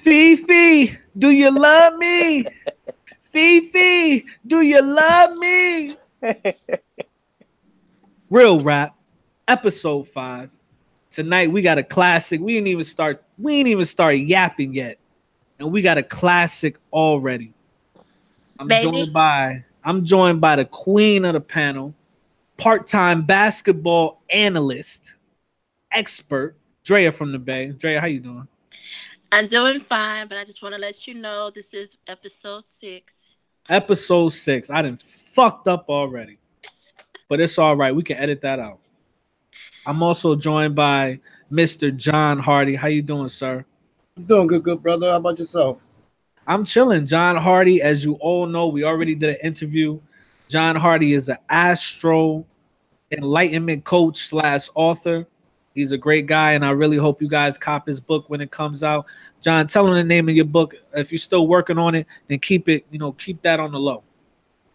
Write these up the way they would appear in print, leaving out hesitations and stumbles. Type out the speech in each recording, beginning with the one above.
Fifi, do you love me? Fifi, do you love me? Real Rap, episode 5. Tonight we got a classic. We ain't even start yapping yet. And we got a classic already. Baby. I'm joined by the queen of the panel, part-time basketball analyst, expert, Drea from the Bay. Drea, how you doing? I'm doing fine, but I just want to let you know this is episode 6. Episode 6. I done fucked up already. But it's all right. We can edit that out. I'm also joined by Mr. John Hardy. How you doing, sir? I'm doing good, brother. How about yourself? I'm chilling. John Hardy, as you all know, we already did an interview. John Hardy is an astro enlightenment coach / author. He's a great guy, and I really hope you guys cop his book when it comes out. John, tell him the name of your book. If you're still working on it, then keep that on the low.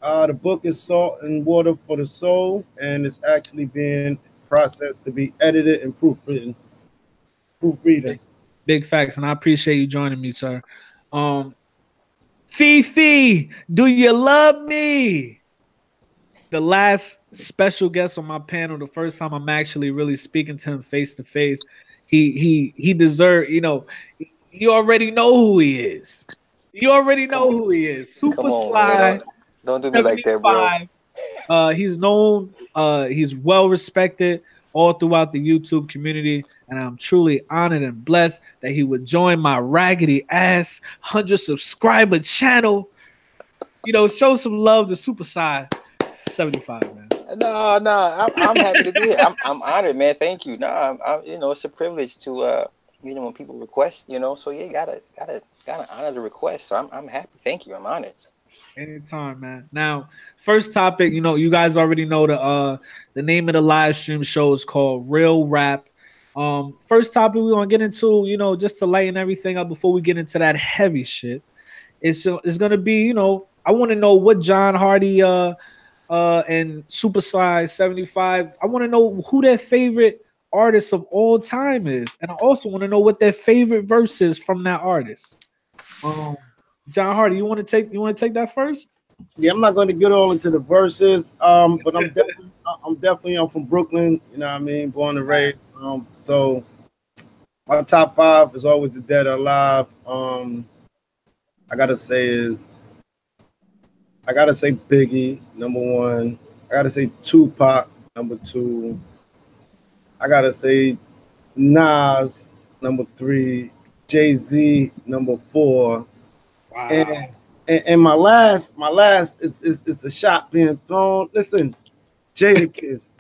The book is Salt and Water for the Soul, and it's actually being processed to be edited and proofreading. Big facts, and I appreciate you joining me, sir. Fifi, do you love me? The last special guest on my panel, the first time I'm actually really speaking to him face to face. He deserved, you already know who he is. You already know who he is. Super Sly. Don't do me like that, bro. He's known, he's well respected all throughout the YouTube community, and I'm truly honored and blessed that he would join my raggedy ass 100 subscriber channel. Show some love to Super Sly 75, man. No, I'm happy to be here. I'm honored, man. Thank you. No, I'm it's a privilege to when people request, so you gotta honor the request. So I'm happy. Thank you. I'm honored. Anytime, man. Now, first topic, you guys already know the name of the live stream show is called Real Rap. First topic we want to get into, just to lighten everything up before we get into that heavy shit. It's gonna be, I want to know what John Hardy and Super Sly 75. I want to know who their favorite artist of all time is, and I also want to know what their favorite verse is from that artist. John Hardy, you want to take that first? Yeah, I'm not going to get all into the verses, but I'm definitely from Brooklyn. You know what I mean, born and raised. So my top 5 is always the Dead or Alive. I gotta say Biggie, number 1. I gotta say Tupac, number 2. I gotta say Nas, number 3. Jay-Z, number 4. Wow. And my last is a shot being thrown. Listen, Jadakiss.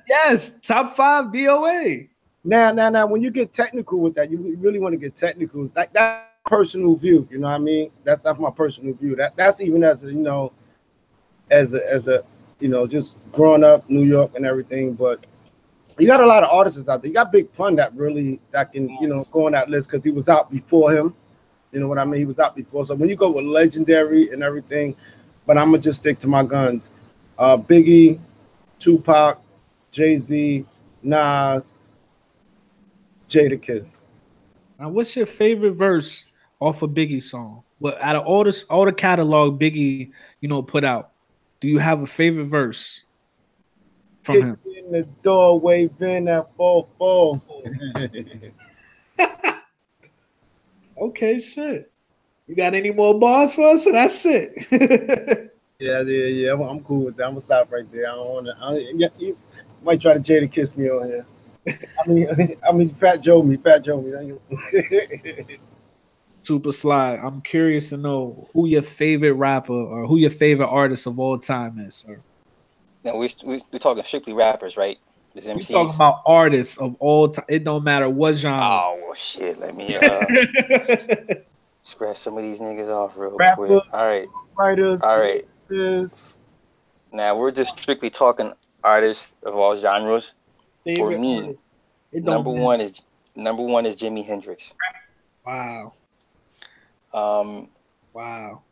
Yes, top 5 DOA. Now, when you get technical with that, you really want to get technical. That's personal view, you know what I mean? That's my personal view. That's even as a just growing up New York and everything. But you got a lot of artists out there. You got Big Pun that can go on that list because he was out before him. You know what I mean? He was out before. So when you go with legendary and everything, but I'm gonna just stick to my guns. Biggie, Tupac, Jay-Z, Nas, Jadakiss. Now, what's your favorite verse off a Biggie song? Well, out of all the catalog Biggie, put out, do you have a favorite verse from him? In the doorway, been at 4-4. Okay, shit. You got any more bars for us? So that's it. Yeah. I'm cool with that. I'm gonna stop right there. I don't want to. You might try to Jadakiss me on here. I mean, Fat Joe me. Super Sly, I'm curious to know who your favorite rapper or who your favorite artist of all time is, sir. Now we're talking strictly rappers, right? We're talking about artists of all time. It don't matter what genre. Oh well, shit. Let me scratch some of these niggas off real quick. All right, writers. All right. Now we're just strictly talking artists of all genres. For me, number one is Jimi Hendrix. Wow. Wow.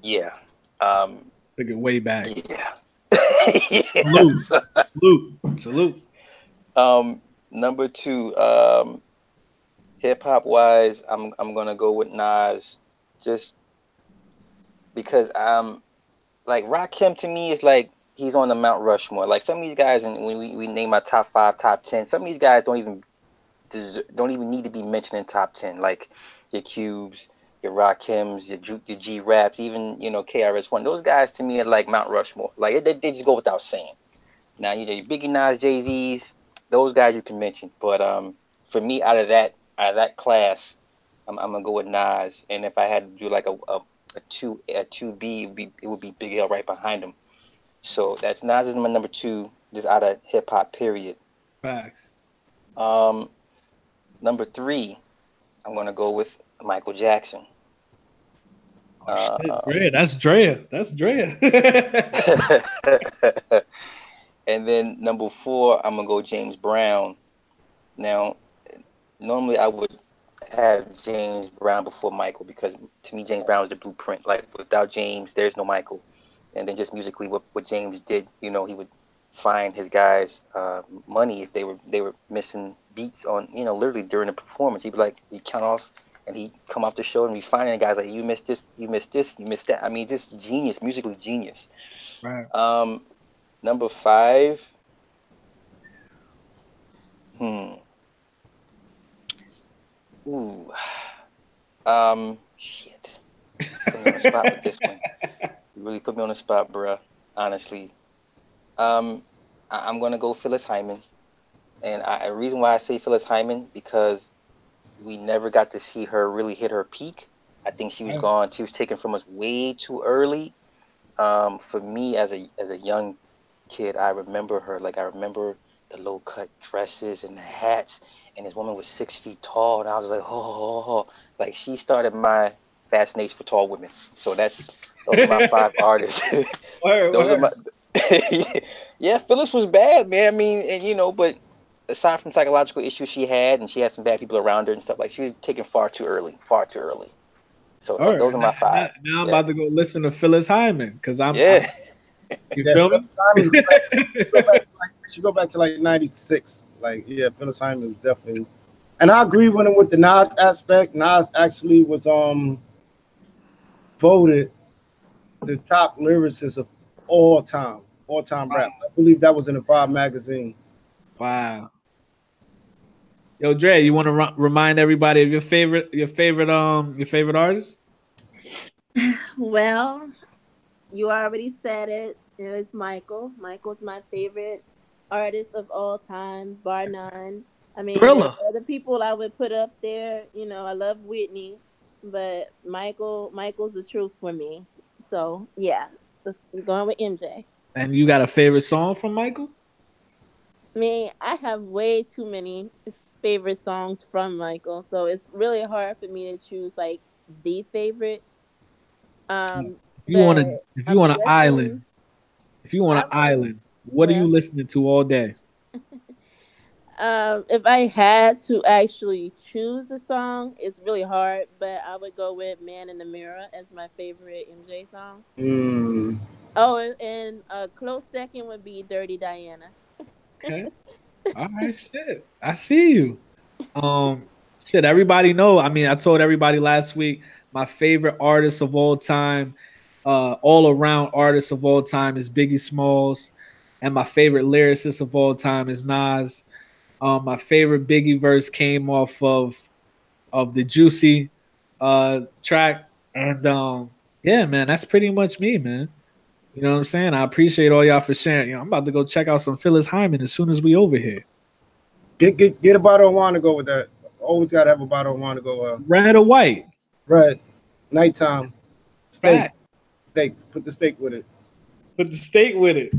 Yeah. Took it way back. Yeah. Salute. Number 2, Hip hop wise, I'm gonna go with Nas, just because like Rakim to me is like he's on the Mount Rushmore. Like some of these guys, and when we name our top 5, top 10, some of these guys don't even need to be mentioned in top 10. Like your Cubes, your Rakims, your G Raps, even KRS-One. Those guys to me are like Mount Rushmore. Like they just go without saying. Now your Biggie, Nas, Jay Z's, those guys you can mention. But for me, out of that class, I'm gonna go with Nas. And if I had to do like a two B, it would be Big L right behind him. So that's Nas is my number 2, just out of hip hop period. Facts. Um, Number 3, I'm gonna go with Michael Jackson. Oh shit, Drea. That's Drea. That's Drea. And then number 4, I'm gonna go James Brown. Now, normally I would have James Brown before Michael because to me James Brown was the blueprint. Like without James, there's no Michael. And then just musically, what James did, he would find his guys money if they were missing beats on, literally during the performance. He'd count off and he'd come off the show and be finding the guys like, you missed this, you missed this, you missed that. I mean, just genius, musically genius. Right. Number 5. Ooh. Shit. Put me on the spot with this one. You really put me on the spot, bruh. Honestly. I'm gonna go Phyllis Hyman. And a reason why I say Phyllis Hyman, because we never got to see her really hit her peak. I think she was gone. She was taken from us way too early. For me, as a young kid, I remember her. Like I remember the low cut dresses and the hats, and this woman was 6 feet tall, and I was like, oh. Like she started my fascination for tall women. So those are my 5 artists. Those are my. Yeah, Phyllis was bad, man. I mean, and but aside from psychological issues she had, and she had some bad people around her and stuff, like she was taken far too early. So those are my 5. Now I'm about to go listen to Phyllis Hyman because I'm. Yeah. You feel me? She go back to like 96. Like, yeah, Phyllis Hyman was definitely. And I agree with him with the Nas aspect. Nas actually was voted the top lyricist of all time rap. I believe that was in the Vibe magazine. Wow. Yo, Dre, you want to remind everybody of your favorite artist? Well, you already said it. It's Michael. Michael's my favorite artist of all time, bar none. I mean, Thriller. other people I would put up there. I love Whitney, but Michael's the truth for me. So yeah, we're going with MJ. And you got a favorite song from Michael? I have way too many favorite songs from Michael, so it's really hard for me to choose like the favorite. If you want an island, what are you listening to all day? If I had to actually choose a song, it's really hard, but I would go with "Man in the Mirror" as my favorite MJ song. Oh, and a close second would be "Dirty Diana." Okay. All right, shit. I see you. Shit, everybody know. I mean, I told everybody last week my favorite artist of all time, all around artist of all time is Biggie Smalls, and my favorite lyricist of all time is Nas. My favorite Biggie verse came off of the Juicy track, and yeah, man, that's pretty much me, man. You know what I'm saying? I appreciate all y'all for sharing. I'm about to go check out some Phyllis Hyman as soon as we over here. Get a bottle of wine to go with that. Always gotta have a bottle of wine to go. Red or white? Red. Nighttime. Steak. Put the steak with it. Put the steak with it.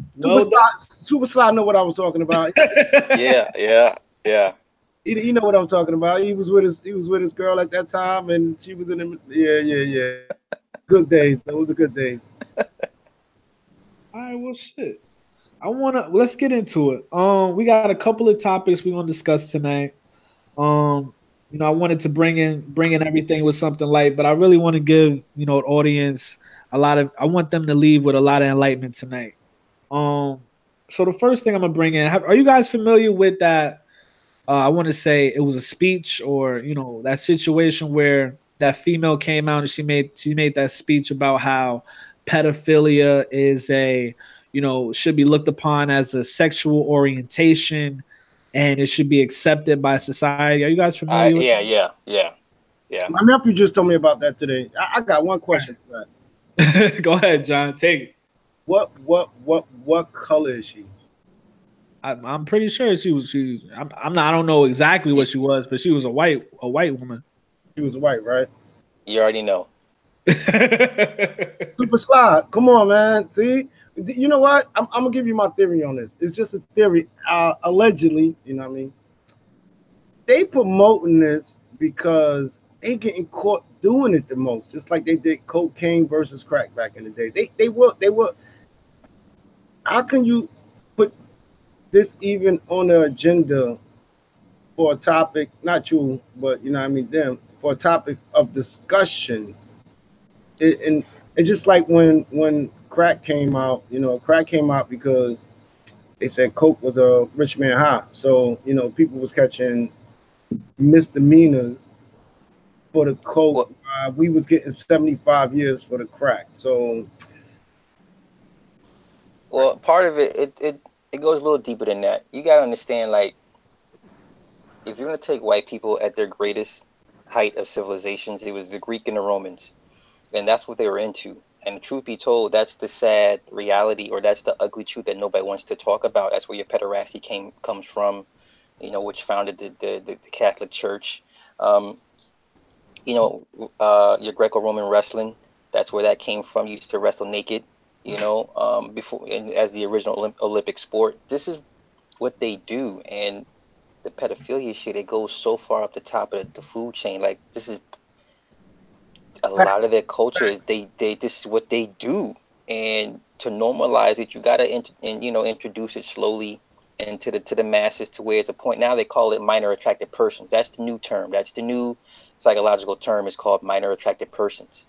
Super Sly know what I was talking about. Yeah. He know what I'm talking about. He was with his girl at that time, and she was in him. Yeah. Good days. Those are good days. All right, well, shit. Let's get into it. We got a couple of topics we want to discuss tonight. I wanted to bring in everything with something light, but I really want to give an audience I want them to leave with a lot of enlightenment tonight. So the first thing I'm gonna bring in, are you guys familiar with that I want to say it was a speech, or that situation where that female came out and she made that speech about how pedophilia is should be looked upon as a sexual orientation, and it should be accepted by society. Are you guys familiar with Yeah. My nephew just told me about that today. I got one question for that. that? Go ahead, John. Take it. What color is she? I'm pretty sure she was. I'm not. I don't know exactly what she was, but she was a white woman. She was white, right? You already know. Super slide. Come on, man. See, you know what? I'm gonna give you my theory on this. It's just a theory. Allegedly, you know what I mean? They promoting this because they getting caught doing it the most, just like they did cocaine versus crack back in the day. They were. How can you put this even on the agenda for a topic? Not you, but you know what I mean them, for a topic of discussion. And it's just like when crack came out. Crack came out because they said coke was a rich man high. So people was catching misdemeanors for the coke. Well, We was getting 75 years for the crack. So part of it goes a little deeper than that. You gotta understand, like, if you're gonna take white people at their greatest height of civilizations, it was the Greek and the Romans, and that's what they were into. And truth be told, that's the sad reality, or that's the ugly truth that nobody wants to talk about. That's where your pederasty comes from, which founded the Catholic Church. Um, your Greco-Roman wrestling, that's where that came from. You used to wrestle naked, before, and as the original Olympic sport. This is what they do, and the pedophilia shit, it goes so far up the top of the food chain. Like, this is a lot of their culture. Is they this is what they do, and to normalize it, you gotta introduce it slowly into the masses, to where it's a point. Now they call it minor attracted persons. That's the new term. That's the new psychological term. Is called minor attracted persons.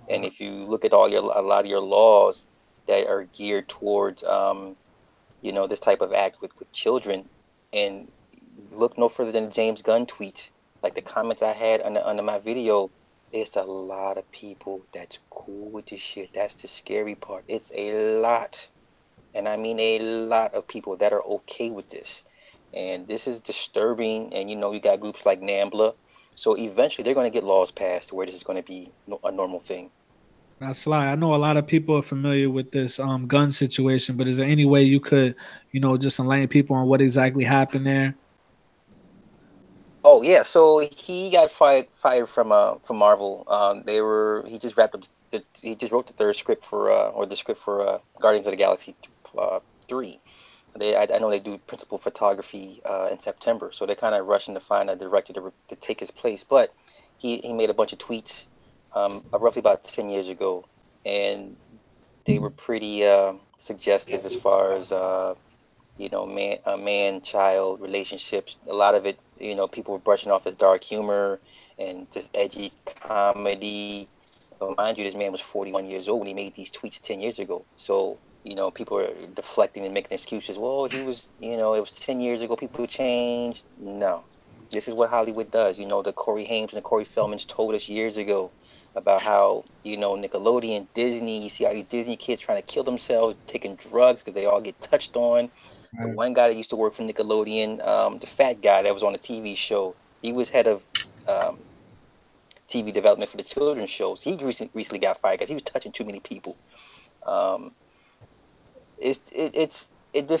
And if you look at a lot of your laws that are geared towards this type of act with children, and look no further than the James Gunn tweets, like the comments I had under my video, it's a lot of people that's cool with this shit. That's the scary part. It's a lot, and I mean a lot of people that are okay with this. And this is disturbing. And you got groups like NAMBLA. So eventually they're going to get laws passed where this is going to be a normal thing. That's Sly. I know a lot of people are familiar with this gun situation, but is there any way you could, just enlighten people on what exactly happened there? Oh yeah, so he got fired from Marvel. He just wrapped up he just wrote the third script or the script for Guardians of the Galaxy 3. I know they do principal photography in September, so they're kind of rushing to find a director to take his place. But he made a bunch of tweets roughly about 10 years ago, and they were pretty suggestive as far as man-child relationships. A lot of it, people were brushing off as dark humor and just edgy comedy. But mind you, this man was 41 years old when he made these tweets 10 years ago. So, people are deflecting and making excuses. Well, it was 10 years ago. People changed. No, this is what Hollywood does. The Corey Haim and the Corey Feldmans told us years ago about how, Nickelodeon, Disney, you see all these Disney kids trying to kill themselves, taking drugs because they all get touched on. The one guy that used to work for Nickelodeon, the fat guy that was on the TV show, he was head of TV development for the children's shows. He recently got fired because he was touching too many people. This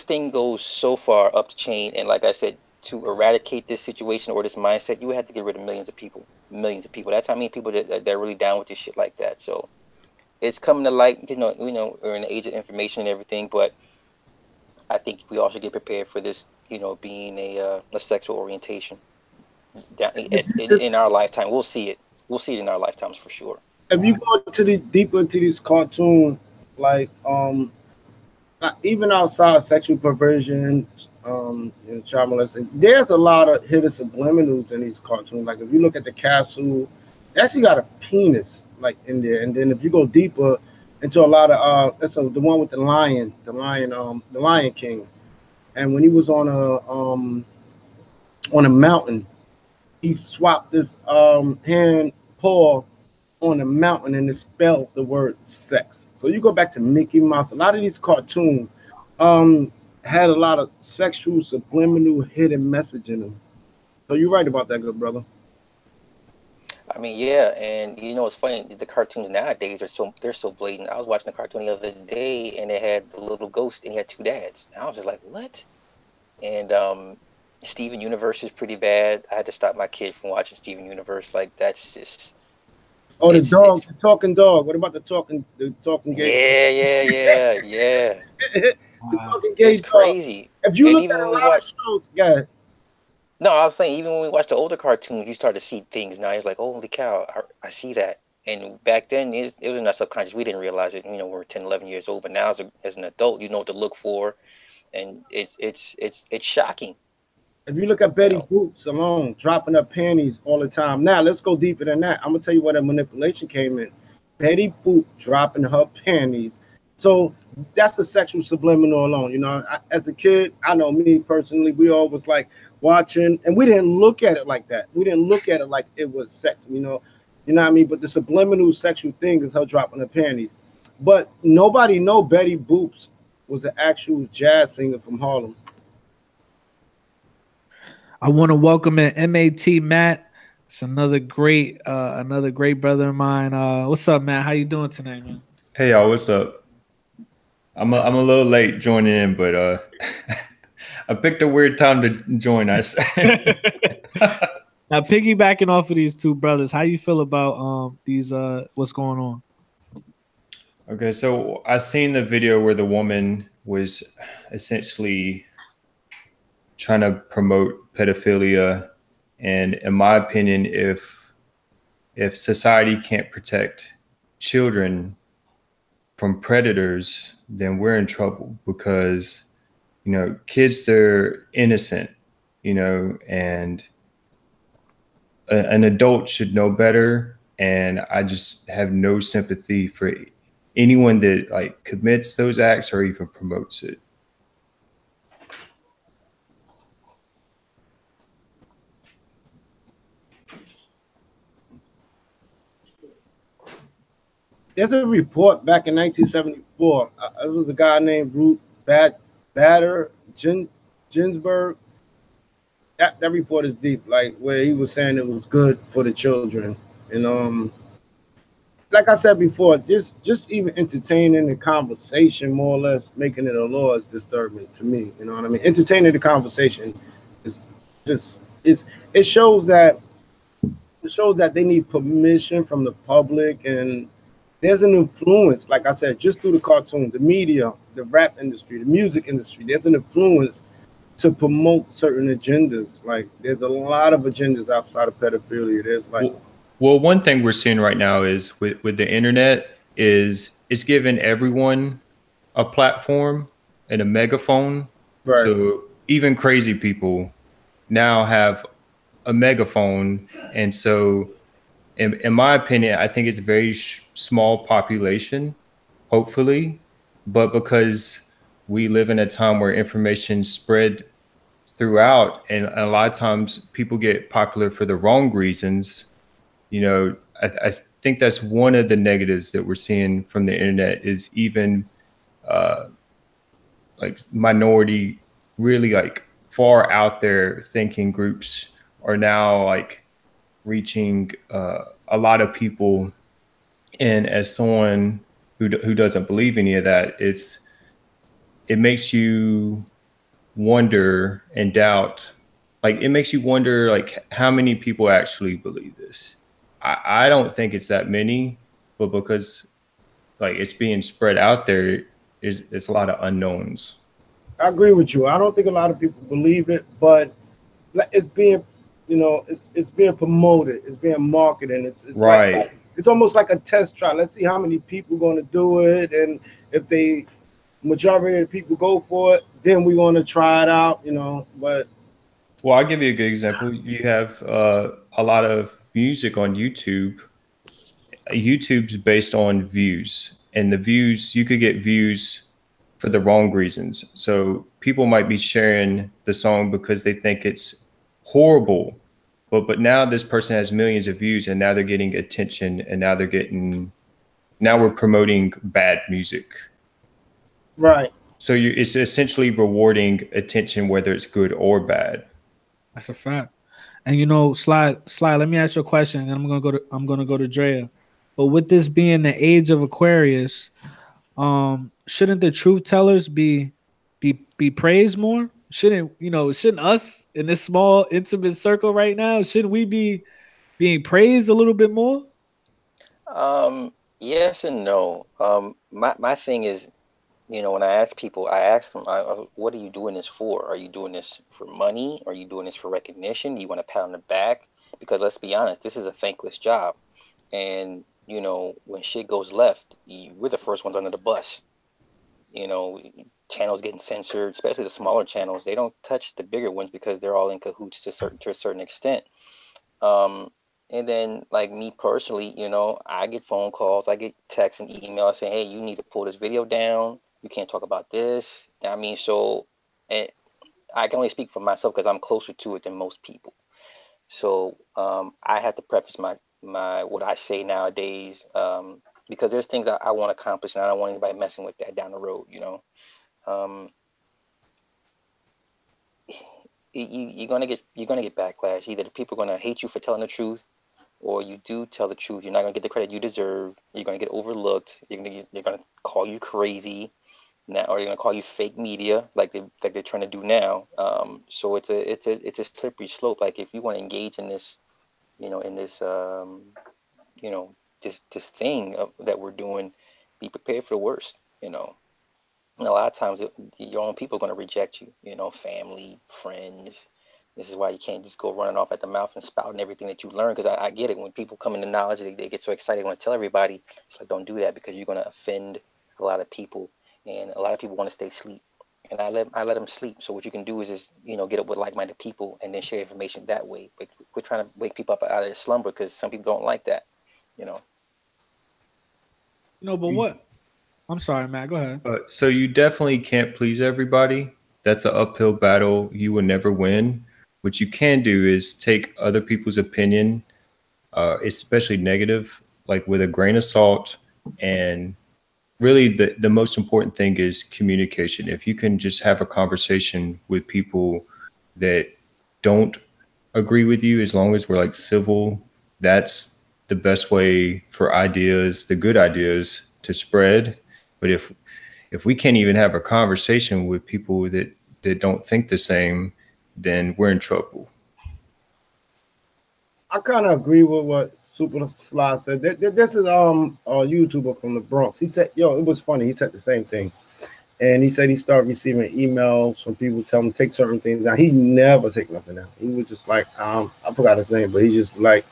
thing goes so far up the chain, and like I said, to eradicate this situation or this mindset, you would have to get rid of millions of people. That's how many people they're really down with this shit like that. So it's coming to light. We're in the age of information and everything, but I think we all should get prepared for this, being a sexual orientation in our lifetime. We'll see it. We'll see it in our lifetimes for sure. If you go deeper into these cartoons, like even outside sexual perversion, child molesting, there's a lot of hidden subliminals in these cartoons. Like if you look at the castle, they actually got a penis like in there. And then if you go deeper into a lot of the one with the Lion King. And when he was on on a mountain. He swapped his hand paw on a mountain and it spelled the word sex. So you go back to Mickey Mouse. A lot of these cartoons um, had a lot of sexual subliminal hidden message in them. So you're right about that, good brother. I mean, yeah, and you know it's funny. The cartoons nowadays they're so blatant. I was watching a cartoon the other day, and it had the little ghost, and he had two dads. And I was just like, what? And Steven Universe is pretty bad. I had to stop my kid from watching Steven Universe. Like that's just Oh, the dog, it's the talking dog. What about the talking gay? yeah. The talking gay It's dog. crazy. If you And look at even a when we lot of watch, shows, yeah, no, I was saying even when we watch the older cartoons, you start to see things. Now it's like, holy cow, I see that. And back then, it was in our subconscious. We didn't realize it. You know, we were 10, 11 years old. But now, as an adult, you know what to look for, and it's shocking. if you look at You Betty know, Boots alone, dropping her panties all the time. Now let's go deeper than that. I'm gonna tell you where the manipulation came in. Betty Boop dropping her panties. So that's a sexual subliminal alone. You know, as a kid, I know me personally, we always like watching, and we didn't look at it like that. We didn't look at it like it was sex. You know what I mean. But the subliminal sexual thing is her dropping her panties. But nobody know Betty Boops was an actual jazz singer from Harlem. I want to welcome in Matt. It's another great brother of mine. What's up, Matt? How you doing tonight, man? Hey y'all, what's up? I'm a little late joining in, but I picked a weird time to join us. Now, piggybacking off of these two brothers, how you feel about these what's going on? Okay, so I seen the video where the woman was essentially trying to promote pedophilia, and in my opinion, if society can't protect children from predators, then we're in trouble because kids, they're innocent, and an adult should know better. And I just have no sympathy for anyone that like commits those acts or even promotes it. There's a report back in 1974. It was a guy named Ruth Bader Ginsburg. That report is deep, like where he was saying it was good for the children. And like I said before, just even entertaining the conversation, more or less making it a law, is disturbing to me. You know what I mean? Entertaining the conversation is just it shows that they need permission from the public, and there's an influence, like I said, just through the cartoon, the media, the rap industry, the music industry. There's an influence to promote certain agendas. Like there's a lot of agendas outside of pedophilia. There's like, well, one thing we're seeing right now is with the internet is it's giving everyone a platform and a megaphone. right. So even crazy people now have a megaphone, and so in my opinion, I think it's a very small population, hopefully, but because we live in a time where information spread throughout, and a lot of times people get popular for the wrong reasons. I think that's one of the negatives that we're seeing from the internet is even uh, like minority, really like far out there thinking groups are now like reaching a lot of people. And as someone who doesn't believe any of that, it makes you wonder and doubt. Like it makes you wonder like how many people actually believe this. I don't think it's that many, but because like it's being spread out there, it's a lot of unknowns. I agree with you. I don't think a lot of people believe it, but it's being, it's being promoted. It's being marketed. It's Right. like it's almost like a test trial. Let's see how many people going to do it, and if the majority of the people go for it, then we're going to try it out. But Well, I'll give you a good example. You have a lot of music on YouTube. YouTube's based on views, and the views, you could get views for the wrong reasons. So people might be sharing the song because they think it's horrible. But now this person has millions of views, and now they're getting attention, and now we're promoting bad music. Right. So it's essentially rewarding attention, whether it's good or bad. That's a fact. And you know, Sly, let me ask you a question, and I'm gonna go to Drea. But with this being the age of Aquarius, shouldn't the truth tellers be praised more? Shouldn't us in this small intimate circle right now, shouldn't we be being praised a little bit more? Yes and no. My thing is, when I ask people, I ask them, what are you doing this for? Are you doing this for money? Are you doing this for recognition? Do you want a pat on the back? Because let's be honest, this is a thankless job. And, when shit goes left, we're the first ones under the bus. Channels getting censored, especially the smaller channels. They don't touch the bigger ones because they're all in cahoots to a certain extent. Um, and then like me personally, I get phone calls, I get texts and emails saying, hey, you need to pull this video down. You can't talk about this. I mean, so and I can only speak for myself because I'm closer to it than most people. So I have to preface my what I say nowadays, because there's things I want to accomplish and I don't want anybody messing with that down the road. Um, you're gonna get backlash. Either the people are gonna hate you for telling the truth, or you do tell the truth. You're not gonna get the credit you deserve. You're gonna get overlooked. They're gonna call you crazy now, or you're gonna call you fake media, like they're trying to do now. So it's a slippery slope. Like if you want to engage in this, in this this thing that we're doing, be prepared for the worst. And a lot of times your own people are going to reject you, family, friends. This is why you can't just go running off at the mouth and spouting everything that you learn. Because I get it. When people come into knowledge, they get so excited, they want to tell everybody. It's like, don't do that because you're going to offend a lot of people. And a lot of people want to stay asleep. And I let them sleep. So what you can do is just, get up with like-minded people and then share information that way. But we're trying to wake people up out of their slumber because some people don't like that, you know. No, but what? I'm sorry, Matt. Go ahead. So you definitely can't please everybody. That's an uphill battle. You will never win. What you can do is take other people's opinion, especially negative, like with a grain of salt. And really, the most important thing is communication. If you can just have a conversation with people that don't agree with you, as long as we're like civil, that's the best way for ideas, the good ideas, to spread. But if we can't even have a conversation with people that don't think the same, then we're in trouble. I kind of agree with what Super Sly said. This is a YouTuber from the Bronx. He said, it was funny. He said the same thing. And he said he started receiving emails from people telling him to take certain things down. He never take nothing down. He was just like, I forgot his name, but he's just like,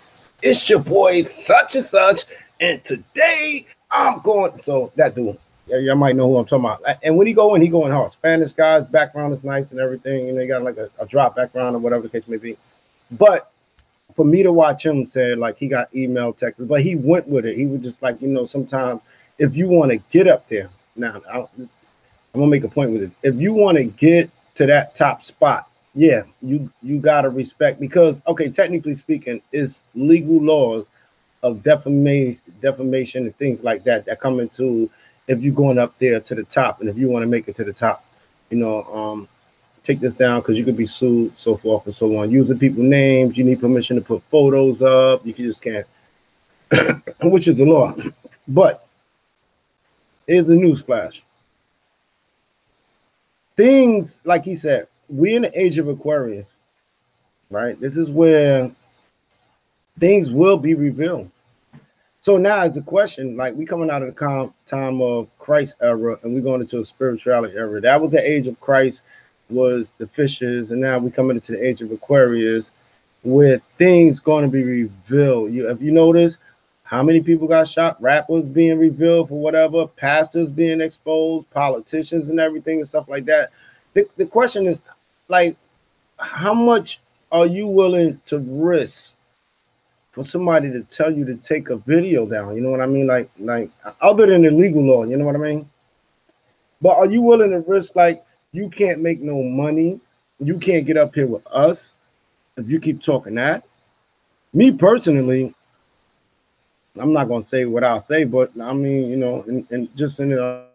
it's your boy such and such, and today I'm going. So that dude, y'all might know who I'm talking about. And when he go in hard. Spanish guy's background is nice and everything. He got like a drop background or whatever the case may be. But for me to watch him say, like, he got email texts, but he went with it. He was just like, sometimes if you want to get up there, now I'm gonna make a point with it. If you want to get to that top spot, yeah, you gotta respect, because technically speaking, it's legal laws of defamation and things like that come into if you're going up there to the top, and if you want to make it to the top, take this down because you could be sued, so forth and so on. Using people's names, you need permission to put photos up. You just can't, which is the law. But here's the news flash. Things, like he said, we're in the age of Aquarius, right? This is where things will be revealed. So now it's a question, like, we coming out of the time of Christ era and we're going into a spirituality era. That was the age of Christ, was the fishes, and now we're coming into the age of Aquarius, where things going to be revealed. If you notice, how many people got shot? Rappers being revealed for whatever, pastors being exposed, politicians and everything and stuff like that. The question is, like, how much are you willing to risk for somebody to tell you to take a video down? You know what I mean? Like other than the legal law, you know what I mean? But are you willing to risk, like, you can't make no money, you can't get up here with us, If you keep talking that, me personally, I'm not gonna say what I'll say, but I mean, you know, and just in a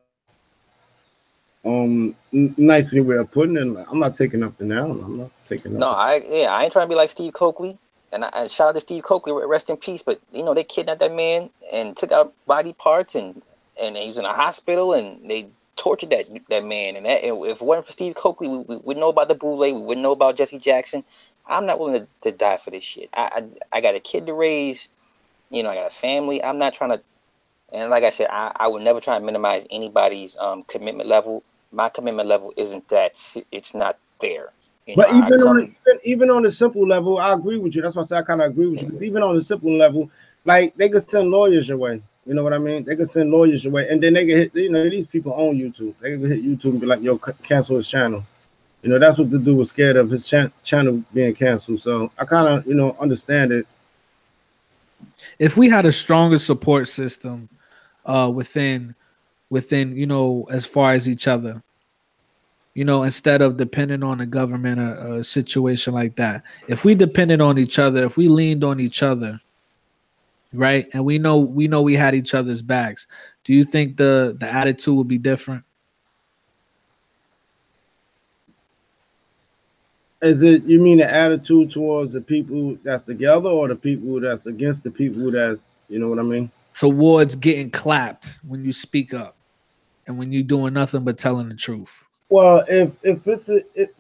nicely way of putting it, I'm not taking up the noun. I'm not taking up. No, I ain't trying to be like Steve Coakley. And shout out to Steve Coakley, rest in peace. But you know, they kidnapped that man and took out body parts, and he was in a hospital, and they tortured that man. And if it wasn't for Steve Coakley, we wouldn't know about the Boule, we wouldn't know about Jesse Jackson. I'm not willing to die for this shit. I got a kid to raise. You know, I got a family. I'm not trying to. And like I said, I would never try and minimize anybody's commitment level. My commitment level isn't that. It's not there. You know, But I come. even on the simple level, I agree with you. That's why I say I kind of agree with you. Because even on the simple level, like they could send lawyers your way. You know what I mean? They could send lawyers your way, and then they can hit. You know, these people own YouTube. They can hit YouTube and be like, "Yo, cancel his channel." You know, that's what the dude was scared of, his channel being canceled. So I kind of, you know, understand it. If we had a stronger support system within you know, as far as each other, you know, instead of depending on the government or a situation like that, if we depended on each other, if we leaned on each other, right, and we had each other's backs, do you think the attitude would be different? Is it, you mean the attitude towards the people that's together or the people that's against the people that's, you know what I mean? Towards getting clapped when you speak up and when you're doing nothing but telling the truth. Well, if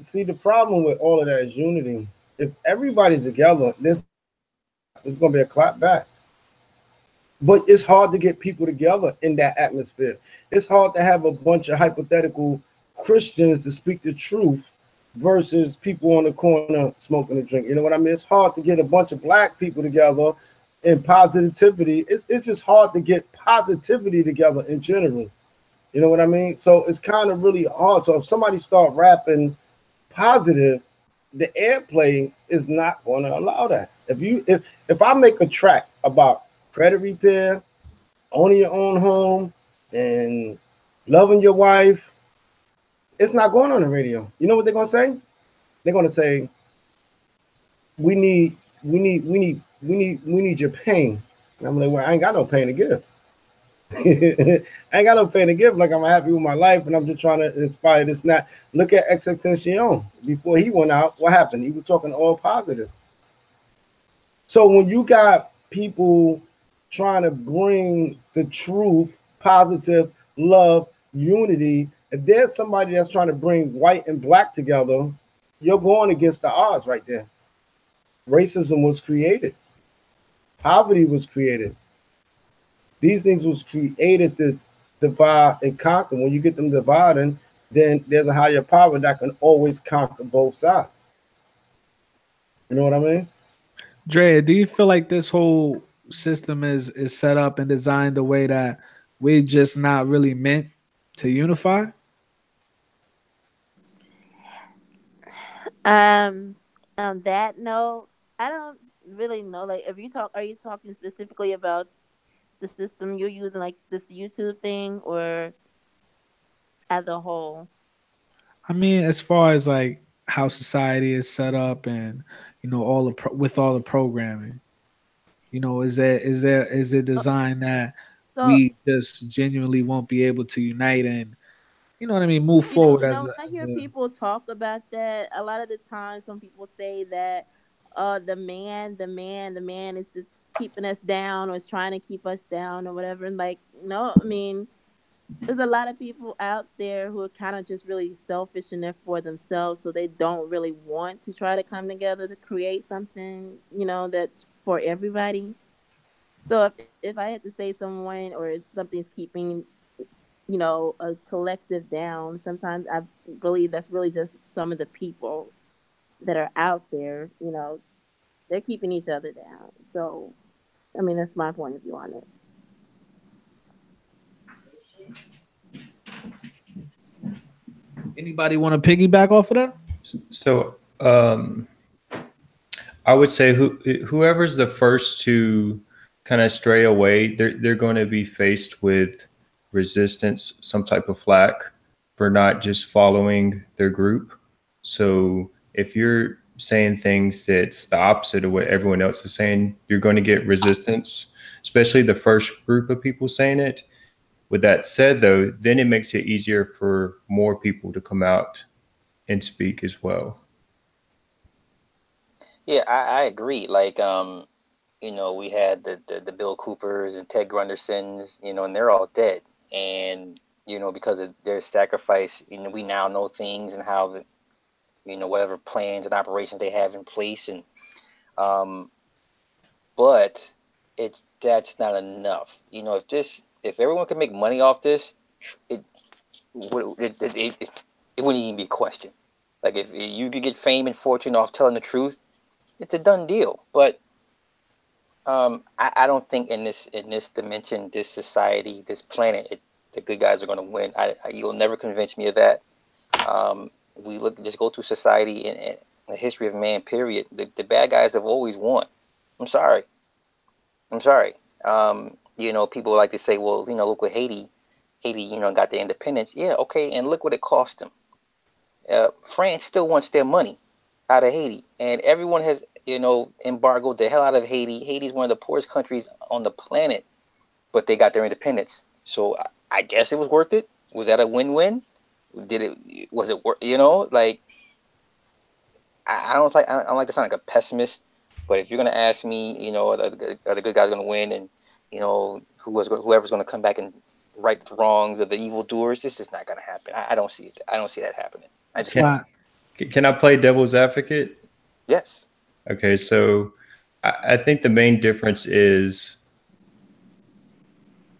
see, the problem with all of that is unity. If everybody's together, there's gonna be a clap back. But it's hard to get people together in that atmosphere. It's hard to have a bunch of hypothetical Christians to speak the truth versus people on the corner smoking a drink. You know what I mean? It's hard to get a bunch of black people together in positivity. It's just hard to get positivity together in general. You know what I mean? So it's kind of really hard. So if somebody start rapping positive, the airplay is not going to allow that. If I make a track about credit repair, owning your own home, and loving your wife, it's not going on the radio. You know what they're gonna say? They're gonna say, we need your pain. And I'm like, well, I ain't got no pain to give. I ain't got no pain to give. Like, I'm happy with my life, and I'm just trying to inspire this. Not look at XXXTentacion. Before he went out, what happened? He was talking all positive. So when you got people trying to bring the truth, positive, love, unity, if there's somebody that's trying to bring white and black together, you're going against the odds right there. Racism was created. Poverty was created. These things was created to divide and conquer. When you get them dividing, then there's a higher power that can always conquer both sides. You know what I mean? Dre, do you feel like this whole system is set up and designed the way that we're just not really meant to unify? On that note, I don't really know. Like, if are you talking specifically about the system you're using, like this YouTube thing, or as a whole? I mean, as far as like how society is set up and you know all with all the programming, you know, is it designed that So, we just genuinely won't be able to unite and you know what I mean, move forward as when I hear a people talk about that, a lot of the time, some people say that, the man is just keeping us down or is trying to keep us down or whatever. And like, no, I mean, there's a lot of people out there who are kind of just really selfish and they're for themselves, so they don't really want to try to come together to create something, that's for everybody. So if I had to say someone or something's keeping a collective down, sometimes I believe that's really just some of the people that are out there, they're keeping each other down. So, I mean, that's my point of view on it. anybody want to piggyback off of that? So I would say whoever's the first to kind of stray away, they're going to be faced with resistance, some type of flack for not just following their group. So if you're saying things that's the opposite of what everyone else is saying, you're going to get resistance, especially the first group of people saying it. With that said, though, then it makes it easier for more people to come out and speak as well. Yeah, I agree. Like, we had the Bill Coopers and Ted Grundersons, and they're all dead. And, because of their sacrifice, we now know things and how whatever plans and operations they have in place. And, but that's not enough. If everyone can make money off this, it wouldn't even be a question. Like, if you could get fame and fortune off telling the truth, it's a done deal. But I don't think in this dimension, this society, this planet, the good guys are going to win. You'll never convince me of that. Just go through society and the history of man. Period. The bad guys have always won. I'm sorry. People like to say, well, look what Haiti, got their independence. Yeah, okay, and look what it cost them. France still wants their money out of Haiti, and everyone has, embargoed the hell out of Haiti. Haiti's one of the poorest countries on the planet, but they got their independence. So I guess it was worth it. Was that a win-win? Was it worth? Like, I don't like to sound like a pessimist, but if you're gonna ask me, are the good guys gonna win, and whoever's gonna come back and right the wrongs of the evildoers, this is not gonna happen. I don't see it. I don't see that happening. I just can't. Can I play devil's advocate? Yes. Okay, so I think the main difference is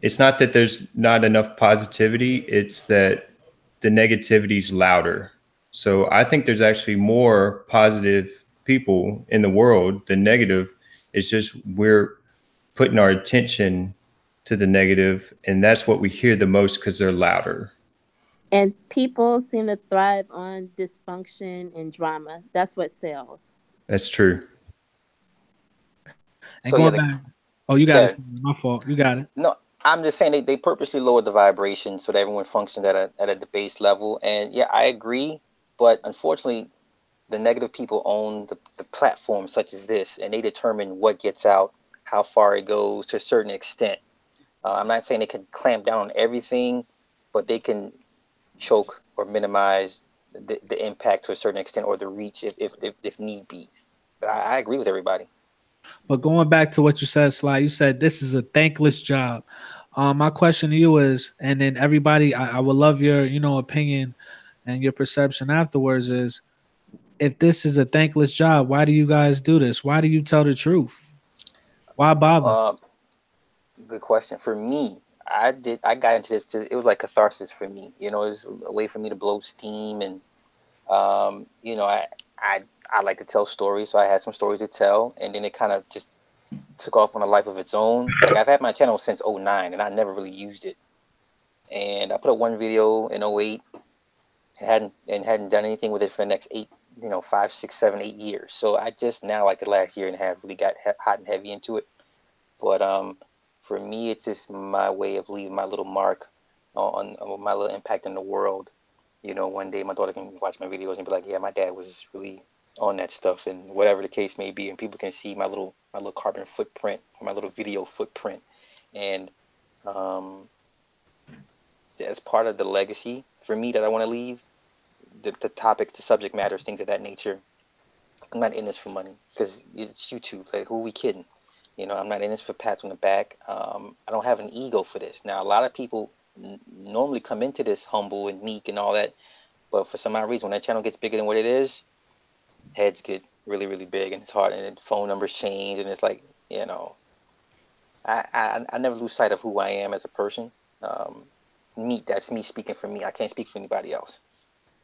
it's not that there's not enough positivity, it's that the negativity is louder. So I think there's actually more positive people in the world than negative. It's just we're putting our attention to the negative, and that's what we hear the most because they're louder. And people seem to thrive on dysfunction and drama. That's what sells. That's true. And So going back, oh, you got it. My fault. You got it. No, I'm just saying they purposely lowered the vibration so that everyone functions at a base level. And yeah, I agree. But unfortunately, the negative people own the platform such as this, and they determine what gets out, how far it goes to a certain extent. I'm not saying they can clamp down on everything, but they can choke or minimize the impact to a certain extent, or the reach if need be. But I agree with everybody. But going back to what you said, Sly, you said this is a thankless job. My question to you is, and then everybody, I would love your, opinion and your perception afterwards is, if this is a thankless job, why do you guys do this? Why do you tell the truth? Why bother? Good question. For me, I got into this it was like catharsis for me. It was a way for me to blow steam, and I like to tell stories, so I had some stories to tell, and then it kind of just took off on a life of its own. Like, I've had my channel since 2009, and I never really used it. And I put up one video in 2008, hadn't done anything with it for the next 5, 6, 7, 8 years. So I just now, like the last year and a half, really got hot and heavy into it. But for me, it's just my way of leaving my little mark on my little impact in the world. One day my daughter can watch my videos and be like, yeah, my dad was really on that stuff, and whatever the case may be, and people can see my little carbon footprint, or my little video footprint. And as part of the legacy for me that I want to leave, the topic, the subject matters, things of that nature. I'm not in this for money, because it's YouTube. Like, who are we kidding? I'm not in this for pats on the back. I don't have an ego for this. Now, a lot of people normally come into this humble and meek and all that, but for some odd reason, when that channel gets bigger than what it is, heads get really, really big, and it's hard, and phone numbers change, and it's like, I never lose sight of who I am as a person. That's me speaking for me. I can't speak for anybody else.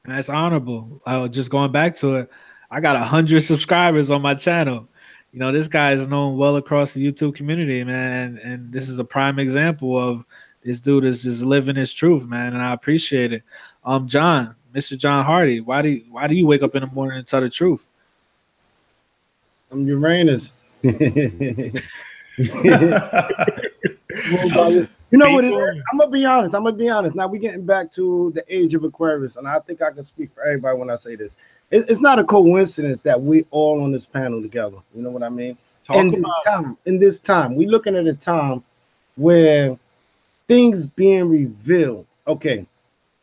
And that's honorable. Just going back to it, I got 100 subscribers on my channel. This guy is known well across the YouTube community, man. And this is a prime example of this dude is just living his truth, man. And I appreciate it. John, Mr. John Hardy, why do you wake up in the morning and tell the truth? I'm Uranus. You know what it is? I'm gonna be honest. Now we're getting back to the age of Aquarius, and I think I can speak for everybody when I say this. It's not a coincidence that we all on this panel together. You know what I mean? In this time, we're looking at a time where things being revealed. Okay,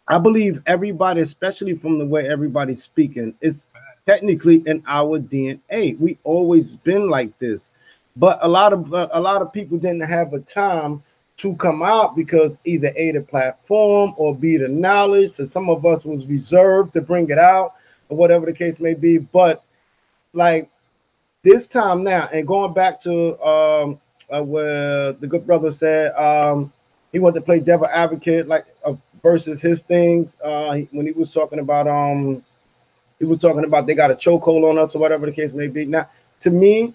I believe everybody, especially from the way everybody's speaking, is technically in our DNA. We always been like this, but a lot of people didn't have a time to come out because either A, the platform, or B, the knowledge. So some of us was reserved to bring it out, or whatever the case may be. But like this time now, and going back to where the good brother said he wanted to play devil advocate, like versus his things. When he was talking about they got a chokehold on us or whatever the case may be. Now, to me,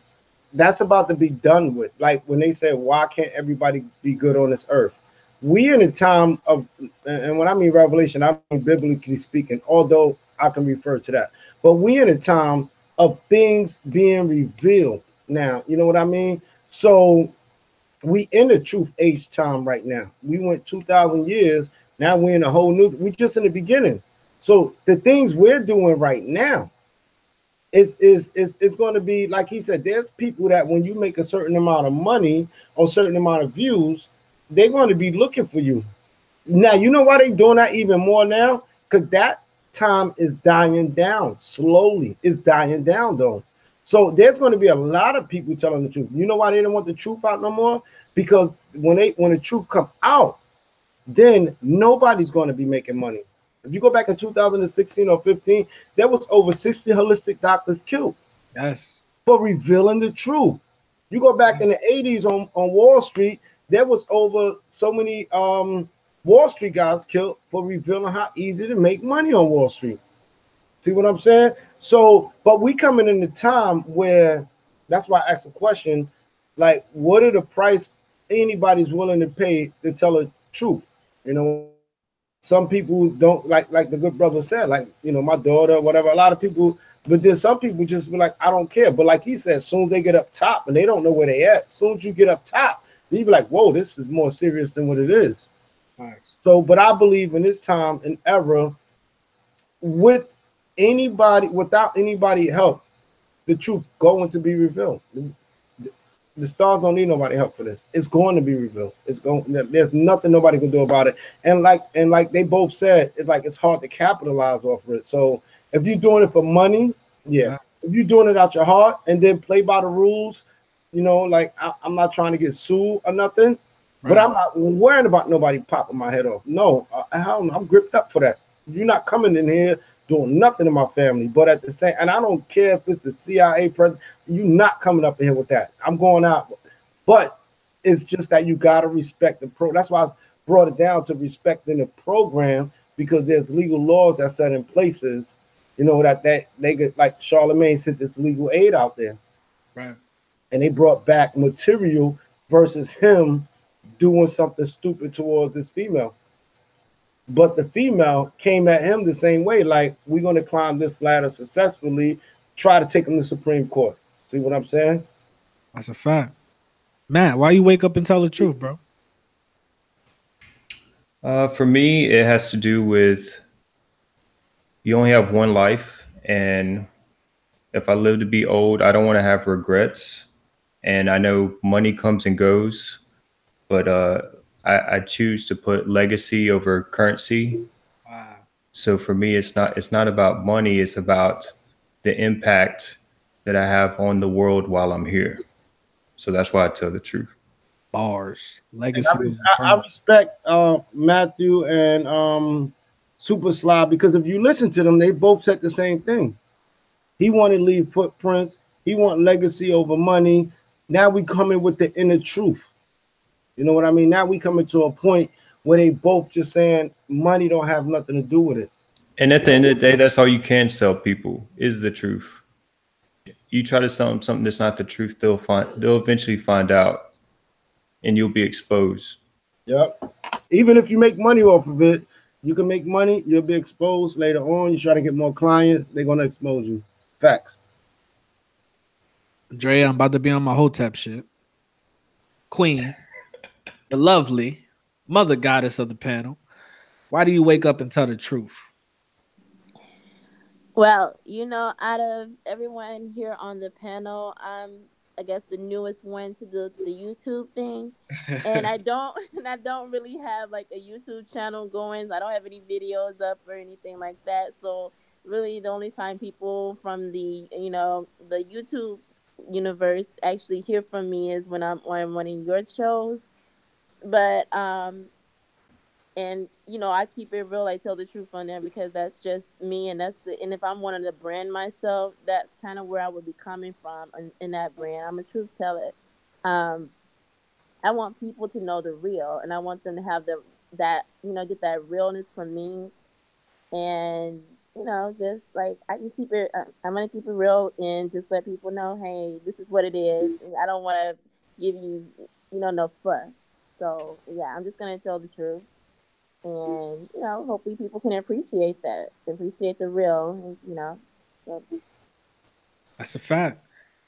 that's about to be done with. Like when they say, why can't everybody be good on this earth? We in a time of, and when I mean revelation, I mean biblically speaking, although I can refer to that. But we in a time of things being revealed now. You know what I mean? So we in the truth age time right now. We went 2,000 years. Now we're in a whole new, we just in the beginning. So the things we're doing right now it's going to be like he said. There's people that when you make a certain amount of money or a certain amount of views, they're going to be looking for you. Now you know why they're doing that even more now, because that time is dying down slowly. It's dying down though. So there's going to be a lot of people telling the truth. You know why they don't want the truth out no more? Because when the truth come out, then nobody's going to be making money. If you go back in 2016 or 15, there was over 60 holistic doctors killed. Yes. For revealing the truth. You go back in the 80s on Wall Street, there was over so many Wall Street guys killed for revealing how easy to make money on Wall Street. See what I'm saying? So, but we coming in the time where, that's why I asked a question, like, what are the price anybody's willing to pay to tell the truth? You know, some people don't like the good brother said, like, you know, my daughter, whatever, a lot of people, but then some people just be like, I don't care. But like he said, as soon as they get up top and they don't know where they at, as soon as you get up top, you be like, whoa, this is more serious than what it is. Nice. So, but I believe in this time and era, without anybody help, the truth going to be revealed. The stars don't need nobody help for this. It's going to be revealed. There's nothing nobody can do about it. And like they both said, it's hard to capitalize off of it. So if you're doing it for money, yeah. If you're doing it out your heart and then play by the rules, you know, like I'm not trying to get sued or nothing, right. But I'm not worrying about nobody popping my head off. No, I'm gripped up for that. You're not coming in here doing nothing to my family, but at the same, and I don't care if it's the CIA president, you're not coming up in here with that. I'm going out, but it's just that you got to respect the pro. That's why I brought it down to respecting the program, because there's legal laws that set in places, you know, that they get, like Charlemagne sent this legal aid out there, right? And they brought back material versus him doing something stupid towards this female. But the female came at him the same way, like, we're going to climb this ladder successfully, try to take him to Supreme Court. See what I'm saying? That's a fact. Matt, why you wake up and tell the truth, bro? For me, it has to do with you only have one life. And if I live to be old, I don't want to have regrets. And I know money comes and goes, but I choose to put legacy over currency. Wow. So for me, it's not about money. It's about the impact that I have on the world while I'm here. So that's why I tell the truth. Bars, legacy. I respect Matthew and Super Sly, because if you listen to them, they both said the same thing. He wanted to leave footprints. He want legacy over money. Now we coming with the inner truth. You know what I mean? Now we coming to a point where they both just saying money don't have nothing to do with it. And at the end of the day, that's all you can sell people is the truth. You try to sell them something that's not the truth, they'll eventually find out, and you'll be exposed. Yep. Even if you make money off of it, you can make money, you'll be exposed later on. You try to get more clients, they're gonna expose you. Facts. Dre, I'm about to be on my Hotep shit. Queen, you're lovely. mother goddess of the panel, why do you wake up and tell the truth? Well, out of everyone here on the panel, I'm, I guess, the newest one to the YouTube thing, and I don't and I don't really have like a YouTube channel going. I don't have any videos up or anything like that. So really, the only time people from the YouTube universe actually hear from me is when I'm on one of your shows. But and I keep it real. I tell the truth on there because that's just me, and and if I'm wanting to brand myself, that's kind of where I would be coming from in that brand. I'm a truth teller. um I want people to know the real, and I want them to have that get that realness from me. And just like I can keep it, I'm gonna keep it real and just let people know, hey, this is what it is. And I don't want to give you no fuss. So yeah, I'm just gonna tell the truth, and hopefully people can appreciate that, appreciate the real, so. That's a fact.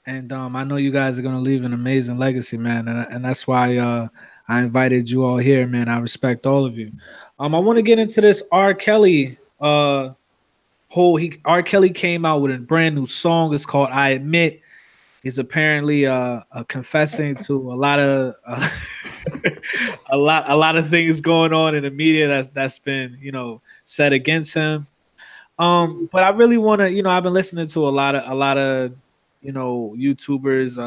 And I know you guys are gonna leave an amazing legacy, man, and that's why I invited you all here, man. I respect all of you. I want to get into this R. Kelly. R. Kelly came out with a brand new song. It's called "I Admit." He's apparently confessing to a lot of a lot of things going on in the media that's been said against him. But I really want to, I've been listening to a lot of YouTubers,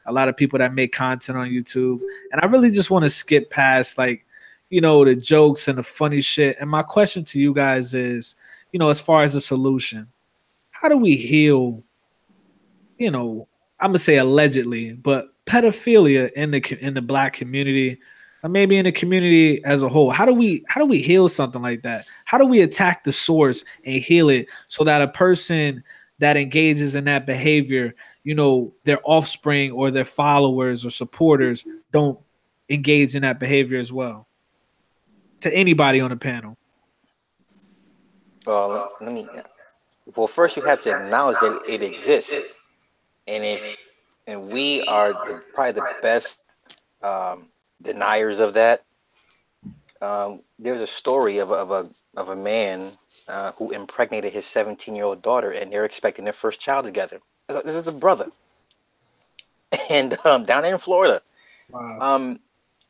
a lot of people that make content on YouTube, and I really just want to skip past like the jokes and the funny shit. And my question to you guys is, as far as the solution, how do we heal, you know, I'm gonna say allegedly, but pedophilia in the black community, or maybe in the community as a whole. How do we heal something like that? How do we attack the source and heal it so that a person that engages in that behavior, their offspring or their followers or supporters don't engage in that behavior as well? To anybody on the panel. Let me. Well, first you have to acknowledge that it exists, and we are probably the best um, deniers of that. There's a story of a man who impregnated his 17-year-old daughter, and they're expecting their first child together. This is a brother, and down there in Florida, Wow. um,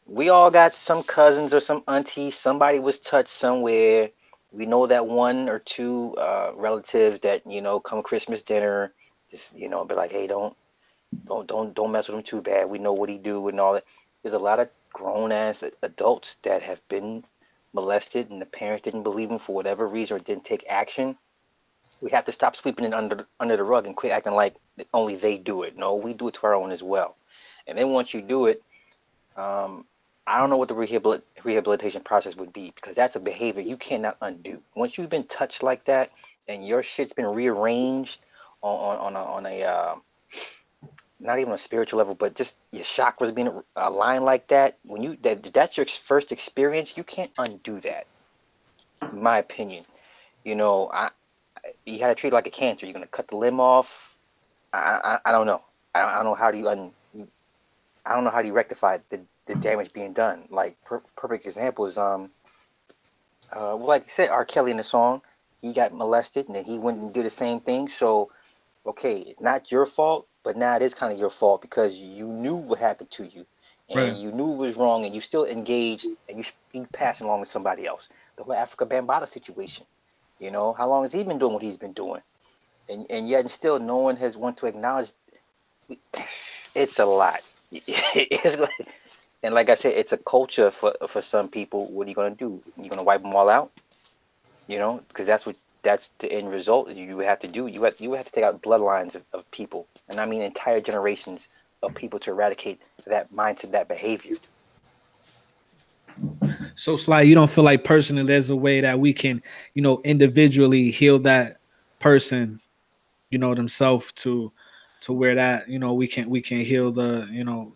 we all got some cousins or some aunties. Somebody was touched somewhere. We know that one or two relatives that come Christmas dinner, just be like, hey, don't mess with him too bad. We know what he do and all that. There's a lot of grown ass adults that have been molested, and the parents didn't believe them for whatever reason or didn't take action. We have to stop sweeping it under the rug and quit acting like only they do it. No, we do it to our own as well. And then once you do it, um, I don't know what the rehabilitation process would be, because that's a behavior you cannot undo. Once you've been touched like that and your shit's been rearranged on a not even a spiritual level, but just your chakras being aligned like that, when that's your first experience, you can't undo that. In my opinion, I you got to treat it like a cancer. You're gonna cut the limb off. I don't know. I don't know how do I don't know how do you rectify the damage being done. Like perfect example is well, like I said, R. Kelly in the song, he got molested and then he went and did the same thing. So okay, it's not your fault, but now it is kind of your fault because you knew what happened to you, Right. and you knew it was wrong, and you still engaged, and you passed along to somebody else. The whole Africa Bambaataa situation. How long has he been doing what he's been doing, and yet and still no one has want to acknowledge. It's a lot. It's, and like I said, it's a culture for some people. What are you gonna do? You're gonna wipe them all out? Because that's the end result you have to do. You have to take out bloodlines of people, and I mean entire generations of people to eradicate that mindset, that behavior. So Sly, you don't feel like personally there's a way that we can, individually heal that person, themselves to where that, we can heal the,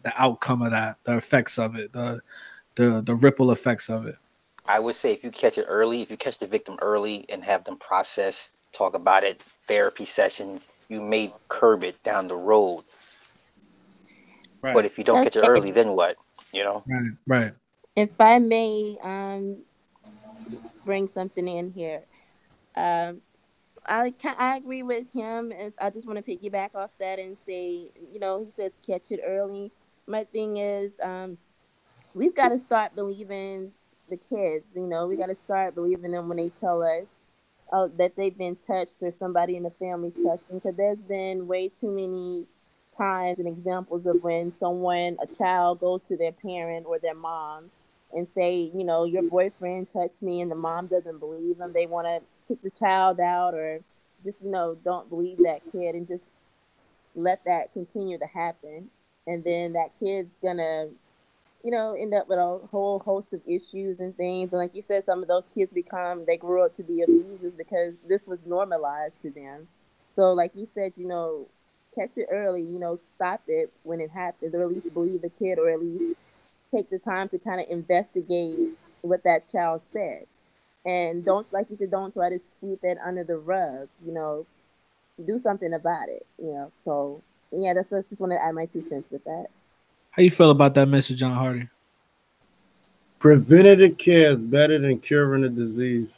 the outcome of that, the effects of it, the ripple effects of it. I would say if you catch it early, if you catch the victim early and have them process, talk about it, therapy sessions, you may curb it down the road. But Right. if you don't catch it early, then what? Right. Right. If I may bring something in here, um, I agree with him. And I just want to piggyback off that and say, he says catch it early. My thing is, we've got to start believing the kids. We got to start believing them when they tell us, oh, that they've been touched or somebody in the family's touched them. Because there's been way too many times and examples of when a child goes to their parent or their mom and say, your boyfriend touched me, and the mom doesn't believe them. They want to kick the child out or just, don't believe that kid and just let that continue to happen. And then that kid's gonna end up with a whole host of issues and things. And like you said, some of those kids they grow up to be abusers because this was normalized to them. So, like you said, catch it early, stop it when it happens, or at least believe the kid, or at least take the time to kind of investigate what that child said. And don't, like you said, don't try to sweep it under the rug, do something about it, So, yeah, that's what I just want to add my 2 cents with that. How you feel about that message, John Hardy? Preventative care is better than curing a disease.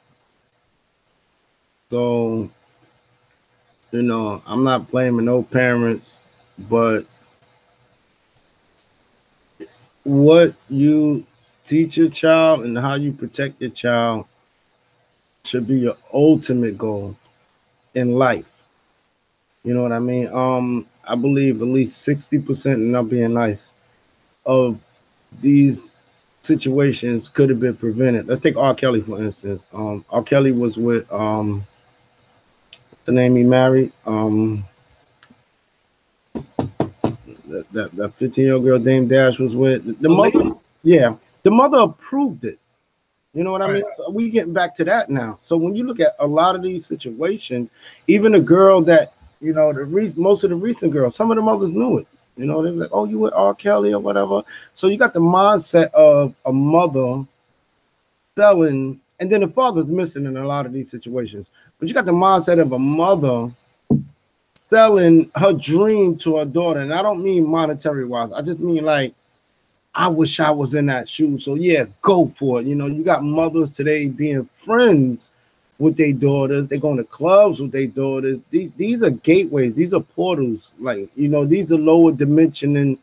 So, I'm not blaming no parents, but what you teach your child and how you protect your child should be your ultimate goal in life. You know what I mean? I believe at least 60%, and I'm being nice, of these situations could have been prevented. Let's take R. Kelly for instance. R. Kelly was with the name he married, that 15-year-old girl Dame Dash was with. The mother, yeah, the mother approved it. You know what I mean? So we getting back to that now. So when you look at a lot of these situations, even a girl that, most of the recent girls, some of the mothers knew it. They're like, oh, you with R. Kelly or whatever. So you got the mindset of a mother selling, and then the father's missing in a lot of these situations. But you got the mindset of a mother selling her dream to her daughter. And I don't mean monetary wise. I just mean like, I wish I was in that shoe. So yeah, go for it. You got mothers today being friends with their daughters. They're going to clubs with their daughters. These are gateways. These are portals. Like, these are lower dimension and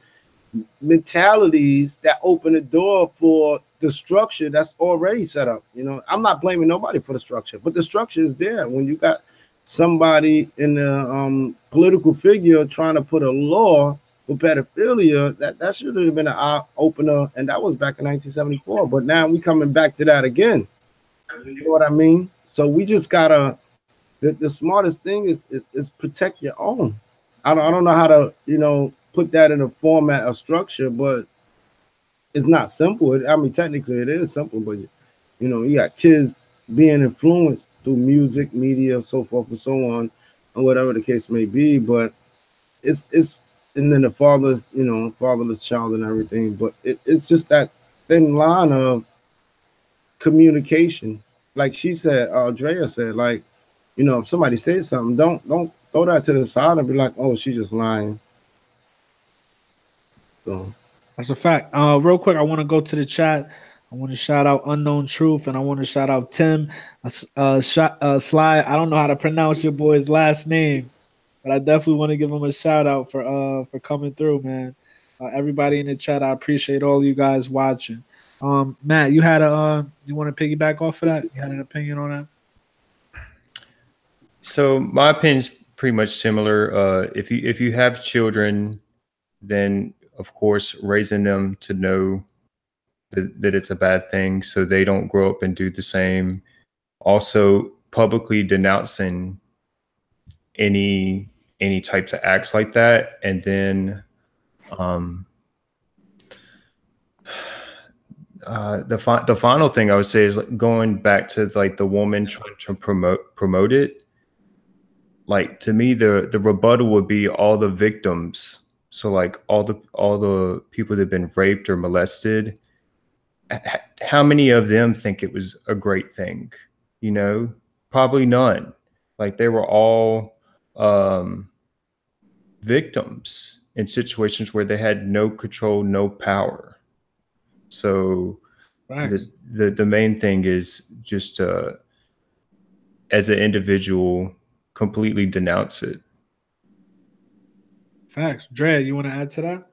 mentalities that open the door for the structure that's already set up. I'm not blaming nobody for the structure, but the structure is there. When you got somebody in the political figure trying to put a law for pedophilia, that should have been an eye opener, and that was back in 1974. But now we coming back to that again. You know what I mean? So we just gotta. The smartest thing is protect your own. I don't know how to put that in a format of structure, but it's not simple. I mean, technically it is simple, but you got kids being influenced through music, media, so forth and so on, or whatever the case may be. But it's and then the fatherless child and everything. But it's just that thin line of communication. Like she said, Drea said, like, if somebody says something, don't throw that to the side and be like, oh, she's just lying. So That's a fact. Real quick, I want to go to the chat. I want to shout out Unknown Truth, and I want to shout out Tim. Sly. I don't know how to pronounce your boy's last name, but I definitely want to give him a shout out for coming through, man. Everybody in the chat, I appreciate all you guys watching. Matt, you had you want to piggyback off of that? You had an opinion on that? So my opinion's pretty much similar. If you have children, then of course raising them to know that it's a bad thing, so they don't grow up and do the same. Also, publicly denouncing any types of acts like that, and then the final thing I would say is like going back to like the woman trying to promote it. Like to me, the rebuttal would be all the victims. So like all the people that have been raped or molested. How many of them think it was a great thing? Probably none. Like they were all victims in situations where they had no control, no power. So Right. The main thing is just as an individual, completely denounce it. Facts. Dre, you want to add to that?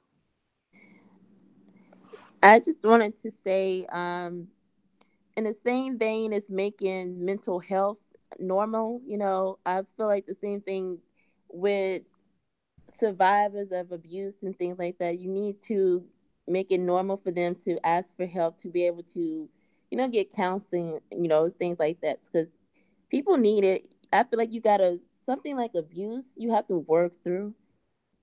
I just wanted to say, in the same vein as making mental health normal, I feel like the same thing with survivors of abuse and things like that. You need to make it normal for them to ask for help, to be able to, get counseling, things like that. Because people need it. I feel like you gotta, something like abuse, you have to work through.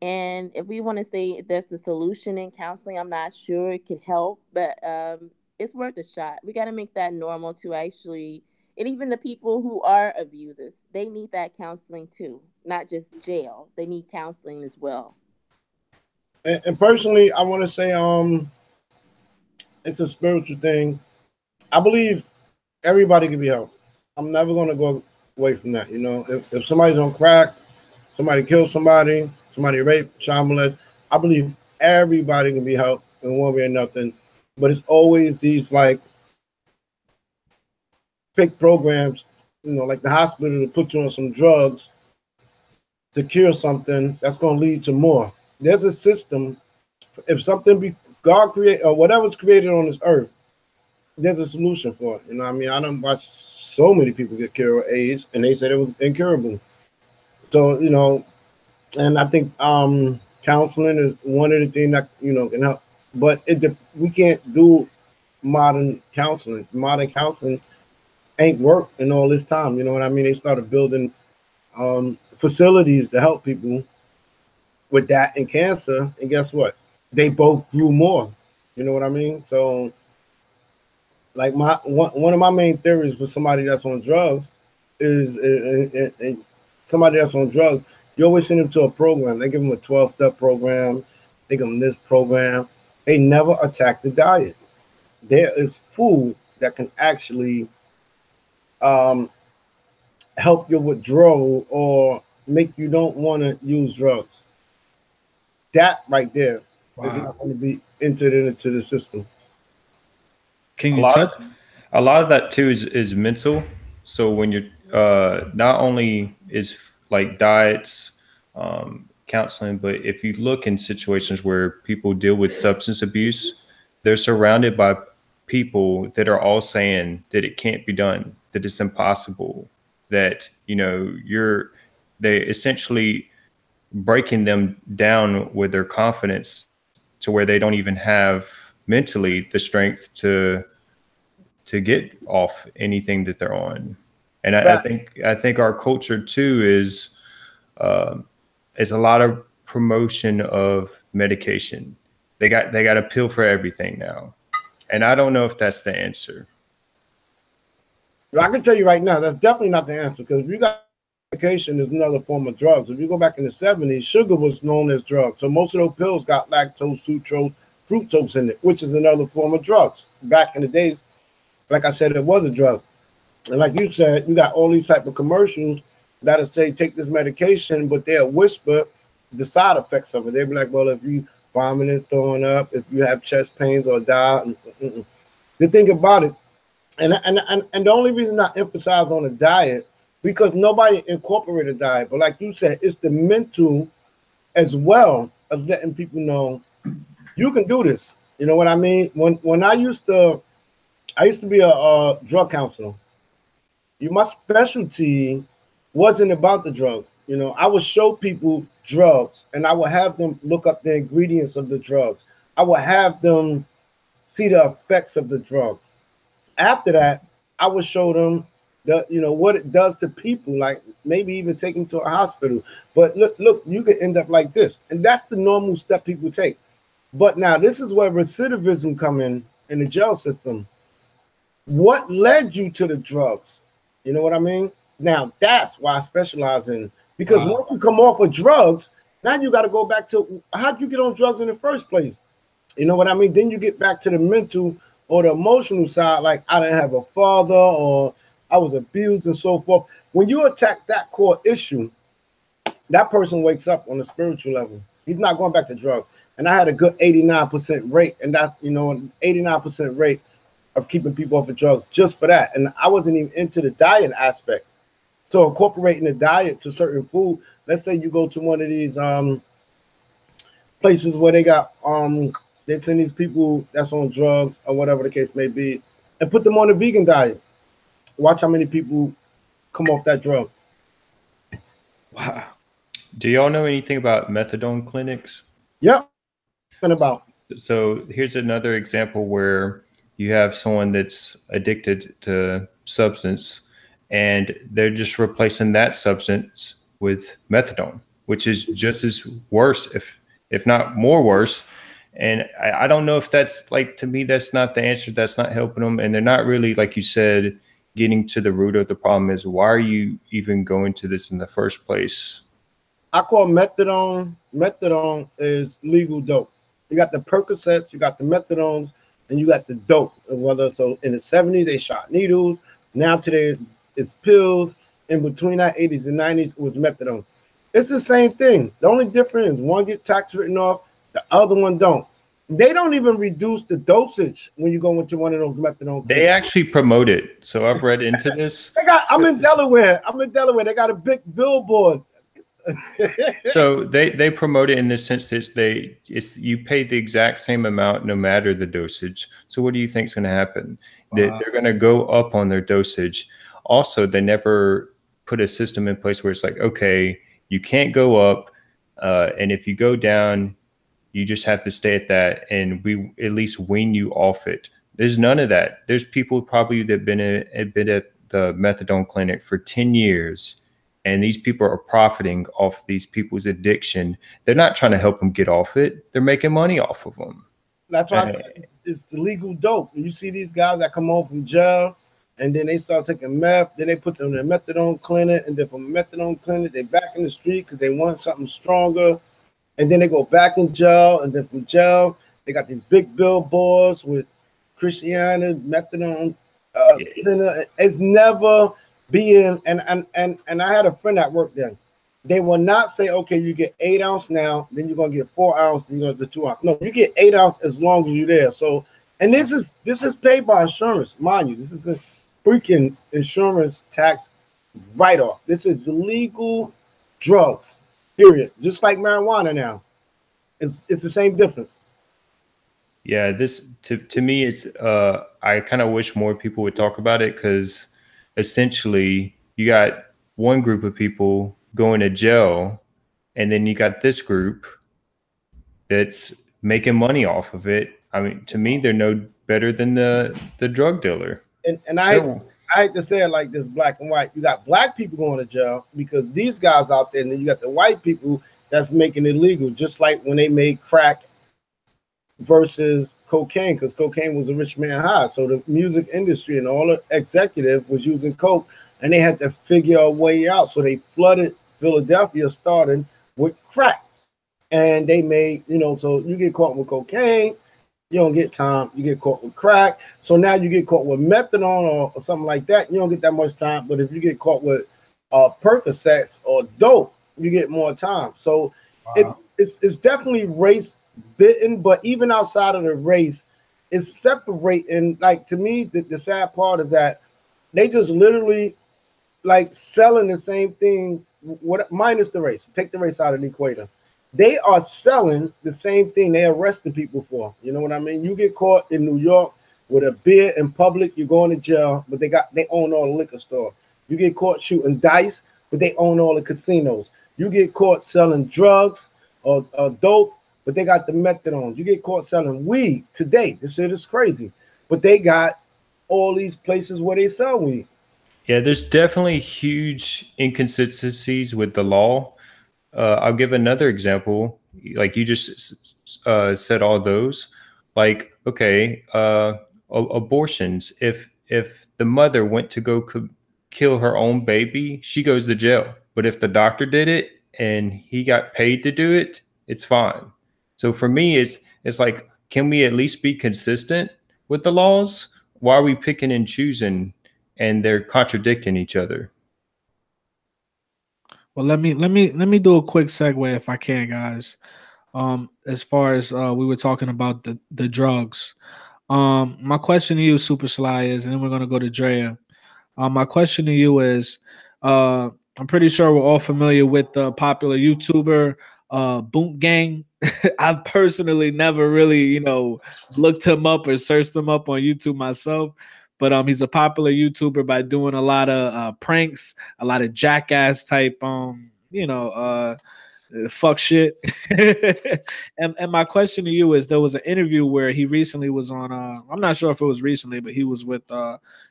And if we want to say there's the solution in counseling, I'm not sure it could help, but it's worth a shot. We got to make that normal to actually, and even the people who are abusers, they need that counseling too, not just jail. They need counseling as well. And personally, I want to say, it's a spiritual thing. I believe everybody can be helped. I'm never gonna go away from that. If somebody's on crack, somebody killed somebody, somebody raped, child molest, I believe everybody can be helped in one way or nothing. But it's always these like fake programs, like the hospital to put you on some drugs to cure something that's going to lead to more. There's a system. If something God create or whatever's created on this earth, there's a solution for it. I mean, I don't watch so many people get cured of AIDS, and they said it was incurable. So and I think counseling is one of the things that can help. But we can't do modern counseling. Modern counseling ain't worked in all this time. You know what I mean? They started building facilities to help people with that and cancer, and guess what? They both grew more. You know what I mean? So, like one of my main theories for somebody that's on drugs is somebody that's on drugs. You always send them to a program. They give them a 12-step program. They give them this program. They never attack the diet. There is food that can actually help your withdrawal or make you don't want to use drugs. That right there is not going to be entered into the system. Can you touch? A lot of that too is mental. So when you're not only is like diets, counseling, but if you look in situations where people deal with substance abuse, they're surrounded by people that are all saying that it can't be done, that it's impossible, that they essentially breaking them down with their confidence to where they don't even have mentally the strength to get off anything that they're on. And I think our culture too is a lot of promotion of medication. They got a pill for everything now, and I don't know if that's the answer. I can tell you right now, that's definitely not the answer, because if you got medication, is another form of drugs. If you go back in the 70s, sugar was known as drugs. So most of those pills got lactose, sucrose, fructose in it, which is another form of drugs. Back in the days, like I said, it was a drug. And like you said, you got all these type of commercials that'll say, take this medication, but they'll whisper the side effects of it. They'll be like, well, if you vomiting, throwing up, if you have chest pains or die. The thing about it, and the only reason I emphasize on the diet, because nobody incorporated diet, but like you said, it's the mental as well as letting people know you can do this. You know what I mean? When I used to be a drug counselor. My specialty wasn't about the drugs. I would show people drugs, and I would have them look up the ingredients of the drugs. I would have them see the effects of the drugs. After that, I would show them what it does to people, like maybe even take them to a hospital. But look, you could end up like this, and that's the normal step people take. But now this is where recidivism come in the jail system. What led you to the drugs? You know what I mean? Now that's why I specialize in, because once you come off of drugs, now you got to go back to how'd you get on drugs in the first place? You know what I mean? Then you get back to the mental or the emotional side, like I didn't have a father or I was abused and so forth. When you attack that core issue, that person wakes up on a spiritual level. He's not going back to drugs. And I had a good 89% rate, and that's 89% rate of keeping people off of drugs just for that. And I wasn't even into the diet aspect. So incorporating the diet to certain food. Let's say you go to one of these places where they send these people that's on drugs or whatever the case may be, and put them on a vegan diet. Watch how many people come off that drug. Wow. Do y'all know anything about methadone clinics? Yep. And about. So here's another example where you have someone that's addicted to substance and they're just replacing that substance with methadone, which is just as worse, if not more worse. And I don't know if that's like, to me, that's not the answer. That's not helping them. And they're not really, like you said, getting to the root of the problem is why are you even going to this in the first place? I call methadone is legal dope. You got the Percocets, you got the methadones, and you got the dope. And whether so in the 70s they shot needles, now today it's pills. In between that 80s and 90s it was methadone. It's the same thing. The only difference is one get tax written off, the other one don't. They don't even reduce the dosage when you go into one of those methadone. They actually promote it. So I've read into this. I'm in Delaware. They got a big billboard. So they promote it in the sense that you pay the exact same amount no matter the dosage. So what do you think is going to happen? They're going to go up on their dosage. Also, they never put a system in place where it's like, okay, you can't go up, and if you go down, you just have to stay at that, and we at least wean you off it. There's none of that. There's people probably that have been at the methadone clinic for 10 years. And these people are profiting off these people's addiction. They're not trying to help them get off it. They're making money off of them. That's why it's legal dope. You see these guys that come home from jail and then they start taking meth. Then they put them in a methadone clinic. And then from a methadone clinic, they back in the street because they want something stronger. And then they go back in jail. And then from jail, they got these big billboards with Christiana, methadone. It's never being, and I had a friend that worked there. They will not say, okay, you get 8 ounce now, then you're gonna get 4 ounce, then you're gonna get 2 ounce. No, you get 8 ounce as long as you're there. So, and this is paid by insurance, mind you. This is a freaking insurance tax write-off. This is legal drugs, period. Just like marijuana now. It's the same difference. Yeah, this to me, it's I kind of wish more people would talk about it because essentially you got one group of people going to jail and then you got this group that's making money off of it. I mean, to me, they're no better than the drug dealer. And I hate to say it like this, black and white. You got black people going to jail because these guys out there, and then you got the white people that's making it legal, just like when they made crack versus cocaine, because cocaine was a rich man high. So the music industry and all the executive was using coke, and they had to figure a way out. So they flooded Philadelphia, starting with crack, and they made, so you get caught with cocaine, you don't get time. You get caught with crack. So now you get caught with methadone or something like that, you don't get that much time. But if you get caught with Percocets or dope, you get more time. So it's definitely race bitten, but even outside of the race, it's separating. Like, to me, the sad part is that they just literally like selling the same thing, minus the race. Take the race out of the equation. They are selling the same thing they're arresting people for. You know what I mean? You get caught in New York with a beer in public, you're going to jail, but they own all the liquor store. You get caught shooting dice, but they own all the casinos. You get caught selling drugs or dope, but they got the methadone. You get caught selling weed today. This shit is crazy. But they got all these places where they sell weed. Yeah, there's definitely huge inconsistencies with the law. I'll give another example. Like you just said all those. Like, okay, abortions. If the mother went to go kill her own baby, she goes to jail. But if the doctor did it and he got paid to do it, it's fine. So for me, it's like, can we at least be consistent with the laws? Why are we picking and choosing, and they're contradicting each other? Well, let me do a quick segue if I can, guys. As far as we were talking about the drugs, My question to you, Super Sly, is, and then we're gonna go to Drea. My question to you is, I'm pretty sure we're all familiar with the popular YouTuber, Boot Gang. I've personally never really, looked him up or searched him up on YouTube myself, but he's a popular YouTuber by doing a lot of pranks, a lot of jackass type, fuck shit. And my question to you is, there was an interview where he recently was on, I'm not sure if it was recently, but he was with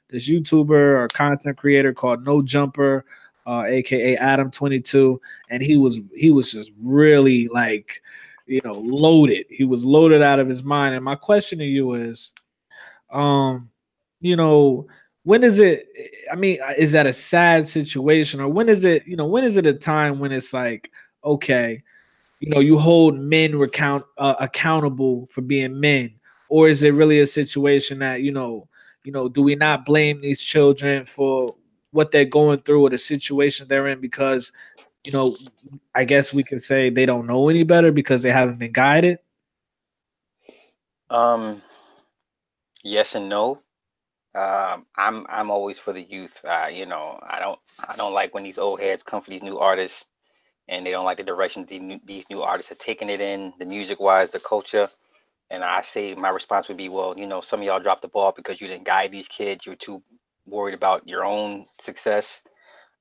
this YouTuber or content creator called No Jumper, aka Adam 22, and he was just really like, loaded. He was loaded out of his mind. And my question to you is, um you know when is it, I mean, is that a sad situation, or when is it, when is it a time when it's like, okay, you hold men accountable for being men, or is it really a situation that, do we not blame these children for what they're going through or the situation they're in, because, you know I guess we could say they don't know any better because they haven't been guided. Um, yes and no. I'm always for the youth. I don't like when these old heads come for these new artists and they don't like the direction these new artists are taking it in, the music wise, the culture. And I say my response would be, well, some of y'all dropped the ball because you didn't guide these kids. You're too worried about your own success.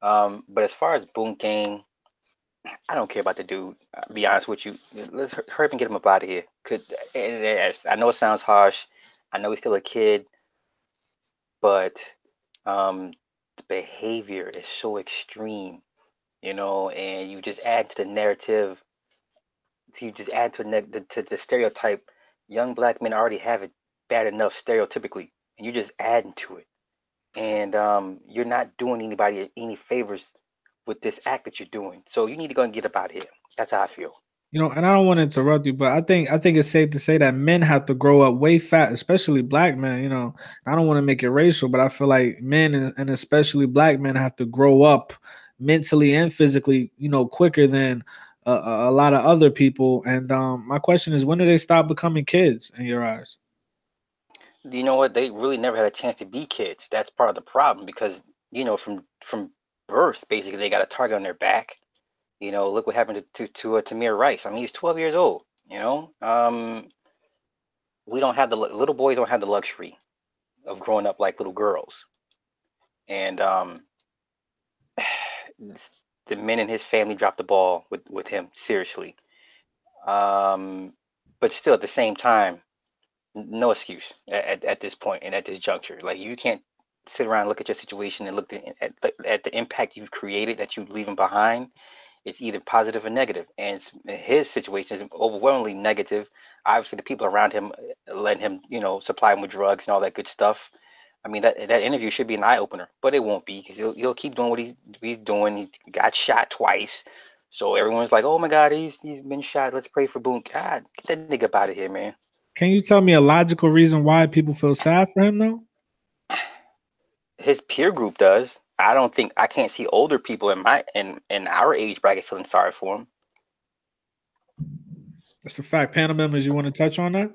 But as far as Boom Gang, I don't care about the dude. Be honest with you. Let's hurry up and get him up out of here. I know it sounds harsh. I know he's still a kid, but the behavior is so extreme, and you just add to the narrative. So you just add to the stereotype. Young black men already have it bad enough stereotypically, and you're just adding to it. And you're not doing anybody any favors with this act that you're doing. So you need to go and get up out of here. That's how I feel. And I don't want to interrupt you, but I think it's safe to say that men have to grow up way fast, especially black men. I don't want to make it racial, but I feel like men, and especially black men, have to grow up mentally and physically, quicker than a lot of other people. And my question is, when do they stop becoming kids in your eyes? You know what? They really never had a chance to be kids. That's part of the problem because from birth, basically, they got a target on their back. Look what happened to Tamir Rice. I mean, he's 12 years old. We don't have little boys don't have the luxury of growing up like little girls, and the men in his family dropped the ball with him seriously. Um, but still, at the same time, no excuse at this point and at this juncture. Like you can't sit around and look at your situation and look at the impact you've created that you're leaving behind. It's either positive or negative, and his situation is overwhelmingly negative. Obviously, the people around him letting him, supply him with drugs and all that good stuff. I mean, that interview should be an eye opener, but it won't be because he'll keep doing what he's doing. He got shot twice, so everyone's like, "Oh my God, he's been shot. Let's pray for Boone." God, get that nigga up out of here, man. Can you tell me a logical reason why people feel sad for him though? His peer group does. I can't see older people in our age bracket feeling sorry for him. That's a fact. Panel members, you want to touch on that?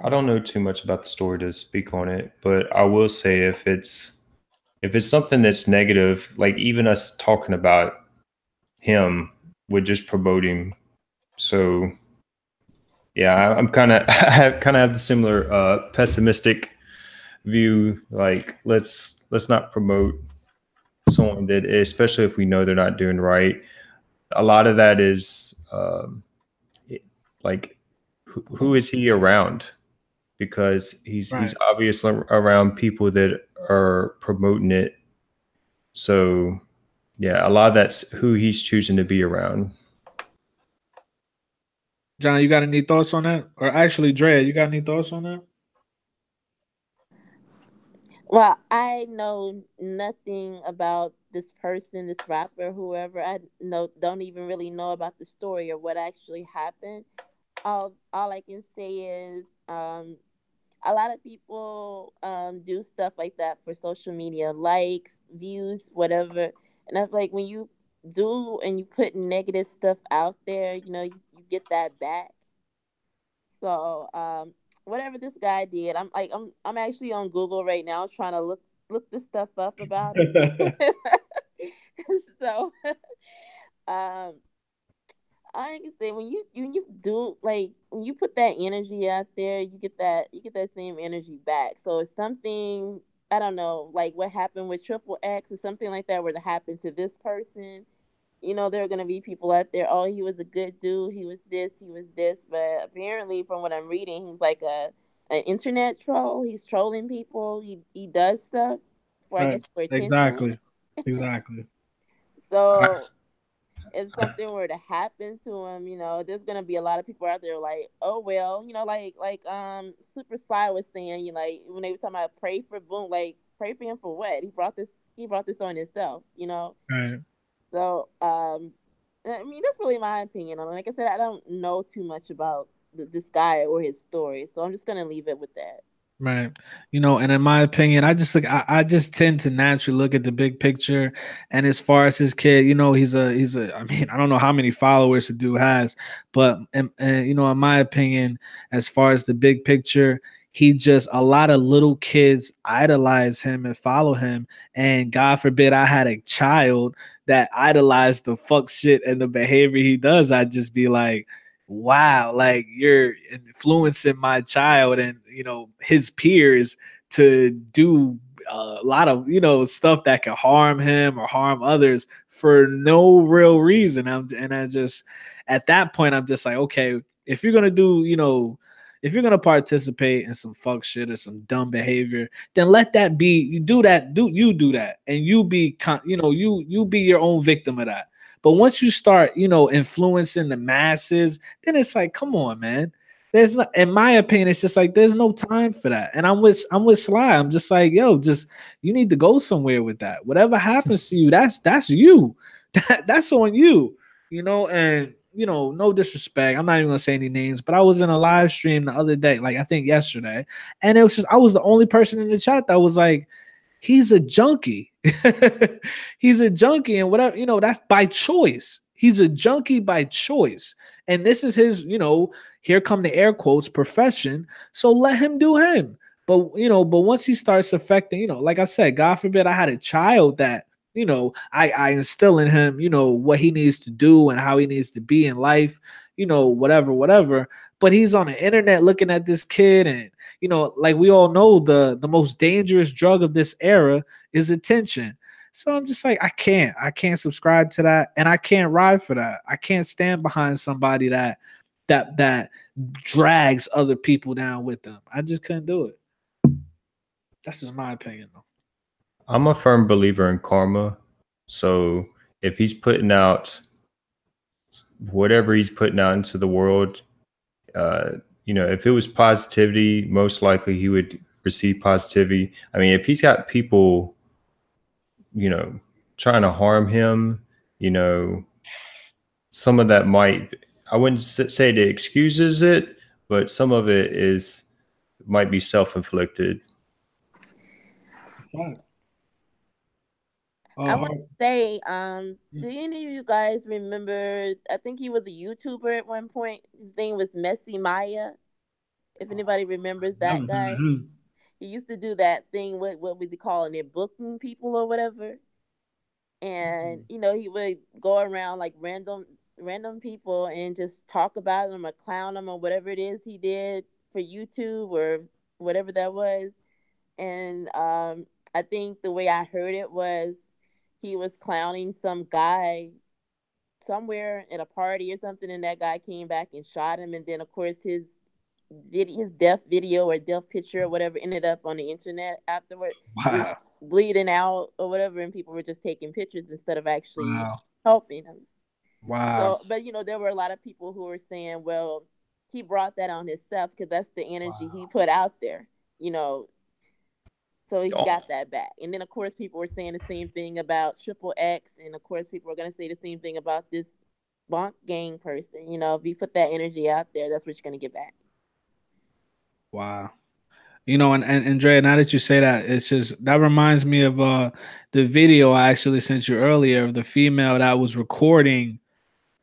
I don't know too much about the story to speak on it, but I will say if it's something that's negative, like even us talking about him would just promote him. So yeah, I'm kind of I have the similar pessimistic view. Like let's not promote someone that, especially if we know they're not doing right. A lot of that is like who is he around? Because he's Right. obviously around people that are promoting it. So yeah, a lot of that's who he's choosing to be around. John, you got any thoughts on that? Or actually, Drea, you got any thoughts on that? Well, I know nothing about this person, this rapper, whoever. I know don't even really know about the story or what actually happened. All I can say is a lot of people do stuff like that for social media, likes, views, whatever. And I feel like when you do and you put negative stuff out there, you get that back. So whatever this guy did, I'm actually on Google right now trying to look this stuff up about it. So um I can say when you do like when you put that energy out there, you get that same energy back. So it's something, I don't know, like what happened with Triple X or something like that were to happen to this person. You know, there are gonna be people out there, oh, he was a good dude, he was this, but apparently from what I'm reading, he's like a an internet troll. He's trolling people. He does stuff for, I Right. guess, for attention. Exactly. Exactly. So if something were to happen to him, you know, there's gonna be a lot of people out there like, oh well, you know, Super Spy was saying, you know, like when they were talking about pray for Boom, like pray for him for what? He brought this on himself, you know. Right. So I mean that's really my opinion on it. Like I said, I don't know too much about this guy or his story, so I'm just gonna leave it with that. Right. You know, and in my opinion, I just tend to naturally look at the big picture. And as far as his kid, you know, I mean, I don't know how many followers the dude has, but and you know, in my opinion, as far as the big picture, he just a lot of little kids idolize him and follow him. And God forbid I had a child that idolized the fuck shit and the behavior he does. I'd just be like, wow, like you're influencing my child and you know his peers to do a lot of you know stuff that can harm him or harm others for no real reason. And I just at that point I'm just like, okay, if you're gonna do you know if you're gonna participate in some fuck shit or some dumb behavior, then let that be. You do that, do that, and you be you know you be your own victim of that. But once you start, you know, influencing the masses, then it's like, come on, man. There's not, in my opinion, it's just like there's no time for that. And I'm with Sly. I'm just like, yo, just you need to go somewhere with that. Whatever happens to you, that's you. That's on you. You know, and you know, no disrespect. I'm not even gonna say any names, but I was in a live stream the other day, like I think yesterday, and it was just I was the only person in the chat that was like, he's a junkie. He's a junkie, and whatever, you know, that's by choice. He's a junkie by choice. And this is his, you know, here come the air quotes profession. So let him do him. But you know, but once he starts affecting, you know, like I said, God forbid I had a child that, you know, I instill in him, you know, what he needs to do and how he needs to be in life, you know, whatever. But he's on the internet looking at this kid, and you know, like we all know, the most dangerous drug of this era is attention. So I'm just like, I can't subscribe to that, and I can't ride for that. I can't stand behind somebody that drags other people down with them. I just couldn't do it. That's just my opinion, though. I'm a firm believer in karma. So if he's putting out whatever he's putting out into the world, you know, if it was positivity, most likely he would receive positivity. I mean, if he's got people, you know, trying to harm him, you know, some of that I wouldn't say that excuses it, but some of it might be self-inflicted. That's a fact. I want to say, do any of you guys remember? I think he was a YouTuber at one point. His name was Messy Maya. If anybody remembers that guy, he used to do that thing. What would they call it? Booking people or whatever. And you know, he would go around like random people and just talk about them or clown them or whatever it is he did for YouTube or whatever that was. And I think the way I heard it was he was clowning some guy somewhere at a party or something, and that guy came back and shot him. And then of course his death video or death picture or whatever ended up on the internet afterward. Wow. Bleeding out or whatever, and people were just taking pictures instead of actually helping him. Wow. So, but you know, there were a lot of people who were saying, well, he brought that on himself because that's the energy he put out there, you know, so he got that back. And then of course people were saying the same thing about Triple X, and of course people were going to say the same thing about this Bonk gang person. You know, if you put that energy out there, that's what you're going to get back. Wow. You know, and Andrea, now that you say that, it's just that reminds me of the video I actually sent you earlier of the female that was recording,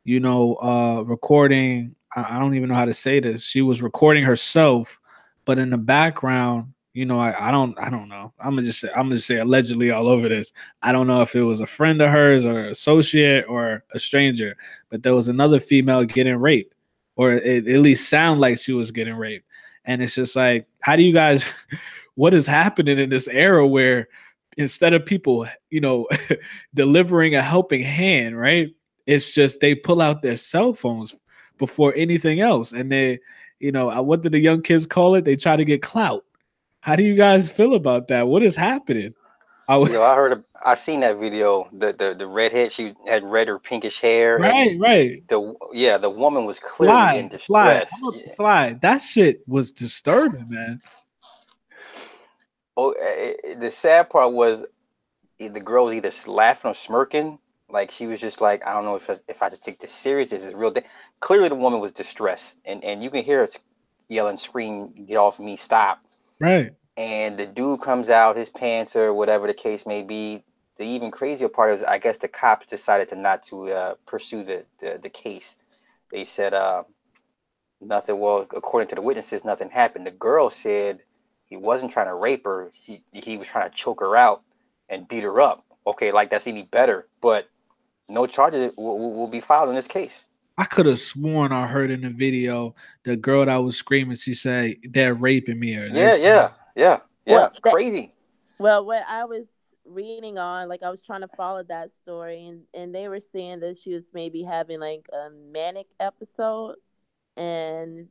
you know, recording I don't even know how to say this. She was recording herself, but in the background, I don't know. I'm gonna just say allegedly all over this. I don't know if it was a friend of hers or associate or a stranger, but there was another female getting raped, or it at least sounded like she was getting raped. And it's just like, how do you guys? What is happening in this era where instead of people, delivering a helping hand, right? It's just they pull out their cell phones before anything else, and what do the young kids call it? They try to get clout. How do you guys feel about that? What is happening? I seen that video. The redhead, she had red or pinkish hair, and right. the woman was clearly in distress. Slide. That shit was disturbing, man. Oh, the sad part was the girl was either laughing or smirking. Like she was just like, I don't know if I just take this serious. Is it real? Clearly, the woman was distressed, and you can hear her yelling, scream, "Get off me! Stop!" Right. And the dude comes out, his pants or whatever the case may be. The even crazier part is, I guess the cops decided to not to pursue the case. They said nothing. Well, according to the witnesses, nothing happened. The girl said he wasn't trying to rape her. He was trying to choke her out and beat her up. Okay, like that's any better, but no charges will be filed in this case. I could have sworn I heard in the video the girl that was screaming. She said they're raping me. Or Yeah. Crazy. Well, what I was reading on, like I was trying to follow that story, and they were saying that she was maybe having like a manic episode, and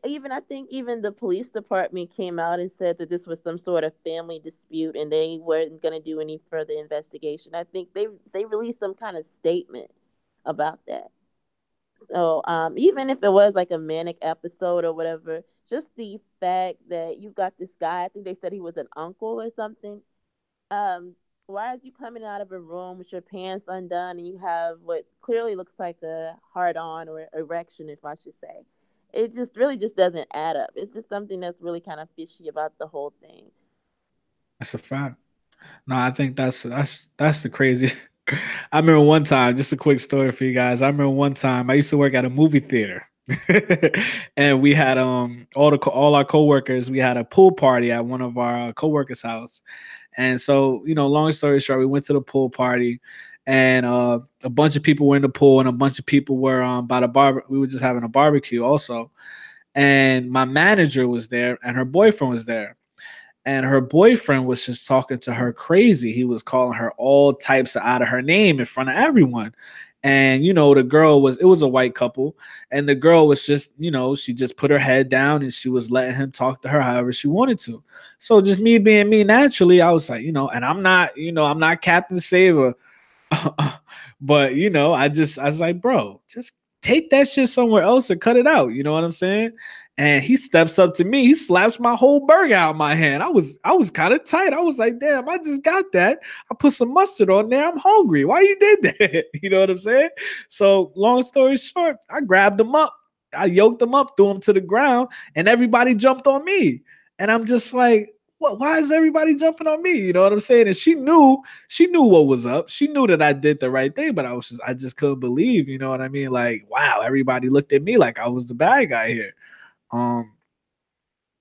even I think even the police department came out and said that this was some sort of family dispute, and they weren't going to do any further investigation. I think they released some kind of statement about that. So even if it was like a manic episode or whatever, just the fact that you got this guy, I think they said he was an uncle or something. Why is you coming out of a room with your pants undone and you have what clearly looks like a hard on or erection, if I should say? It just really just doesn't add up. It's just something that's really kind of fishy about the whole thing. That's a fact. No, I think that's the crazy. I remember one time, just a quick story for you guys. I remember one time I used to work at a movie theater. And we had all our coworkers, we had a pool party at one of our coworkers' house. And so, long story short, we went to the pool party, and a bunch of people were in the pool, and a bunch of people were by the bar. We were just having a barbecue also. And my manager was there, and her boyfriend was there. And her boyfriend was just talking to her crazy. He was calling her all types out of her name in front of everyone. And, the girl it was a white couple. And the girl was just, she just put her head down and she was letting him talk to her however she wanted to. So just me being me naturally, I was like, and I'm not Captain Saver. But, I was like, bro, just take that shit somewhere else or cut it out. You know what I'm saying? And he steps up to me. He slaps my whole burger out of my hand. I was kind of tight. I was like, damn, I just got that. I put some mustard on there. I'm hungry. Why you did that? You know what I'm saying? So long story short, I grabbed him up. I yoked him up, threw him to the ground, and everybody jumped on me. And I'm just like, what? Why is everybody jumping on me? You know what I'm saying? And she knew what was up. She knew that I did the right thing, but I just couldn't believe, you know what I mean? Like, wow, everybody looked at me like I was the bad guy here. I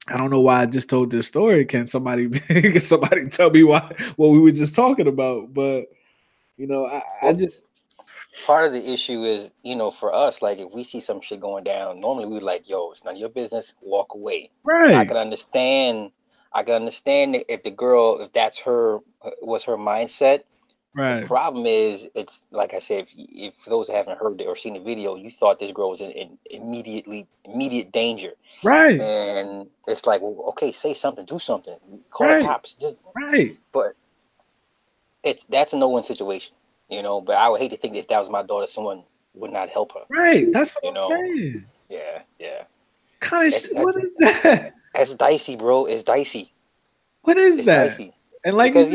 don't know why I just told this story. Can somebody tell me what we were just talking about? But I just part of the issue is, for us, like if we see some shit going down, normally we're like, yo, it's none of your business, walk away. Right. I can understand if the girl, if that's her was her mindset. Right. The problem is, it's like I said, if for those that haven't heard it or seen the video, you thought this girl was in immediate danger. Right. And it's like, well, okay, say something, do something, call right. the cops. Right. But that's a no-win situation, But I would hate to think that if that was my daughter, someone would not help her. Right. That's what I'm saying. Yeah. Kind of shit. What is that? That's dicey, bro. It's dicey. What is that? Dicey. And like, because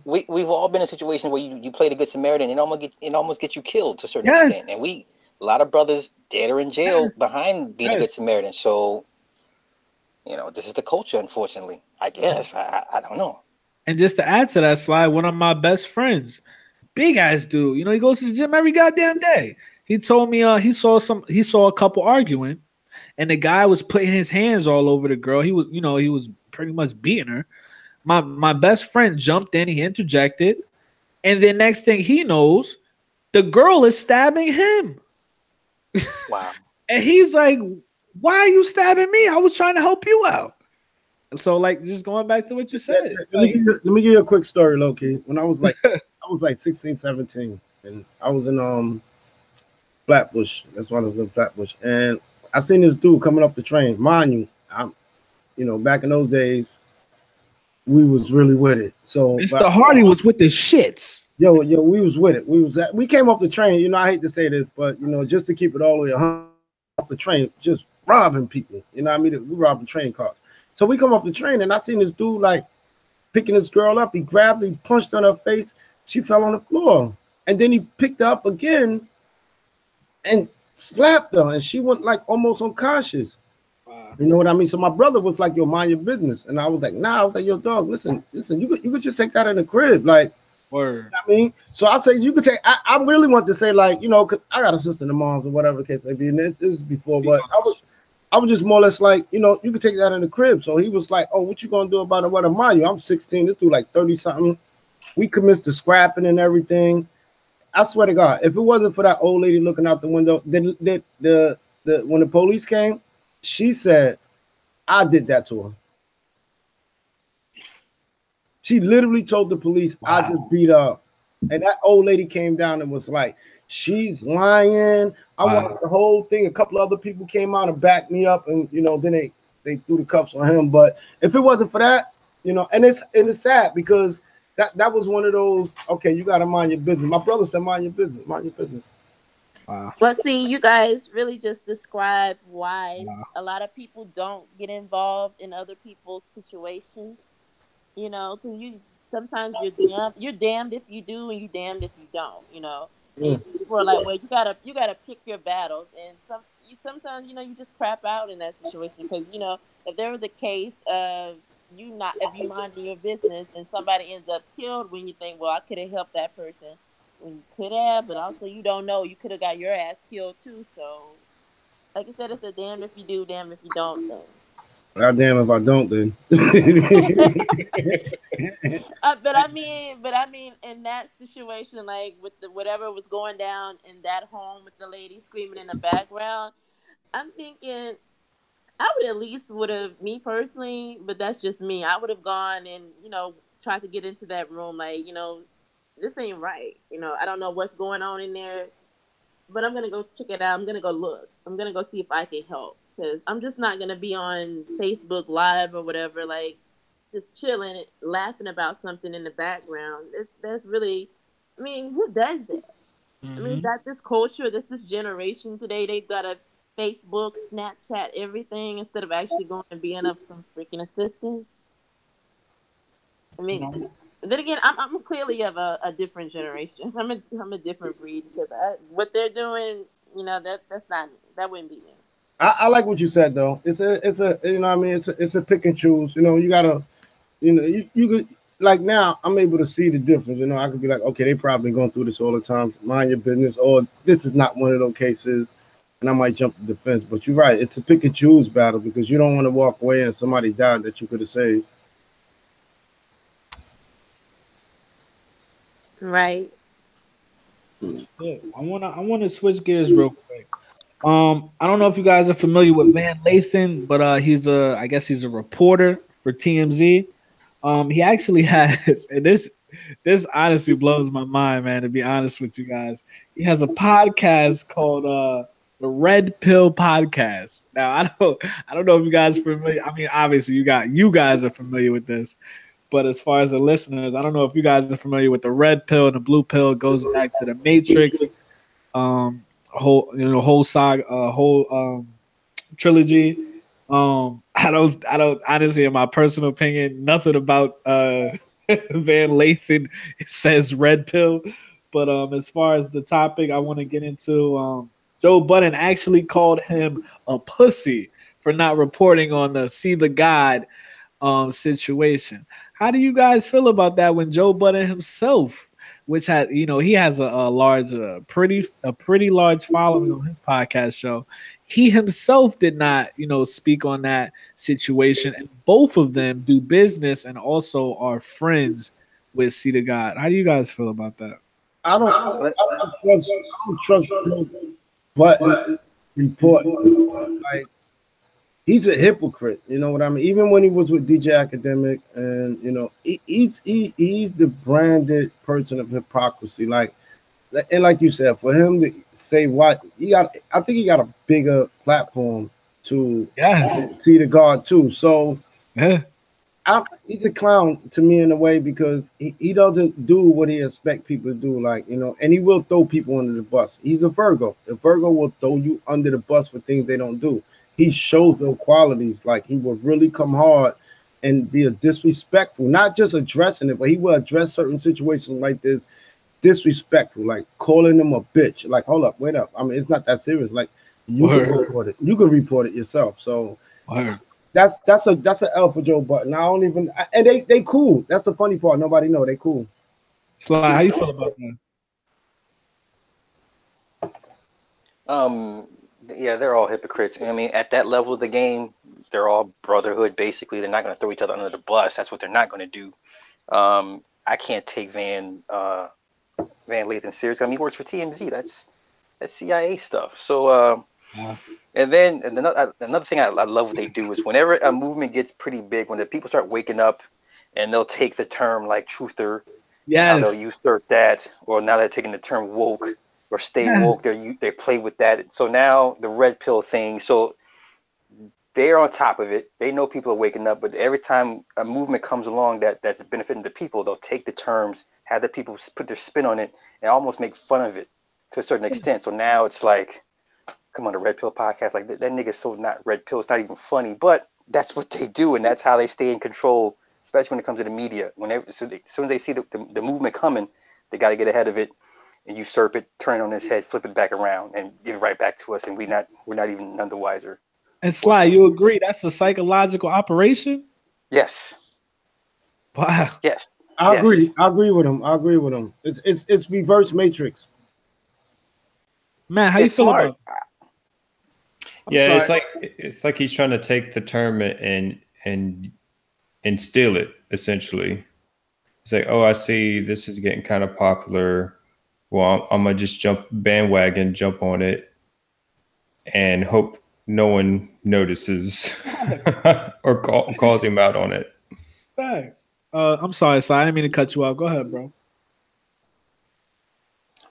we've all been in a situation where you play the good Samaritan and almost get you killed to a certain extent, and a lot of brothers dead or in jail behind being a good Samaritan. So, this is the culture, unfortunately. I guess I don't know. And just to add to that, Slide, one of my best friends, big ass dude, he goes to the gym every goddamn day. He told me he saw a couple arguing, and the guy was putting his hands all over the girl. He was pretty much beating her. My best friend jumped in, he interjected, and then next thing he knows, the girl is stabbing him. Wow. And he's like, "Why are you stabbing me? I was trying to help you out." So, like, just going back to what you said. Let me give you a quick story, Loki. When I was like 16, 17, and I was in Flatbush. That's why I was in Flatbush, and I seen this dude coming up the train. Mind you, back in those days, we was really with it. So Mr. Hardy was with the shits. Yo, we was with it. We came off the train. I hate to say this, but just to keep it all the way off the train, just robbing people. You know what I mean? We robbing train cars. So we come off the train, and I seen this dude like picking this girl up. He grabbed her, he punched her in her face. She fell on the floor, and then he picked her up again and slapped her, and she went like almost unconscious. Wow. You know what I mean? So my brother was like, "Yo, mind your business," and I was like, "Nah." I was like, "Yo, dog, listen, you could just take that in the crib, like." Word. You know what I mean, so I say you could take. I really want to say like, because I got a sister and a mom or whatever the case may be, and this is before, but I was just more or less like, you could take that in the crib. So he was like, "Oh, what you gonna do about it? What am I? I'm 16. This dude like 30 something. We commenced to scrapping and everything. I swear to God, if it wasn't for that old lady looking out the window, the when the police came, she said, I did that to her. She literally told the police, wow. I just beat her up. And that old lady came down and was like, she's lying. I watched the whole thing. A couple other people came out and backed me up, and then they threw the cuffs on him. But if it wasn't for that, and it's sad because that was one of those, okay, you gotta mind your business. My brother said, mind your business, mind your business. Wow. Well, see, you guys really just described why a lot of people don't get involved in other people's situations. Because sometimes you're damned if you do, and you're damned if you don't. And people are like, well, you gotta pick your battles, and sometimes you just crap out in that situation because if there was a case of if you minding your business and somebody ends up killed when you think, well, I could have helped that person. When you could have, but also you don't know, you could have got your ass killed too. So, like I said, it's a damn if you do, damn if you don't thing. God damn if I don't then. But I mean, in that situation, like with whatever was going down in that home with the lady screaming in the background, I'm thinking I would have, me personally, but that's just me. I would have gone and tried to get into that room, like this ain't right. I don't know what's going on in there, but I'm gonna go check it out. I'm gonna go look. I'm gonna go see if I can help, because I'm just not gonna be on Facebook Live or whatever, like just chilling, laughing about something in the background. That's really, I mean, who does that? Mm-hmm. I mean, that's this culture, this generation today. They've got a Facebook, Snapchat, everything instead of actually going and being of some freaking assistance. I mean, then again, I'm clearly of a different generation. I'm a different breed because what they're doing, that's not me. That wouldn't be me. I like what you said though. It's a what I mean, it's a pick and choose. You gotta, you could, like, now I'm able to see the difference. I could be like, okay, they probably going through this all the time. Mind your business, or this is not one of those cases, and I might jump to defense. But you're right, it's a pick and choose battle because you don't want to walk away and somebody died that you could have saved. Right. Yeah, I wanna switch gears real quick. I don't know if you guys are familiar with Van Lathan, but I guess he's a reporter for TMZ. He actually has, and this honestly blows my mind, man, to be honest with you guys. He has a podcast called the Red Pill Podcast. Now I don't know if you guys are familiar. I mean, obviously you guys are familiar with this. But as far as the listeners, I don't know if you guys are familiar with the red pill and the blue pill. It goes back to the Matrix, whole saga, whole trilogy. I don't honestly, in my personal opinion, nothing about Van Lathan says red pill. But as far as the topic, I want to get into Joe Budden actually called him a pussy for not reporting on the See the God situation. How do you guys feel about that when Joe Budden himself which had he has a large, pretty large following on his podcast show. He himself did not speak on that situation, and both of them do business and also are friends with C to God. How do you guys feel about that? I don't trust Joe Button report. Like, he's a hypocrite. You know what I mean? Even when he was with DJ Academic, and he's the branded person of hypocrisy. And like you said, for him to say what I think he got a bigger platform to see the God too. So Yeah. He's a clown to me in a way, because he doesn't do what he expects people to do, and he will throw people under the bus. He's a Virgo. The Virgo will throw you under the bus for things they don't do. He shows those qualities. Like, he will really come hard and be a disrespectful, not just addressing it, but he will address certain situations like this, disrespectful, like calling them a bitch. Like, hold up, wait up. I mean, it's not that serious. Like, you can report it. You can report it yourself. So that's an L for Joe Button. I don't even, and they cool. That's the funny part. Nobody know they cool. Sly, how you feel about that? Yeah, they're all hypocrites. I mean, at that level of the game, they're all brotherhood. Basically, they're not going to throw each other under the bus. That's what they're not going to do. I can't take Van Lathan seriously. I mean, he works for TMZ. That's CIA stuff. So, and another thing I love what they do is whenever a movement gets pretty big, when the people start waking up, and they'll take the term like truther, how they'll usurp that, or now they're taking the term woke or stay woke. They play with that. So now the red pill thing. So they're on top of it. They know people are waking up, but every time a movement comes along that's benefiting the people, they'll take the terms, have the people put their spin on it, and almost make fun of it to a certain extent. So now it's like, come on, the Red Pill podcast, like that nigga's so not red pill. It's not even funny, but that's what they do, and that's how they stay in control, especially when it comes to the media. As soon as they see the movement coming, they got to get ahead of it and usurp it, turn it on its head, flip it back around, and give it right back to us, and we're not even none the wiser. And Sly, you agree that's a psychological operation? Yes. Wow. Yes. I agree. I agree with him. It's reverse Matrix. Man, how you feel about it? It's like he's trying to take the term and steal it, essentially. It's like, oh, I see this is getting kind of popular. Well, I'm gonna just jump on it, and hope no one notices or calls him out on it. Thanks. I'm sorry, Si. I didn't mean to cut you off. Go ahead, bro.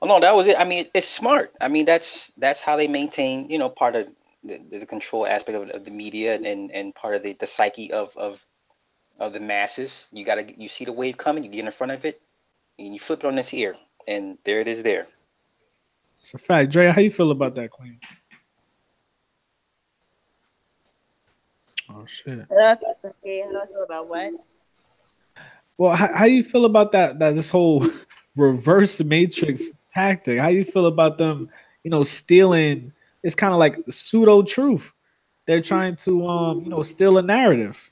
Oh no, that was it. I mean, it's smart. I mean, that's how they maintain, part of the control aspect of the media and part of the psyche of the masses. You see the wave coming, you get in front of it, and you flip it on its ear, and there it is. There. It's a fact. Dre, how you feel about that, Queen? Oh shit. Okay, how do I feel about what? Well, how you feel about that this whole reverse Matrix tactic? How you feel about them, stealing? It's kind of like pseudo truth. They're trying to, steal a narrative.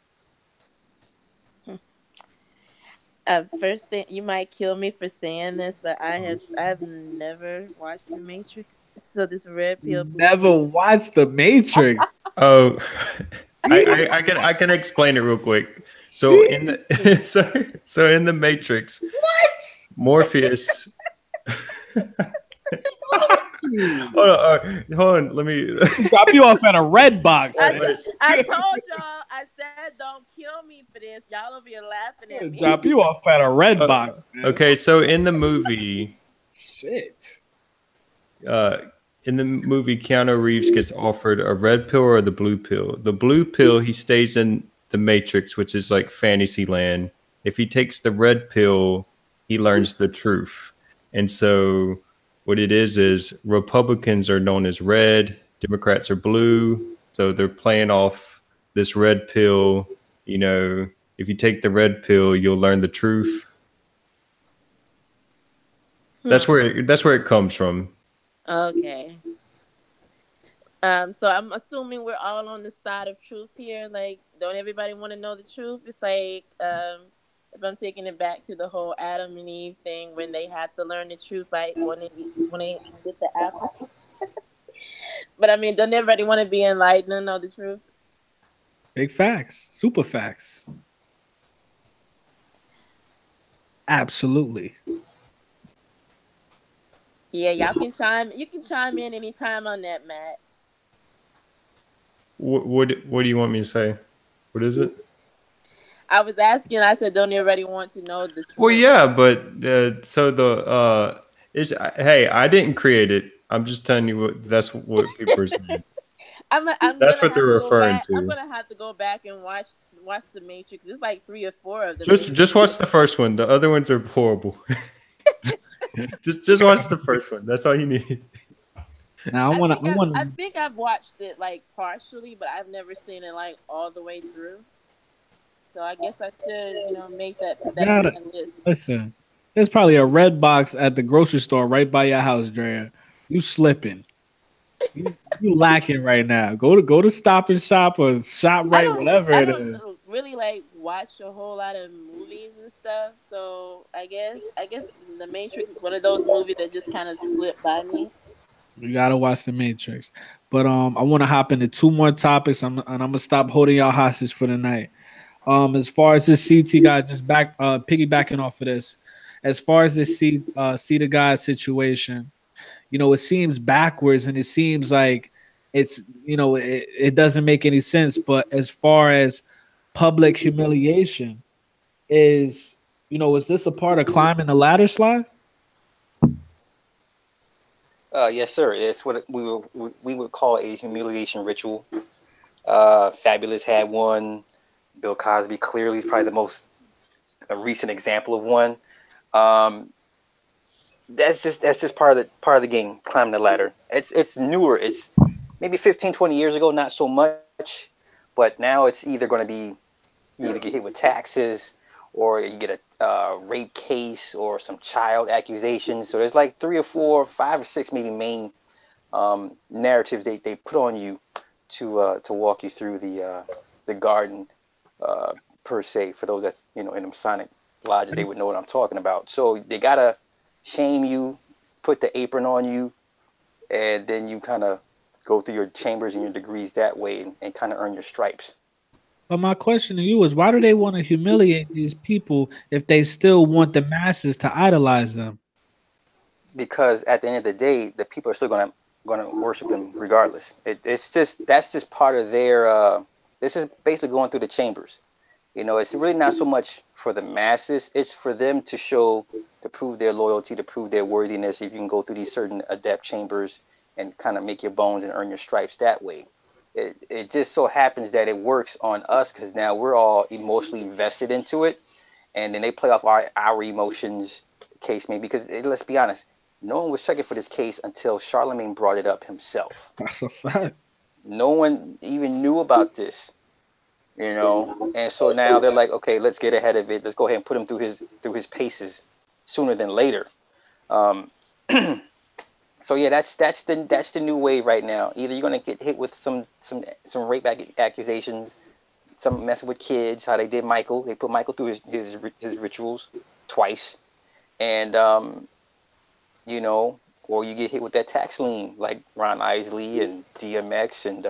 First thing, you might kill me for saying this, but I have never watched The Matrix. So this red pill. Never watched The Matrix. Oh, I can explain it real quick. So in the Matrix, what? Morpheus. Hold on. Let me drop you off at a red box. I told y'all. I said, don't kill me for this. Y'all will be laughing at me. Drop you off at a red box. Okay, so in the movie, in the movie, Keanu Reeves gets offered a red pill or the blue pill. The blue pill, he stays in the Matrix, which is like fantasy land. If he takes the red pill, he learns the truth. And so what it is Republicans are known as red, Democrats are blue. So they're playing off this red pill. If you take the red pill, you'll learn the truth. That's where it comes from. Okay. So I'm assuming we're all on the side of truth here. Like, don't everybody want to know the truth? It's like, if I'm taking it back to the whole Adam and Eve thing when they had to learn the truth by when they get the apple. But I mean, don't everybody want to be enlightened and know the truth? Big facts, super facts. Absolutely. Yeah, y'all can chime. You can chime in anytime on that, Matt. What do you want me to say? What is it? I was asking. I said, don't everybody want to know the Well, truth? yeah, but so the it's, hey, I didn't create it. I'm just telling you that's what people are saying. I'm That's gonna what they're have to go referring back. I'm to. gonna have to go back and watch the Matrix. There's like 3 or 4 of them. Just watch the first one. The other ones are horrible. just watch the first one. That's all you need. Now I want I to. think I've watched it like partially, but I've never seen it like all the way through. So I guess I should, make that put that on Gotta my list. listen. There's probably a red box at the grocery store right by your house, Drea. You slipping. You lacking right now. Go to Stop and Shop or Shop I Right, don't whatever I it don't is. really like watch a whole lot of movies and stuff. So I guess The Matrix is one of those movies that just kind of slipped by me. You gotta watch the Matrix. But I want to hop into 2 more topics. I'm gonna stop holding y'all hostage for the night. As far as this CT guy, just piggybacking off of this, as far as this C the guy situation, it seems backwards and it seems like it doesn't make any sense. But as far as public humiliation is this a part of climbing the ladder slide? Yes, sir. It's what we would call a humiliation ritual. Fabulous had one. Bill Cosby clearly is probably the most recent example of one. Um, that's just part of the game, climbing the ladder. It's newer. It's maybe 15, 20 years ago, not so much, but now it's either going to be you either get hit with taxes or you get a rape case or some child accusations. So there's like three or four, five or six maybe main narratives they put on you to walk you through the garden uh, per se. For those that's in the Masonic lodges, they would know what I'm talking about. So they gotta shame you, put the apron on you, and then you kind of go through your chambers and your degrees that way and kind of earn your stripes. But my question to you is, why do they want to humiliate these people if they still want the masses to idolize them? Because at the end of the day, the people are still gonna worship them regardless. It's just that's just part of their. This is basically going through the chambers. It's really not so much for the masses. It's for them to show, to prove their loyalty, to prove their worthiness. If you can go through these certain adept chambers and kind of make your bones and earn your stripes that way. It just so happens that it works on us because now we're all emotionally invested into it, and then they play off our emotions. Case maybe because let's be honest, no one was checking for this case until Charlemagne brought it up himself. That's a fact. No one even knew about this. And so now they're like, okay, let's get ahead of it. Let's go ahead and put him through his paces sooner than later. Um, so yeah, that's the new wave right now. Either you're gonna get hit with some rape accusations, some messing with kids, how they did Michael. They put Michael through his rituals twice, and or you get hit with that tax lien like Ron Isley and DMX, and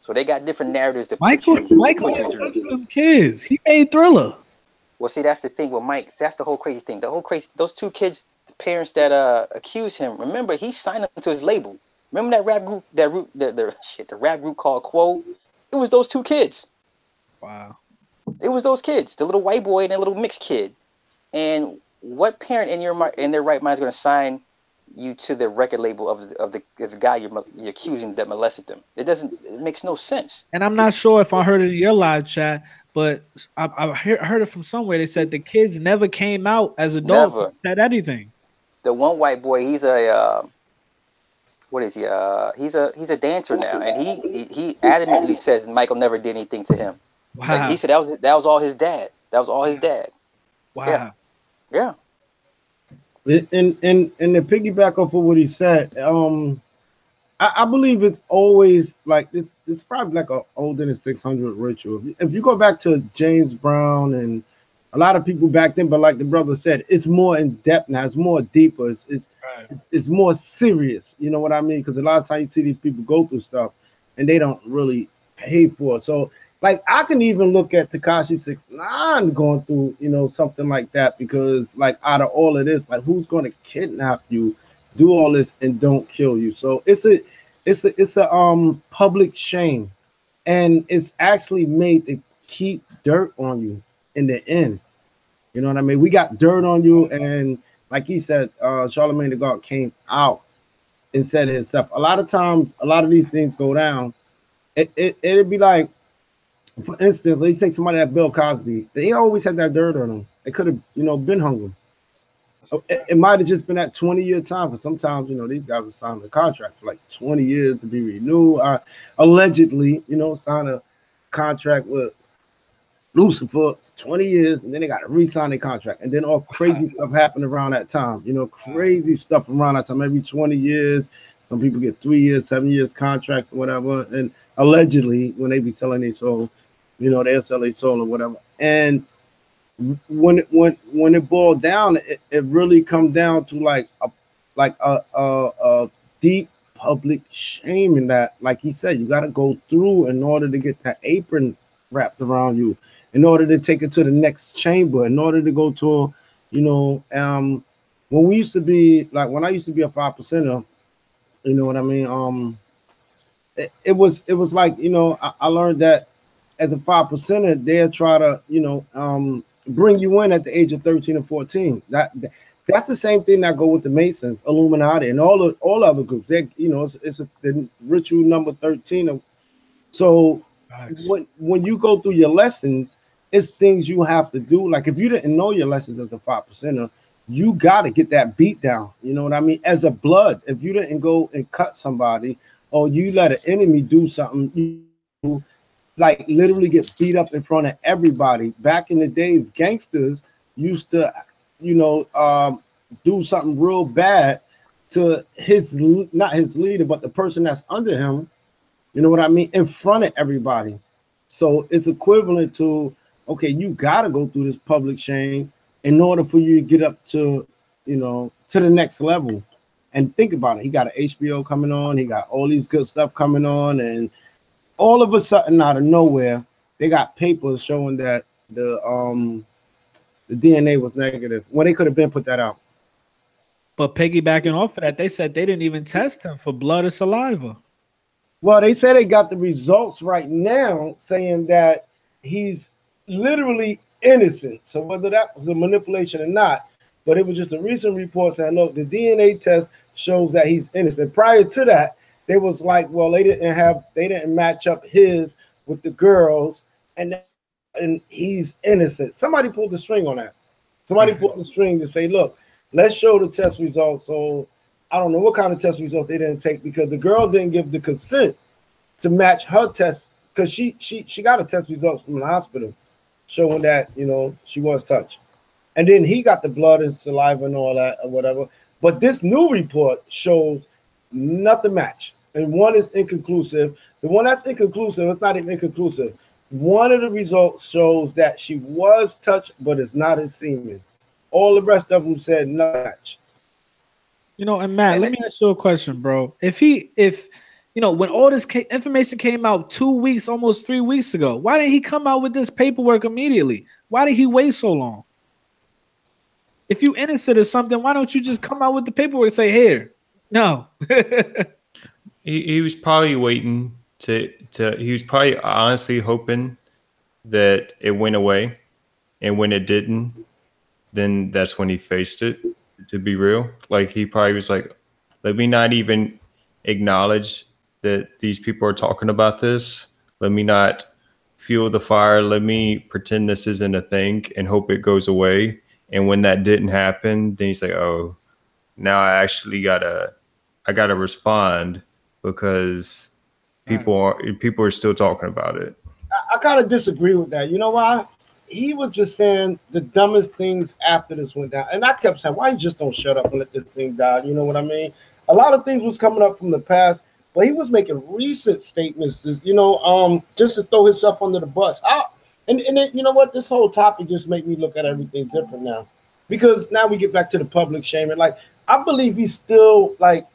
so they got different narratives to Michael put you through. them kids. He made Thriller. Well, see, that's the thing with Mike. That's the whole crazy thing. The whole crazy, those two kids, the parents that accused him. Remember, he signed them to his label. Remember that rap group, the rap group called Quo. It was those two kids. Wow. It was those kids, the little white boy and the little mixed kid. And what parent in their right mind is going to sign you to the record label of the guy you're accusing that molested them? It makes no sense. And I'm not sure if I heard it in your live chat, but I heard it from somewhere. They said the kids never came out as adults, Never. said anything. The one white boy, he's a what is he? He's a dancer now, and he adamantly says Michael never did anything to him. Like he Wow. said, that was all his dad. That was all his dad. Yeah, Wow. yeah. And to piggyback off of what he said, I believe it's always like this. It's probably like a older than 600 ritual. If you go back to James Brown and A lot of people back then, but like the brother said, it's more in depth now. It's more deeper. It's more serious. You know what I mean? Because a lot of times you see these people go through stuff and they don't really pay for it. So like I can even look at Tekashi 6ix9ine going through, you know, something like that, because like out of all of this, like who's going to kidnap you, do all this and don't kill you? So it's a public shame, and it's actually made to keep dirt on you in the end. You know what I mean? We got dirt on you, and like he said, Charlemagne the God came out and said it himself. A lot of times, a lot of these things go down. It'd be like, for instance, let's take somebody like Bill Cosby. They always had that dirt on them. They could have, you know, been hung him. It might have just been that 20-year time, but sometimes, you know, these guys are signing a contract for like 20 years to be renewed. Allegedly, you know, sign a contract with Lucifer for 20 years, and then they got to re-sign their contract. And then all crazy stuff happened around that time. You know, crazy stuff around that time. Every 20 years, some people get 3 years, 7 years contracts or whatever. And allegedly, when they be selling their soul, you know, they'll sell their soul or whatever. And when it boiled down, it really comes down to like a deep public shame in that. Like he said, you got to go through in order to get that apron wrapped around you, in order to take it to the next chamber, in order to go to, you know, when we used to be like, when I used to be a 5%er, you know what I mean? It was like, you know, I learned that as a 5%er, they'll try to, you know, bring you in at the age of 13 or 14. That's the same thing that go with the Masons, Illuminati, and all other groups. They, you know, it's the ritual number 13. So when you go through your lessons, it's things you have to do. Like if you didn't know your lessons as a 5%er, you got to get that beat down. You know what I mean? As a blood, if you didn't go and cut somebody, or you let an enemy do something, you like literally get beat up in front of everybody. Back in the days, gangsters used to, you know, do something real bad to not his leader, but the person that's under him. You know what I mean? In front of everybody. So it's equivalent to, okay, you got to go through this public shame in order for you to get up to, you know, to the next level. And think about it. He got an HBO coming on. He got all these good stuff coming on. And all of a sudden, out of nowhere, they got papers showing that the DNA was negative when they could have been put that out. But piggybacking off of that, they said they didn't even test him for blood or saliva. Well, they said they got the results right now saying that he's literally innocent. So whether that was a manipulation or not, but it was just a recent report saying, look, the DNA test shows that he's innocent. Prior to that, they was like, well, they didn't match up his with the girls, and he's innocent. Somebody pulled the string on that. Somebody pulled the string to say, look, let's show the test results. So I don't know what kind of test results they didn't take, because the girl didn't give the consent to match her test, because she got a test results from the hospital showing that, you know, she was touched. And then he got the blood and saliva and all that or whatever. But this new report shows nothing match. And one is inconclusive. The one that's inconclusive, it's not even inconclusive. One of the results shows that she was touched, but it's not his semen. All the rest of them said no match. You know, and Matt, let me ask you a question, bro. If you know, when all this information came out 2 weeks, almost 3 weeks ago, why didn't he come out with this paperwork immediately? Why did he wait so long? If you innocent or something, why don't you just come out with the paperwork and say, here? No. he was probably waiting he was probably honestly hoping that it went away. And when it didn't, then that's when he faced it, to be real. Like he probably was like, let me not even acknowledge that these people are talking about this. Let me not fuel the fire. Let me pretend this isn't a thing and hope it goes away. And when that didn't happen, then he's like, oh, now I actually gotta respond, because people are still talking about it. I kind of disagree with that. You know why? He was just saying the dumbest things after this went down. And I kept saying, why you just don't shut up and let this thing die? You know what I mean? A lot of things was coming up from the past, but he was making recent statements, you know, just to throw himself under the bus. And then, you know what? This whole topic just made me look at everything different now, because now we get back to the public shaming. Like, I believe he's still like,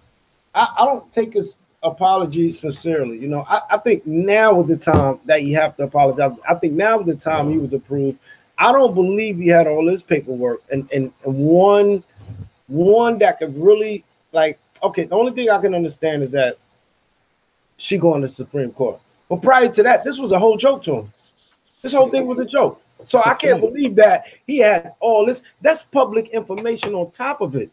I don't take his apology sincerely. You know, I think now was the time that you have to apologize. I think now was the time he was approved. I don't believe he had all this paperwork and one that could really like. Okay, the only thing I can understand is that she going to the Supreme Court. But prior to that, this was a whole joke to him. This whole thing was a joke. So I can't believe that he had all this. That's public information on top of it.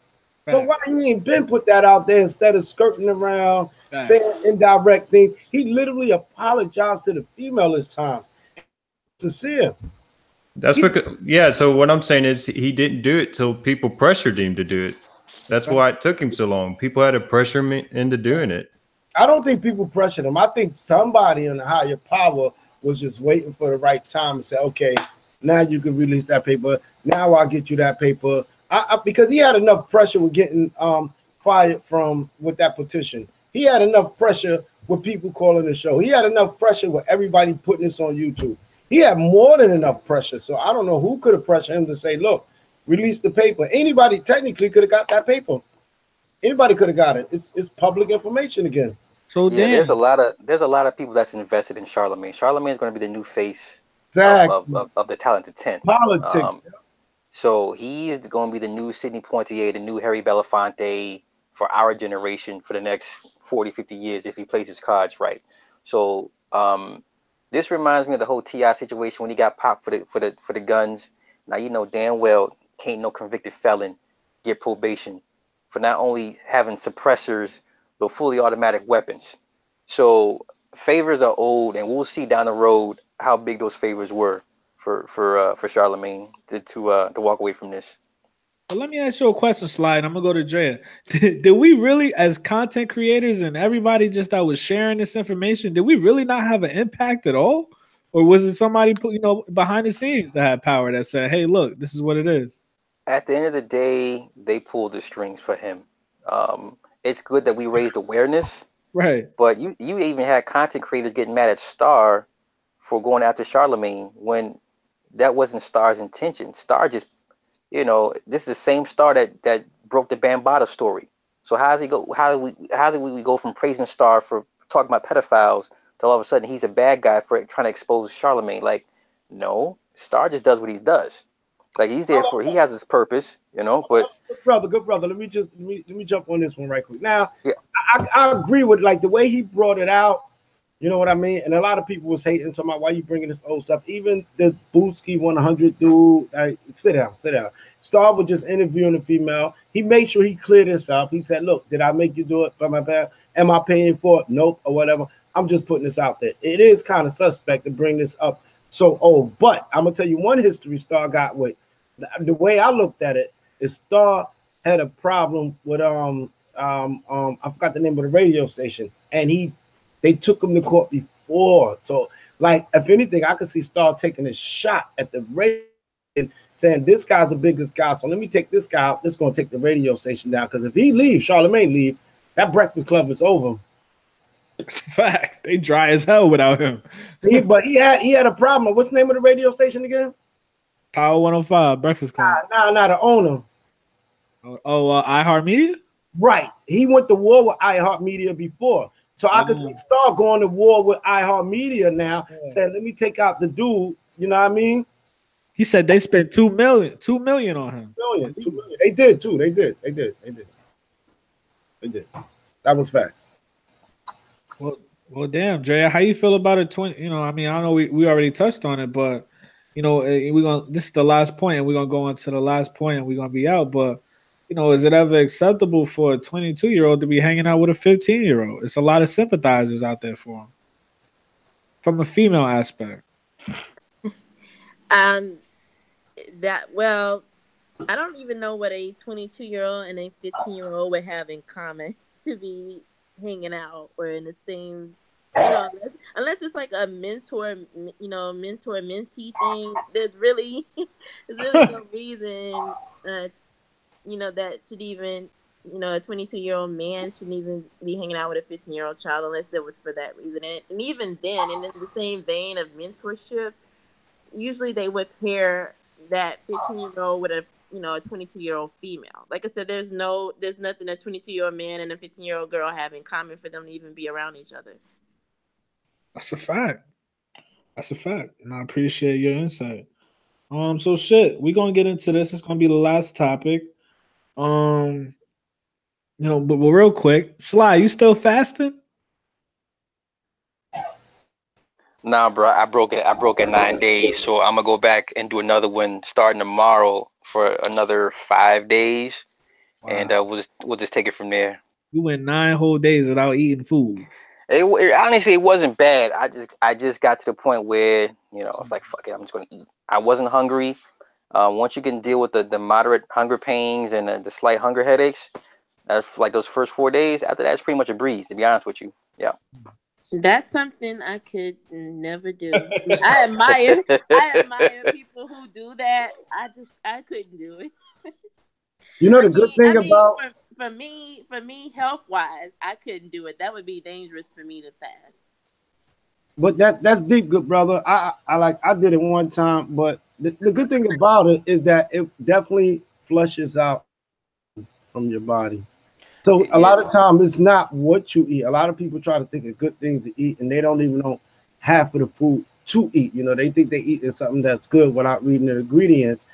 So why he ain't been put that out there instead of skirting around, saying indirect things? He literally apologized to the female this time. Sincere. That's because, yeah. So what I'm saying is he didn't do it till people pressured him to do it. That's why it took him so long. People had to pressure him into doing it. I don't think people pressured him. I think somebody in the higher power was just waiting for the right time and say, okay, now you can release that paper. Now I'll get you that paper. Because he had enough pressure with getting fired from with that petition. He had enough pressure with people calling the show. He had enough pressure with everybody putting this on YouTube. He had more than enough pressure. So I don't know who could have pressured him to say, look, release the paper. Anybody technically could have got that paper. Anybody could have got it. It's public information again. So yeah, there's a lot of people that's invested in Charlemagne. Charlemagne is going to be the new face of the Talented 10. Politics. So he is going to be the new Sidney Poitier, the new Harry Belafonte for our generation for the next 40, 50 years if he plays his cards right. So this reminds me of the whole T.I. situation when he got popped for the guns. Now you know damn well can't no convicted felon get probation for not only having suppressors but fully automatic weapons. So favors are old, and we'll see down the road how big those favors were for Charlemagne to walk away from this. But let me ask you a question, Slide. I'm gonna go to Drea. Did we really, as content creators and everybody just that was sharing this information, did we really not have an impact at all, or was it somebody behind the scenes that had power that said, "Hey, look, this is what it is"? At the end of the day, they pulled the strings for him. It's good that we raised awareness, right? But you even had content creators getting mad at Star for going after Charlemagne when that wasn't Star's intention. Star just, this is the same Star that broke the Bambaataa story. So how do we go from praising Star for talking about pedophiles to all of a sudden he's a bad guy for trying to expose Charlemagne? Like, no, Star just does what he does. Like he has his purpose, but good brother. Let me jump on this one right quick. Now, yeah. I agree with like the way he brought it out. You know what I mean? And a lot of people was hating, talking about why you bringing this old stuff. Even the Booski 100 dude, sit down. Star was just interviewing the female. He made sure he cleared this up. He said, "Look, did I make you do it by my bad? Am I paying for it? Nope, or whatever. I'm just putting this out there." It is kind of suspect to bring this up so old, but I'm gonna tell you one history Star got with. The way I looked at it is Star had a problem with I forgot the name of the radio station, and they took him to court before. So like if anything, I could see Star taking a shot at the radio and saying this guy's the biggest guy, so let me take this guy out. This is gonna take the radio station down, because if he leaves, Charlemagne leave, that Breakfast Club is over. It's a fact. They dry as hell without him. But he had a problem. What's the name of the radio station again? Power 105, Breakfast Club. Nah, the owner. iHeartMedia? Right. He went to war with iHeartMedia before. So I could see Star going to war with iHeartMedia now, saying, let me take out the dude. You know what I mean? He said they spent $2 million on him. $2 million. They did too. They did. That was facts. Well, damn, Jay, how you feel about it? I don't know we already touched on it, but this is the last point, and we're gonna go on to the last point, and we're gonna be out. But is it ever acceptable for a 22-year-old to be hanging out with a 15-year-old? It's a lot of sympathizers out there for him, from a female aspect. I don't even know what a 22-year-old and a 15-year-old would have in common to be hanging out or in the same. Unless it's like a mentor mentee thing, there's really no reason, that should even, a 22-year-old man shouldn't even be hanging out with a 15-year-old child unless it was for that reason. And even then, and in the same vein of mentorship, usually they would pair that 15-year-old with a a 22-year-old female. Like I said, there's nothing a 22-year-old man and a 15-year-old girl have in common for them to even be around each other. That's a fact. That's a fact, and I appreciate your insight. So shit, we gonna get into this. It's gonna be the last topic. Um, but real quick, Sly, you still fasting? Nah, bro, I broke it. I broke it 9 days, so I'm gonna go back and do another one starting tomorrow for another 5 days, and Wow. we'll just take it from there. You went 9 whole days without eating food. Honestly, it wasn't bad. I just got to the point where it's like fuck it, I'm just gonna eat. I wasn't hungry. Once you can deal with the moderate hunger pains and the slight hunger headaches, that's like those first 4 days. After that, it's pretty much a breeze. To be honest with you, yeah. That's something I could never do. I admire people who do that. I couldn't do it. You know the good thing about for me, health wise, I couldn't do it. That would be dangerous for me to fast. but that's deep, good brother. I did it one time, but the good thing about it is that it definitely flushes out from your body. So a Yeah. lot of times it's not what you eat. A lot of people try to think of good things to eat, and they don't even know half of the food to eat. They think they eat something that's good without reading the ingredients.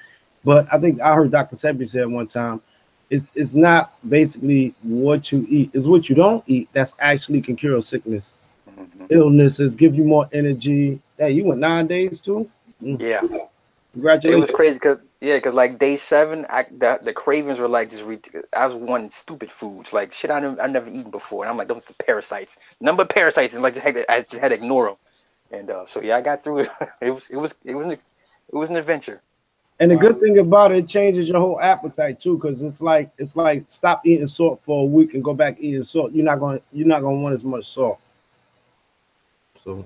But I think I heard Dr. Sebi said one time, it's not basically what you eat, it's what you don't eat that's actually can cure sickness, illnesses, give you more energy. Hey, you went 9 days too? Yeah. Congratulations. It was crazy because like day 7, the cravings were like just I was wanting stupid foods like shit I never eaten before, and I'm like those are parasites, number of parasites, and like I just had to ignore them, and so yeah, I got through it. It was an adventure. And the Wow. good thing about it changes your whole appetite too, because it's like stop eating salt for a week and go back eating salt. You're not gonna want as much salt. So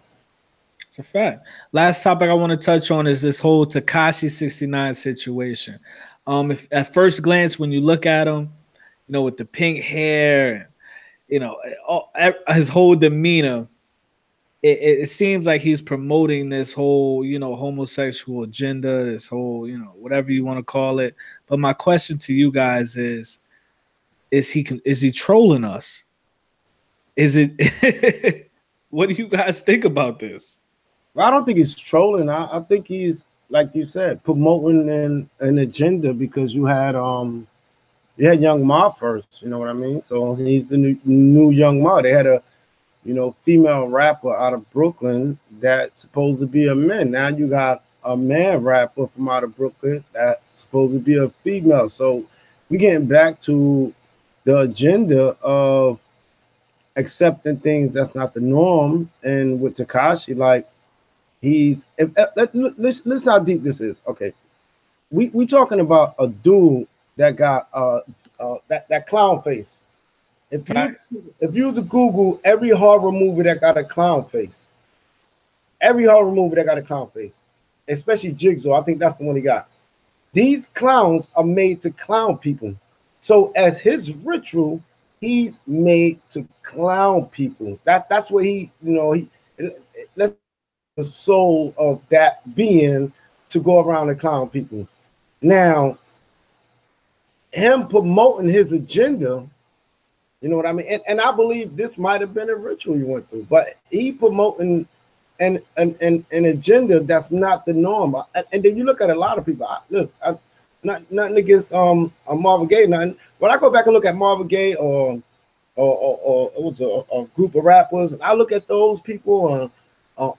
It's a fact. Last topic I want to touch on is this whole Tekashi 69 situation. If at first glance, when you look at him, with the pink hair and his whole demeanor, it seems like he's promoting this whole homosexual agenda, this whole whatever you want to call it. But my question to you guys is he trolling us? Is it? What do you guys think about this? I don't think he's trolling. I think he's, like you said, promoting an agenda, because you had Young Ma first. You know what I mean? So he's the new Young Ma. They had a female rapper out of Brooklyn that's supposed to be a man. Now you got a man rapper from out of Brooklyn that's supposed to be a female. So we getting back to the agenda of accepting things that's not the norm. And with Tekashi, like let's how deep this is. Okay, we talking about a dude that got that clown face. If you was to Google every horror movie that got a clown face, especially Jigsaw, I think that's the one he got. These clowns are made to clown people. So as his ritual, he's made to clown people. That's what that's the soul of that being, to go around and clown people. Now, him promoting his agenda, you know what I mean? And I believe this might have been a ritual you went through, but he promoting an agenda that's not the norm. And then you look at a lot of people. Nothing against Marvin Gaye. Nothing. When I go back and look at Marvin Gaye or it was a group of rappers, and I look at those people, a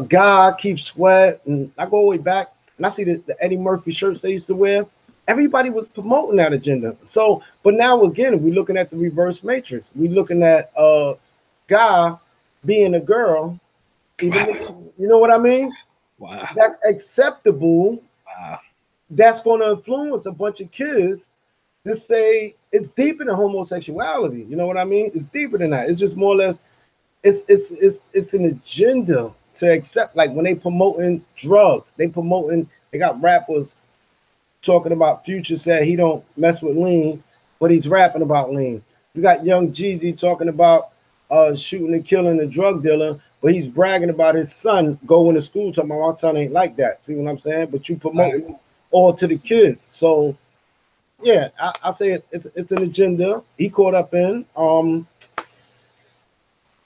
guy, Keith Sweat, and I go way back and I see the Eddie Murphy shirts they used to wear. Everybody was promoting that agenda. So, but now again, we're looking at the reverse matrix. We're looking at a guy being a girl. Even, you know what I mean? Wow. That's acceptable. Wow. That's going to influence a bunch of kids to say it's deeper than homosexuality. You know what I mean? It's deeper than that. It's just more or less, it's an agenda to accept. Like when they promoting drugs, they got rappers talking about Future said he don't mess with lean, but he's rapping about lean. You got Young Jeezy talking about shooting and killing a drug dealer, but he's bragging about his son going to school, talking about my son ain't like that. See what I'm saying? But you promote it all to the kids. So yeah, I say it's an agenda he caught up in.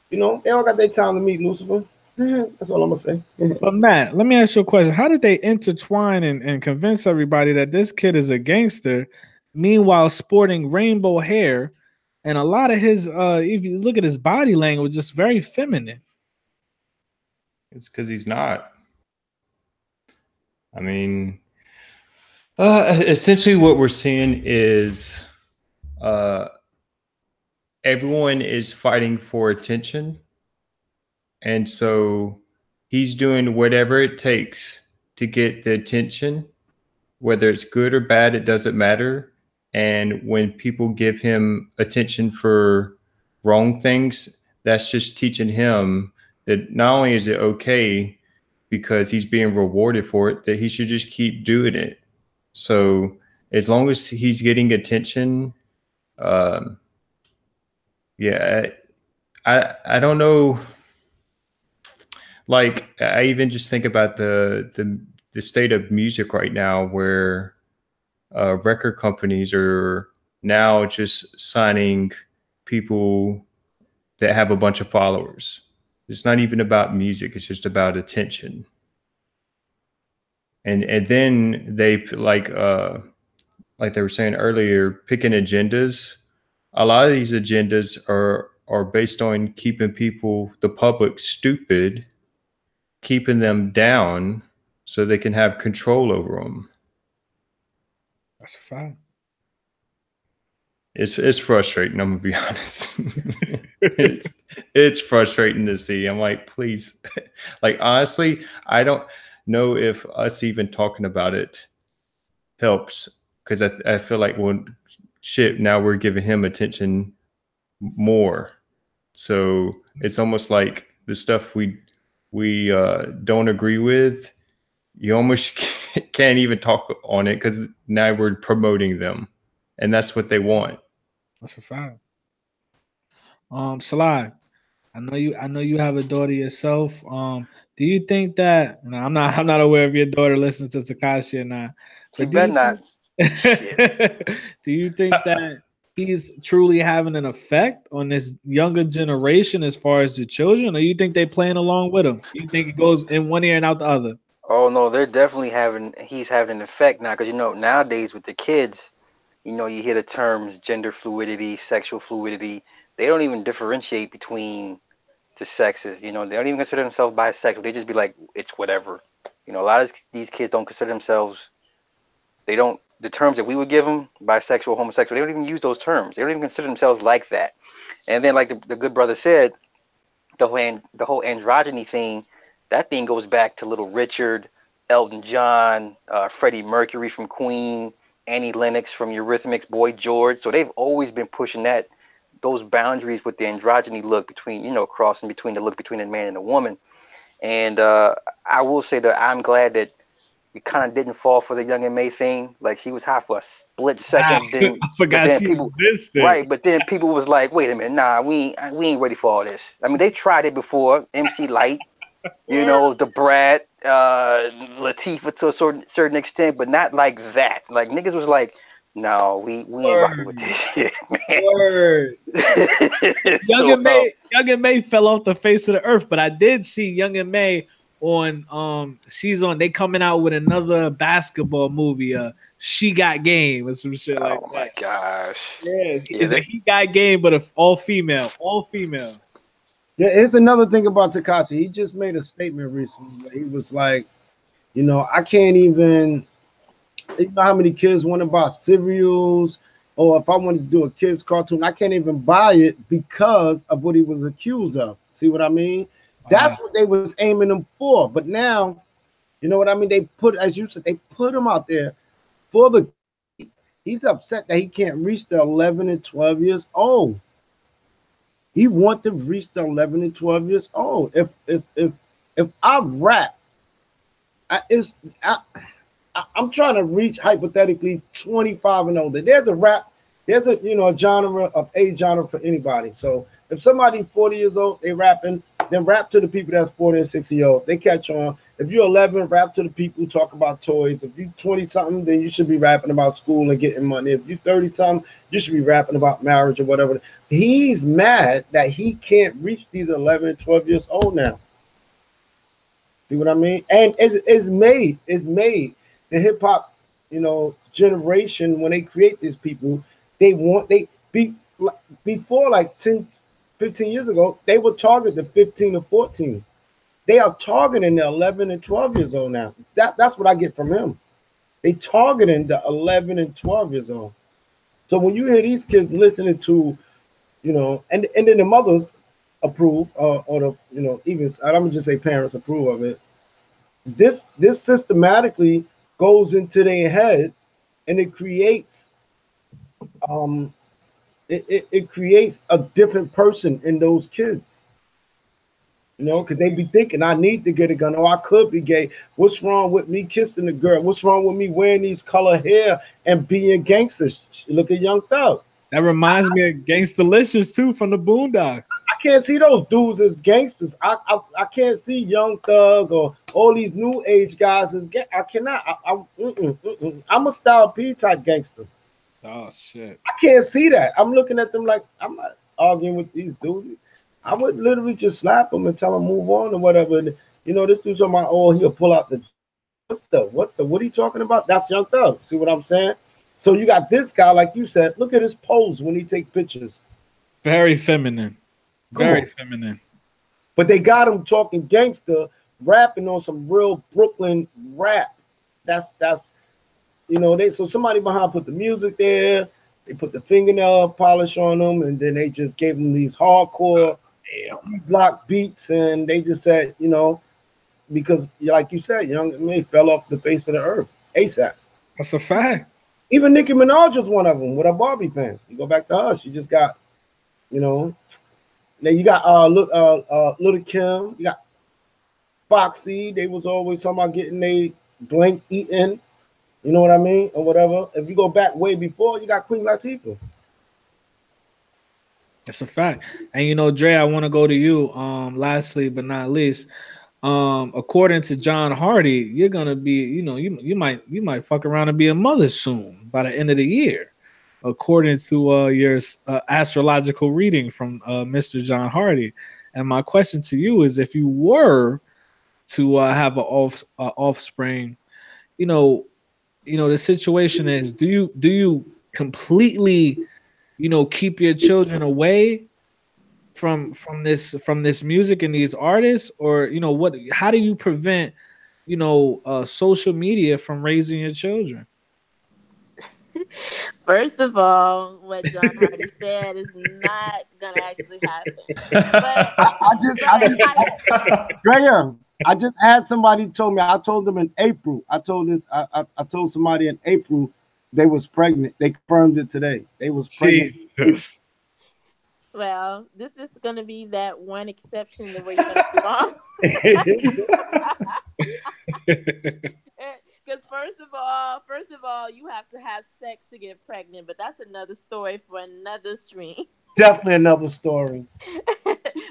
You know, they all got their time to meet Lucifer. Yeah, that's all I'm gonna say. But Matt, let me ask you a question. How did they intertwine and convince everybody that this kid is a gangster, meanwhile sporting rainbow hair, and a lot of his if you look at his body language, it's very feminine. It's because he's not. I mean, essentially what we're seeing is everyone is fighting for attention. And so he's doing whatever it takes to get the attention, whether it's good or bad, it doesn't matter. And when people give him attention for wrong things, that's just teaching him that not only is it okay because he's being rewarded for it, that he should just keep doing it. So as long as he's getting attention, yeah, I don't know. Like I even just think about the state of music right now, where record companies are now just signing people that have a bunch of followers. It's not even about music; it's just about attention. And then they like they were saying earlier, picking agendas. A lot of these agendas are based on keeping people, the public, stupid, keeping them down so they can have control over them. That's a fact. It's frustrating. I'm gonna be honest. it's frustrating to see. I'm like, please, like honestly, I don't know if us even talking about it helps, because I feel like, well, shit, now we're giving him attention more. So it's almost like the stuff we don't agree with, you almost can't even talk on it because now we're promoting them, and that's what they want. That's a fact. Sly, I know you have a daughter yourself. Do you think that, no, I'm not aware if your daughter listens to Tekashi or not, She but better not. do you think that he's truly having an effect on this younger generation as far as the children, or you think they playing along with him? You think it goes in one ear and out the other? Oh no, they're definitely he's having an effect now, because nowadays with the kids, you hear the terms gender fluidity, sexual fluidity. They don't even differentiate between the sexes. They don't even consider themselves bisexual. They just be like, it's whatever. A lot of these kids don't consider themselves. They don't, the terms that we would give them, bisexual, homosexual, they don't even use those terms. They don't even consider themselves like that. And then, like the good brother said, the whole androgyny thing, that thing goes back to Little Richard, Elton John, Freddie Mercury from Queen, Annie Lennox from Eurythmics, Boy George. So they've always been pushing those boundaries with the androgyny look, between, crossing between the look between a man and a woman. And I will say that I'm glad that we kind of didn't fall for the Young and May thing. Like, she was hot for a split second. I forgot people existed. Right, but then people was like, wait a minute, nah, we ain't ready for all this. I mean, they tried it before. MC Light, the Brat, Latifah to a certain extent, but not like that. Like, niggas was like, no, we ain't rocking with this shit, man. Word. Young and May fell off the face of the earth, but I did see Young and May on they coming out with another basketball movie, She Got Game or some shit like that. Oh my gosh. Yes. Is it He Got Game, but all female. Yeah, here's another thing about Tekashi. He just made a statement recently where he was like, I can't even, how many kids want to buy cereals, or if I wanted to do a kids cartoon, I can't even buy it because of what he was accused of. See what I mean? That's what they was aiming him for. But now, you know what I mean? They put, as you said, they put him out there for the. He's upset that he can't reach the 11 and 12 years old. He wants to reach the 11 and 12 years old. If I rap, I'm trying to reach hypothetically 25 and older. There's a genre of a genre for anybody. So if somebody 40 years old, they rapping, then rap to the people that's 40 and 60 years old. They catch on. If you're 11, rap to the people who talk about toys. If you're 20 something, then you should be rapping about school and getting money. If you're 30 something, you should be rapping about marriage or whatever. He's mad that he can't reach these 11 and 12 years old now. See what I mean? And it's made the hip hop, generation, when they create these people, they be before like 10, 15 years ago, they would target the 15 to 14. They are targeting the 11 and 12 years old now. That's what I get from him. They targeting the 11 and 12 years old. So when you hear these kids listening to, and then the mothers approve, or the, even I'm gonna just say parents approve of it. This systematically goes into their head, and it creates it creates a different person in those kids. Because they be thinking, I need to get a gun, or I could be gay. What's wrong with me kissing the girl? What's wrong with me wearing these color hair and being gangsters? Look at Young Thug. That reminds me of Gangstalicious too, from the Boondocks. I can't see those dudes as gangsters. I can't see Young Thug or all these new age guys as I cannot. I'm a Style P type gangster. Oh shit! I can't see that. I'm looking at them like I'm not arguing with these dudes. I would literally just slap them and tell them move on or whatever. And, this dude's on my he'll pull out the what are you talking about? That's Young Thug. See what I'm saying? So you got this guy, like you said, look at his pose when he take pictures. Very feminine. Very feminine. But they got him talking gangster, rapping on some real Brooklyn rap. That's so somebody behind put the music there, they put the fingernail polish on them, and then they just gave them these hardcore block beats, and they just said, because like you said, Young May fell off the face of the earth ASAP. That's a fact. Even Nicki Minaj was one of them with her Barbie fans. You go back to her, she just got, now you got Little Kim, you got Foxy. They was always talking about getting they blank eaten, you know what I mean, or whatever. If you go back way before, you got Queen Latifah. That's a fact. And Dre, I want to go to you. Lastly but not least, according to John Hardy, you're gonna be, you might fuck around and be a mother soon by the end of the year, according to your astrological reading from Mr. John Hardy. And my question to you is, if you were to have an offspring, the situation is, do you completely keep your children away from this music and these artists, or how do you prevent social media from raising your children? First of all, what John Hardy said is not gonna actually happen. Graham, I just had somebody told me. I told them in April. I told somebody in April they was pregnant. They confirmed it today. They was pregnant. Jesus. Well, this is gonna be that one exception that where you're gonna be wrong. Because first of all, you have to have sex to get pregnant, but that's another story for another stream. Definitely another story.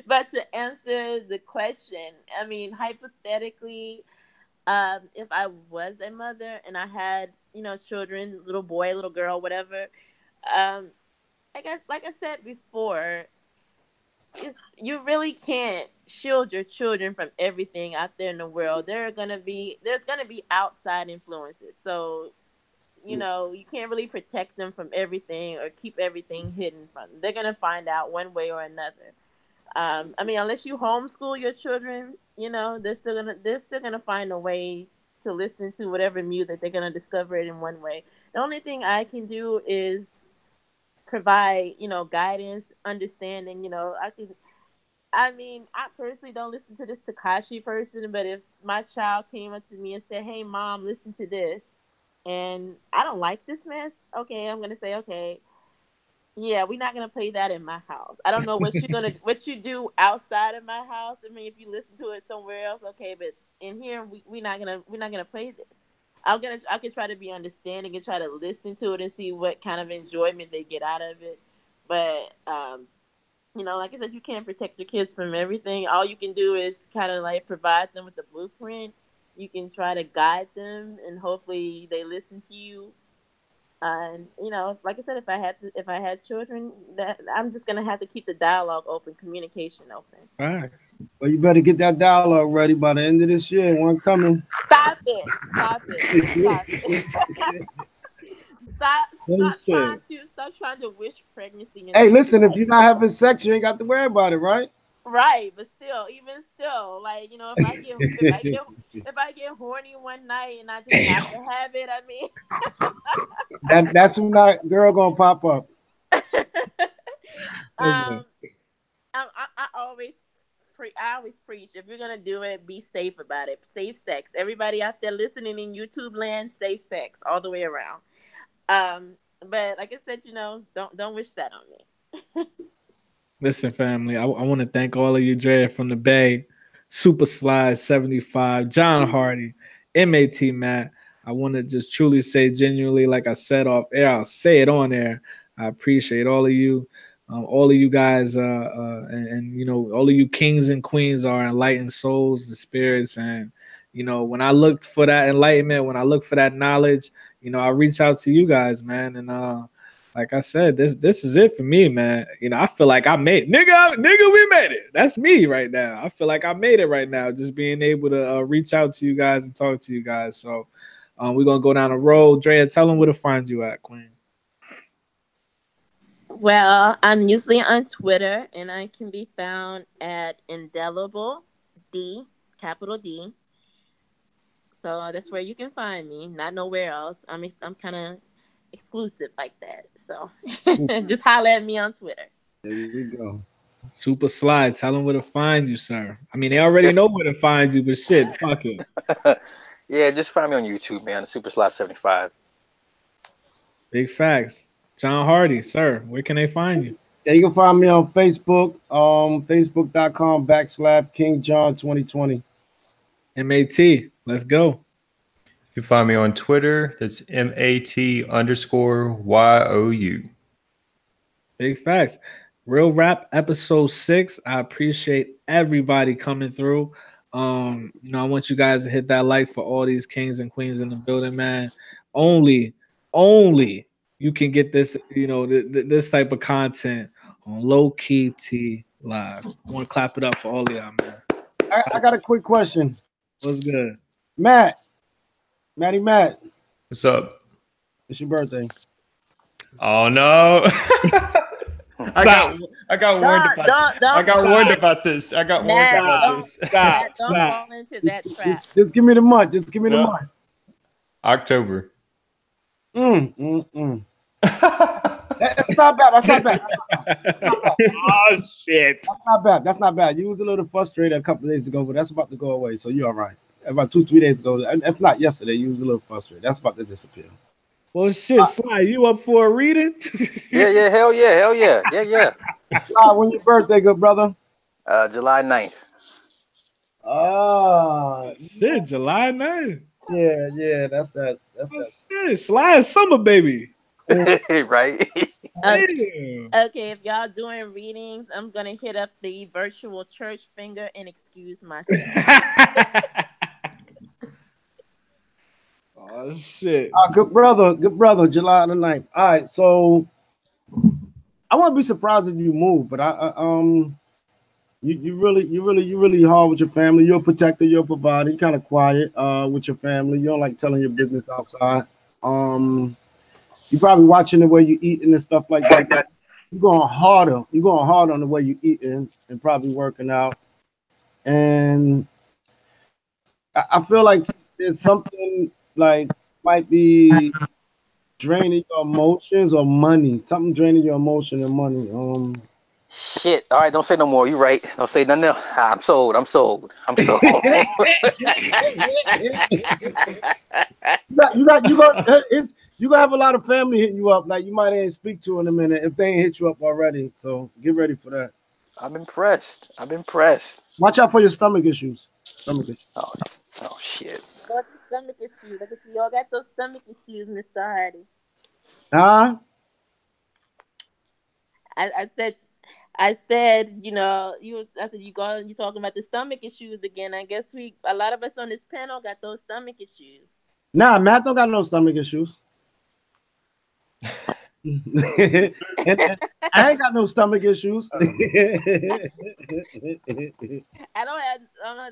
But to answer the question, I mean, hypothetically, if I was a mother and I had, children, little boy, little girl, whatever, I guess, like I said before, you really can't shield your children from everything out there in the world. There's gonna be outside influences, so you can't really protect them from everything or keep everything hidden from them. They're gonna find out one way or another. I mean, unless you homeschool your children, they're still gonna find a way to listen to whatever music. They're gonna discover it in one way. The only thing I can do is provide, guidance, understanding. I personally don't listen to this Tekashi person, but if my child came up to me and said, "Hey, mom, listen to this," and I don't like this mess, okay, I'm gonna say, okay, yeah, we're not gonna play that in my house. I don't know what what you do outside of my house. I mean, if you listen to it somewhere else, okay, but in here, we're not gonna play this. I could try to be understanding and try to listen to it and see what kind of enjoyment they get out of it. But You know, like I said, you can't protect your kids from everything. All you can do is kind of like provide them with the blueprint. You can try to guide them, and hopefully they listen to you. And you know, like I said, if I had children, that I'm just gonna have to keep the dialogue open, communication open. Facts. Well, you better get that dialogue ready by the end of this year. One coming. Stop it! Stop it! Stop it! Oh shit. Stop trying to wish pregnancy into Hey, people's listen, if life. you're not having sex, you ain't got to worry about it, right? Right, but still, even still, like you know, if I get horny one night and I just Damn. have to have it, I mean, That's when that girl gonna pop up. Listen. um, I always I always preach if you're gonna do it, be safe about it. Safe sex. Everybody out there listening in YouTube land, safe sex all the way around. But like I said, you know, don't wish that on me. Listen, family. I want to thank all of you, Dre from the Bay, Super Slide 75, John Hardy, MAT Matt. I want to just truly say genuinely, like I said off air, I'll say it on air. I appreciate all of you guys, and you know, all of you kings and queens are enlightened souls and spirits. And you know, when I looked for that enlightenment, when I look for that knowledge, you know, I reach out to you guys, man, and like I said, this is it for me, man. You know, I feel like I made nigga, we made it. That's me right now. I feel like I made it right now, just being able to reach out to you guys and talk to you guys. So we're gonna go down the road. Drea, tell them where to find you at, Queen. Well, I'm usually on Twitter, and I can be found at Indelible D, capital D. So that's where you can find me. Not nowhere else. I'm kind of exclusive like that. So just holler at me on Twitter. There we go. Super Slide, tell them where to find you, sir. I mean, they already Just know where to find you, but shit, fuck it. yeah, just find me on YouTube, man. Super Slot 75. Big facts. John Hardy, sir, where can they find you? Yeah, you can find me on Facebook, facebook.com/King John 2020. MAT, let's go. You can find me on Twitter. That's MAT_YOU. Big facts. Real Rap episode 6. I appreciate everybody coming through. You know, I want you guys to hit that like for all these kings and queens in the building, man. Only you can get this, you know, this type of content on Low Key T Live. I want to clap it up for all of y'all, man. I got a quick question. What's good? Matt, Matt, What's up? it's your birthday. Oh no. I got warned about I got warned about this. I got warned about this. Don't fall into that trap. Just give me the month. Just give me the month. October. That's not bad. That's not bad. Oh shit. That's not bad. That's not bad. You was a little frustrated a couple of days ago, but that's about to go away. So you're all right. About 2-3 days ago, if not yesterday, you was a little frustrated. That's about to disappear. Well, shit, Sly, you up for a reading? Yeah, hell yeah. When your birthday, good brother? July 9th. Shit, July 9th. Yeah, that's that. Shit, Sly is summer baby. Right? Okay, if y'all doing readings, I'm gonna hit up the virtual church finger and excuse myself. Oh shit. Good brother, July the 9th. All right, so I wouldn't be surprised if you move, but you really hard with your family. You're a protector, you're a provider, you're kind of quiet with your family. You don't like telling your business outside. You're probably watching the way you eating and stuff like that. You're going hard on the way you eating and probably working out. And I feel like there's something like might be draining your emotions or money. Something draining your emotion and money. Shit. All right, don't say no more. You right. Don't say nothing else. I'm sold. You gonna have a lot of family hitting you up. Like you might ain't speak to in a minute if they ain't hit you up already. So get ready for that. I'm impressed. Watch out for your stomach issues. Oh shit. Stomach issues. I can see y'all got those stomach issues, Mr. Hardy. Huh? I I said, I said you talking about the stomach issues again. I guess a lot of us on this panel got those stomach issues. Nah, Matt don't got no stomach issues. and I ain't got no stomach issues. I don't have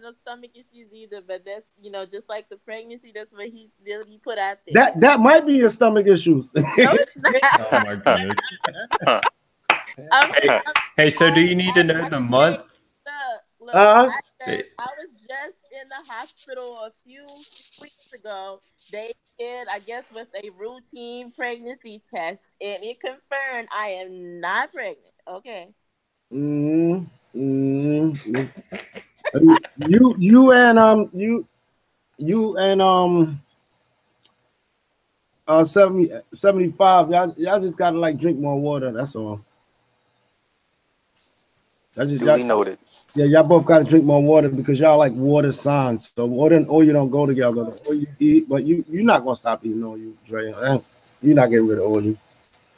no stomach issues either, but that's just like the pregnancy, that's what he put out there. That might be your stomach issues. No, it's not. Oh my goodness. Hey, so do you need to know the month? Look, I was just in the hospital a few weeks ago. They did, I guess, was a routine pregnancy test, and it confirmed I am not pregnant. Okay. You and 75. Y'all just gotta like drink more water. That's all. Duly noted. Yeah, y'all both gotta drink more water because y'all like water signs. So water and oil don't go together. Or you eat, but you're not gonna stop eating oil, Dre. You're not getting rid of oil.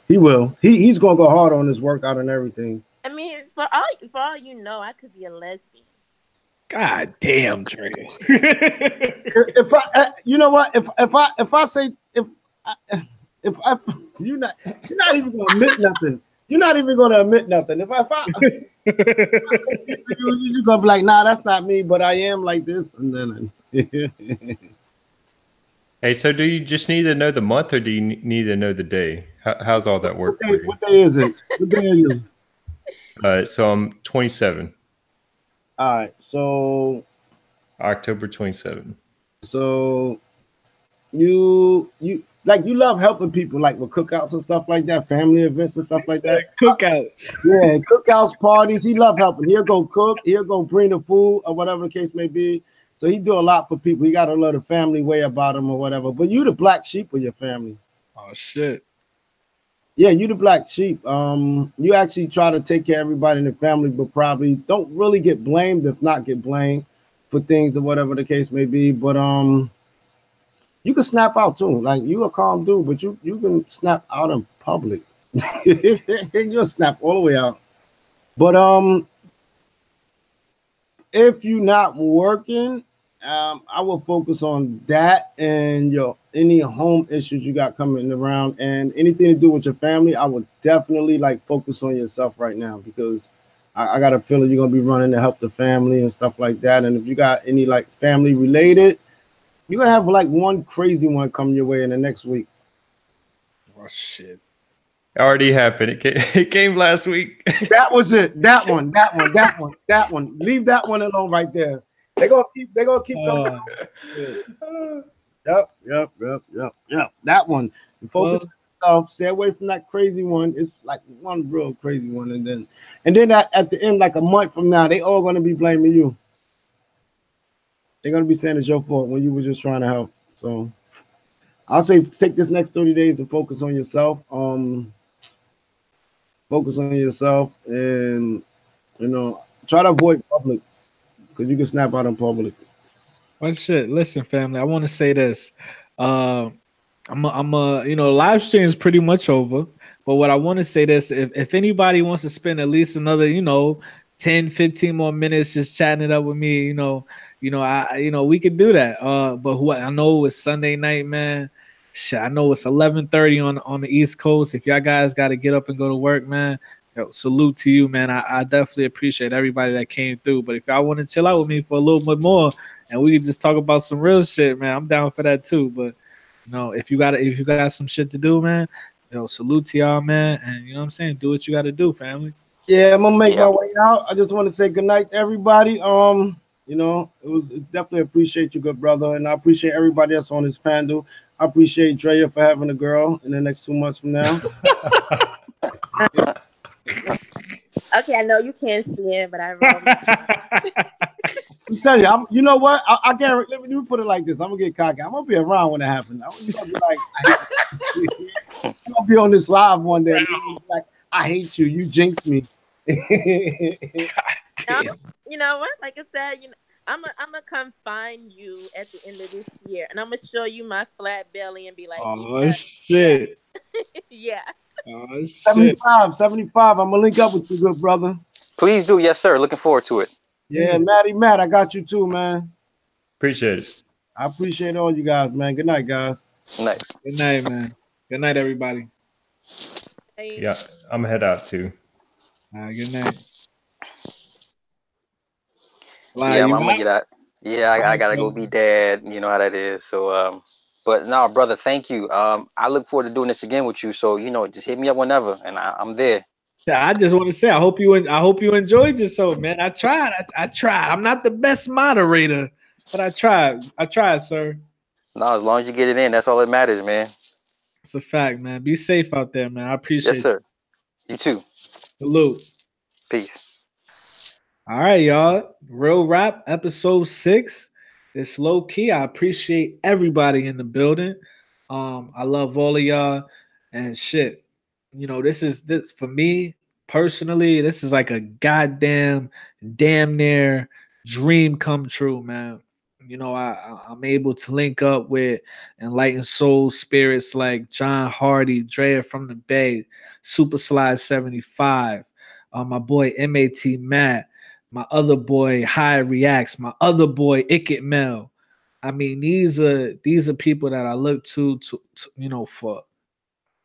He will. He's gonna go hard on his workout and everything. I mean, for all you know, I could be a lesbian. God damn, Dre. If I, you know what? If I say if you're not even gonna admit nothing. You're not even gonna admit nothing. If I you're gonna be like, nah, that's not me, but I am like this, and then. Hey, so do you just need to know the month, or do you need to know the day? How's all that work? What day is it? What day are you? So I'm 27. All right, so October 27. So you love helping people like with cookouts and stuff like that, family events and stuff like that. Cookouts. Yeah, cookouts, parties. He love helping. He'll go cook. He'll go bring the food or whatever the case may be. So he do a lot for people. He got a lot of family way about him or whatever. But you the black sheep of your family. Oh shit. Yeah, you the black sheep. You actually try to take care of everybody in the family, but probably don't really get blamed, if not get blamed for things or whatever the case may be. But you can snap out too. Like you a calm dude, but you can snap out in public. You'll snap all the way out. But if you're not working, I will focus on that and any home issues you got coming around and anything to do with your family. I would definitely like focus on yourself right now because I got a feeling you're gonna be running to help the family and stuff like that. And if you got any like family related, you're gonna have like one crazy one come your way in the next week. Oh shit. It already happened. It came last week. That was it. That one. Leave that one alone right there. They're gonna keep going. Yep. That one. Focus yourself. Stay away from that crazy one. It's like one real crazy one, and then at the end, like a month from now, they all gonna be blaming you. They're gonna be saying it's your fault when you were just trying to help. So I'll say take this next 30 days to focus on yourself. Focus on yourself and try to avoid public because you can snap out in public. Well, shit. Listen, family. I want to say this. Live stream is pretty much over. But what I want to say this, if anybody wants to spend at least another, 10, 15 more minutes just chatting it up with me, we could do that. But I know it's Sunday night, man. Shit, I know it's 11:30 on the East Coast. If y'all guys got to get up and go to work, man, salute to you, man. I definitely appreciate everybody that came through. But if y'all want to chill out with me for a little bit more and we can just talk about some real shit, man, I'm down for that too. But if you got some shit to do, man, salute to y'all, man. And you know what I'm saying? Do what you got to do, family. Yeah, I'm gonna make my way out. I just want to say good night to everybody. It definitely appreciate you, good brother, and I appreciate everybody that's on this panel. I appreciate Drea for having a girl in the next 2 months from now. Okay, I know you can't see it, but I wrote. I'm telling you, you know what? I can't. Let me put it like this. I'm gonna get cocky. I'm gonna be around when it happens. I'm gonna be like, I'm gonna be on this live one day. Like, I hate you. You jinxed me. You know what? Like I said, I'm gonna come find you at the end of this year, and I'm gonna show you my flat belly and be like, "Oh shit, yeah." Oh, shit. 75. I'm gonna link up with you, good brother. Please do. Yes, sir. Looking forward to it. Yeah, Matt, I got you too, man. Appreciate it. I appreciate all you guys, man. Good night, guys. Nice. Good night, man. Good night, everybody. Hey. Yeah, I'm gonna head out too. All right, good night. Yeah, I'm You gonna get out. Yeah, I gotta go be dad. You know how that is. So, but no, brother, thank you. I look forward to doing this again with you. So, just hit me up whenever, and I'm there. Yeah, I just want to say I hope you enjoyed yourself, man. I tried. I tried. I'm not the best moderator, but I tried. I tried, sir. No, as long as you get it in, that's all that matters, man. It's a fact, man. Be safe out there, man. I Yes, appreciate sir. You too. Salute. Peace. All right, y'all. Real Rap episode 6. It's low key. I appreciate everybody in the building. I love all of y'all and shit. This for me personally. This is like a goddamn, damn near dream come true, man. I'm able to link up with enlightened soul spirits like John Hardy, Drea from the Bay, Super Slide 75, my boy Matt, my other boy High Reacts, my other boy Ikit Mel. I mean, these are people that I look to for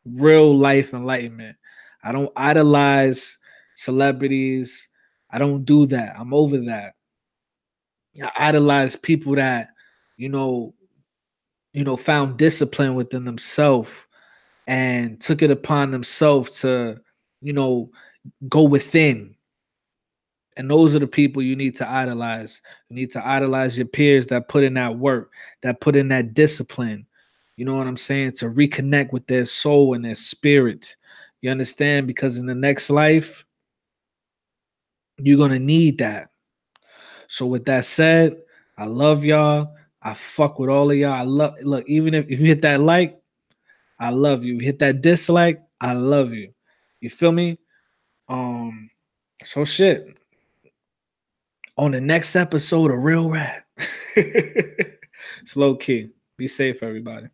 real life enlightenment. I don't idolize celebrities. I don't do that. I'm over that. I idolize people that, you know, found discipline within themselves and took it upon themselves to, go within. And those are the people you need to idolize. You need to idolize your peers that put in that work, that put in that discipline. You know what I'm saying? To reconnect with their soul and their spirit. You understand? Because in the next life, you're going to need that. So with that said, I love y'all. I fuck with all of y'all. Look, even if you hit that like, I love you. Hit that dislike, I love you. You feel me? So shit. On the next episode of Real Rap. It's low key. Be safe, everybody.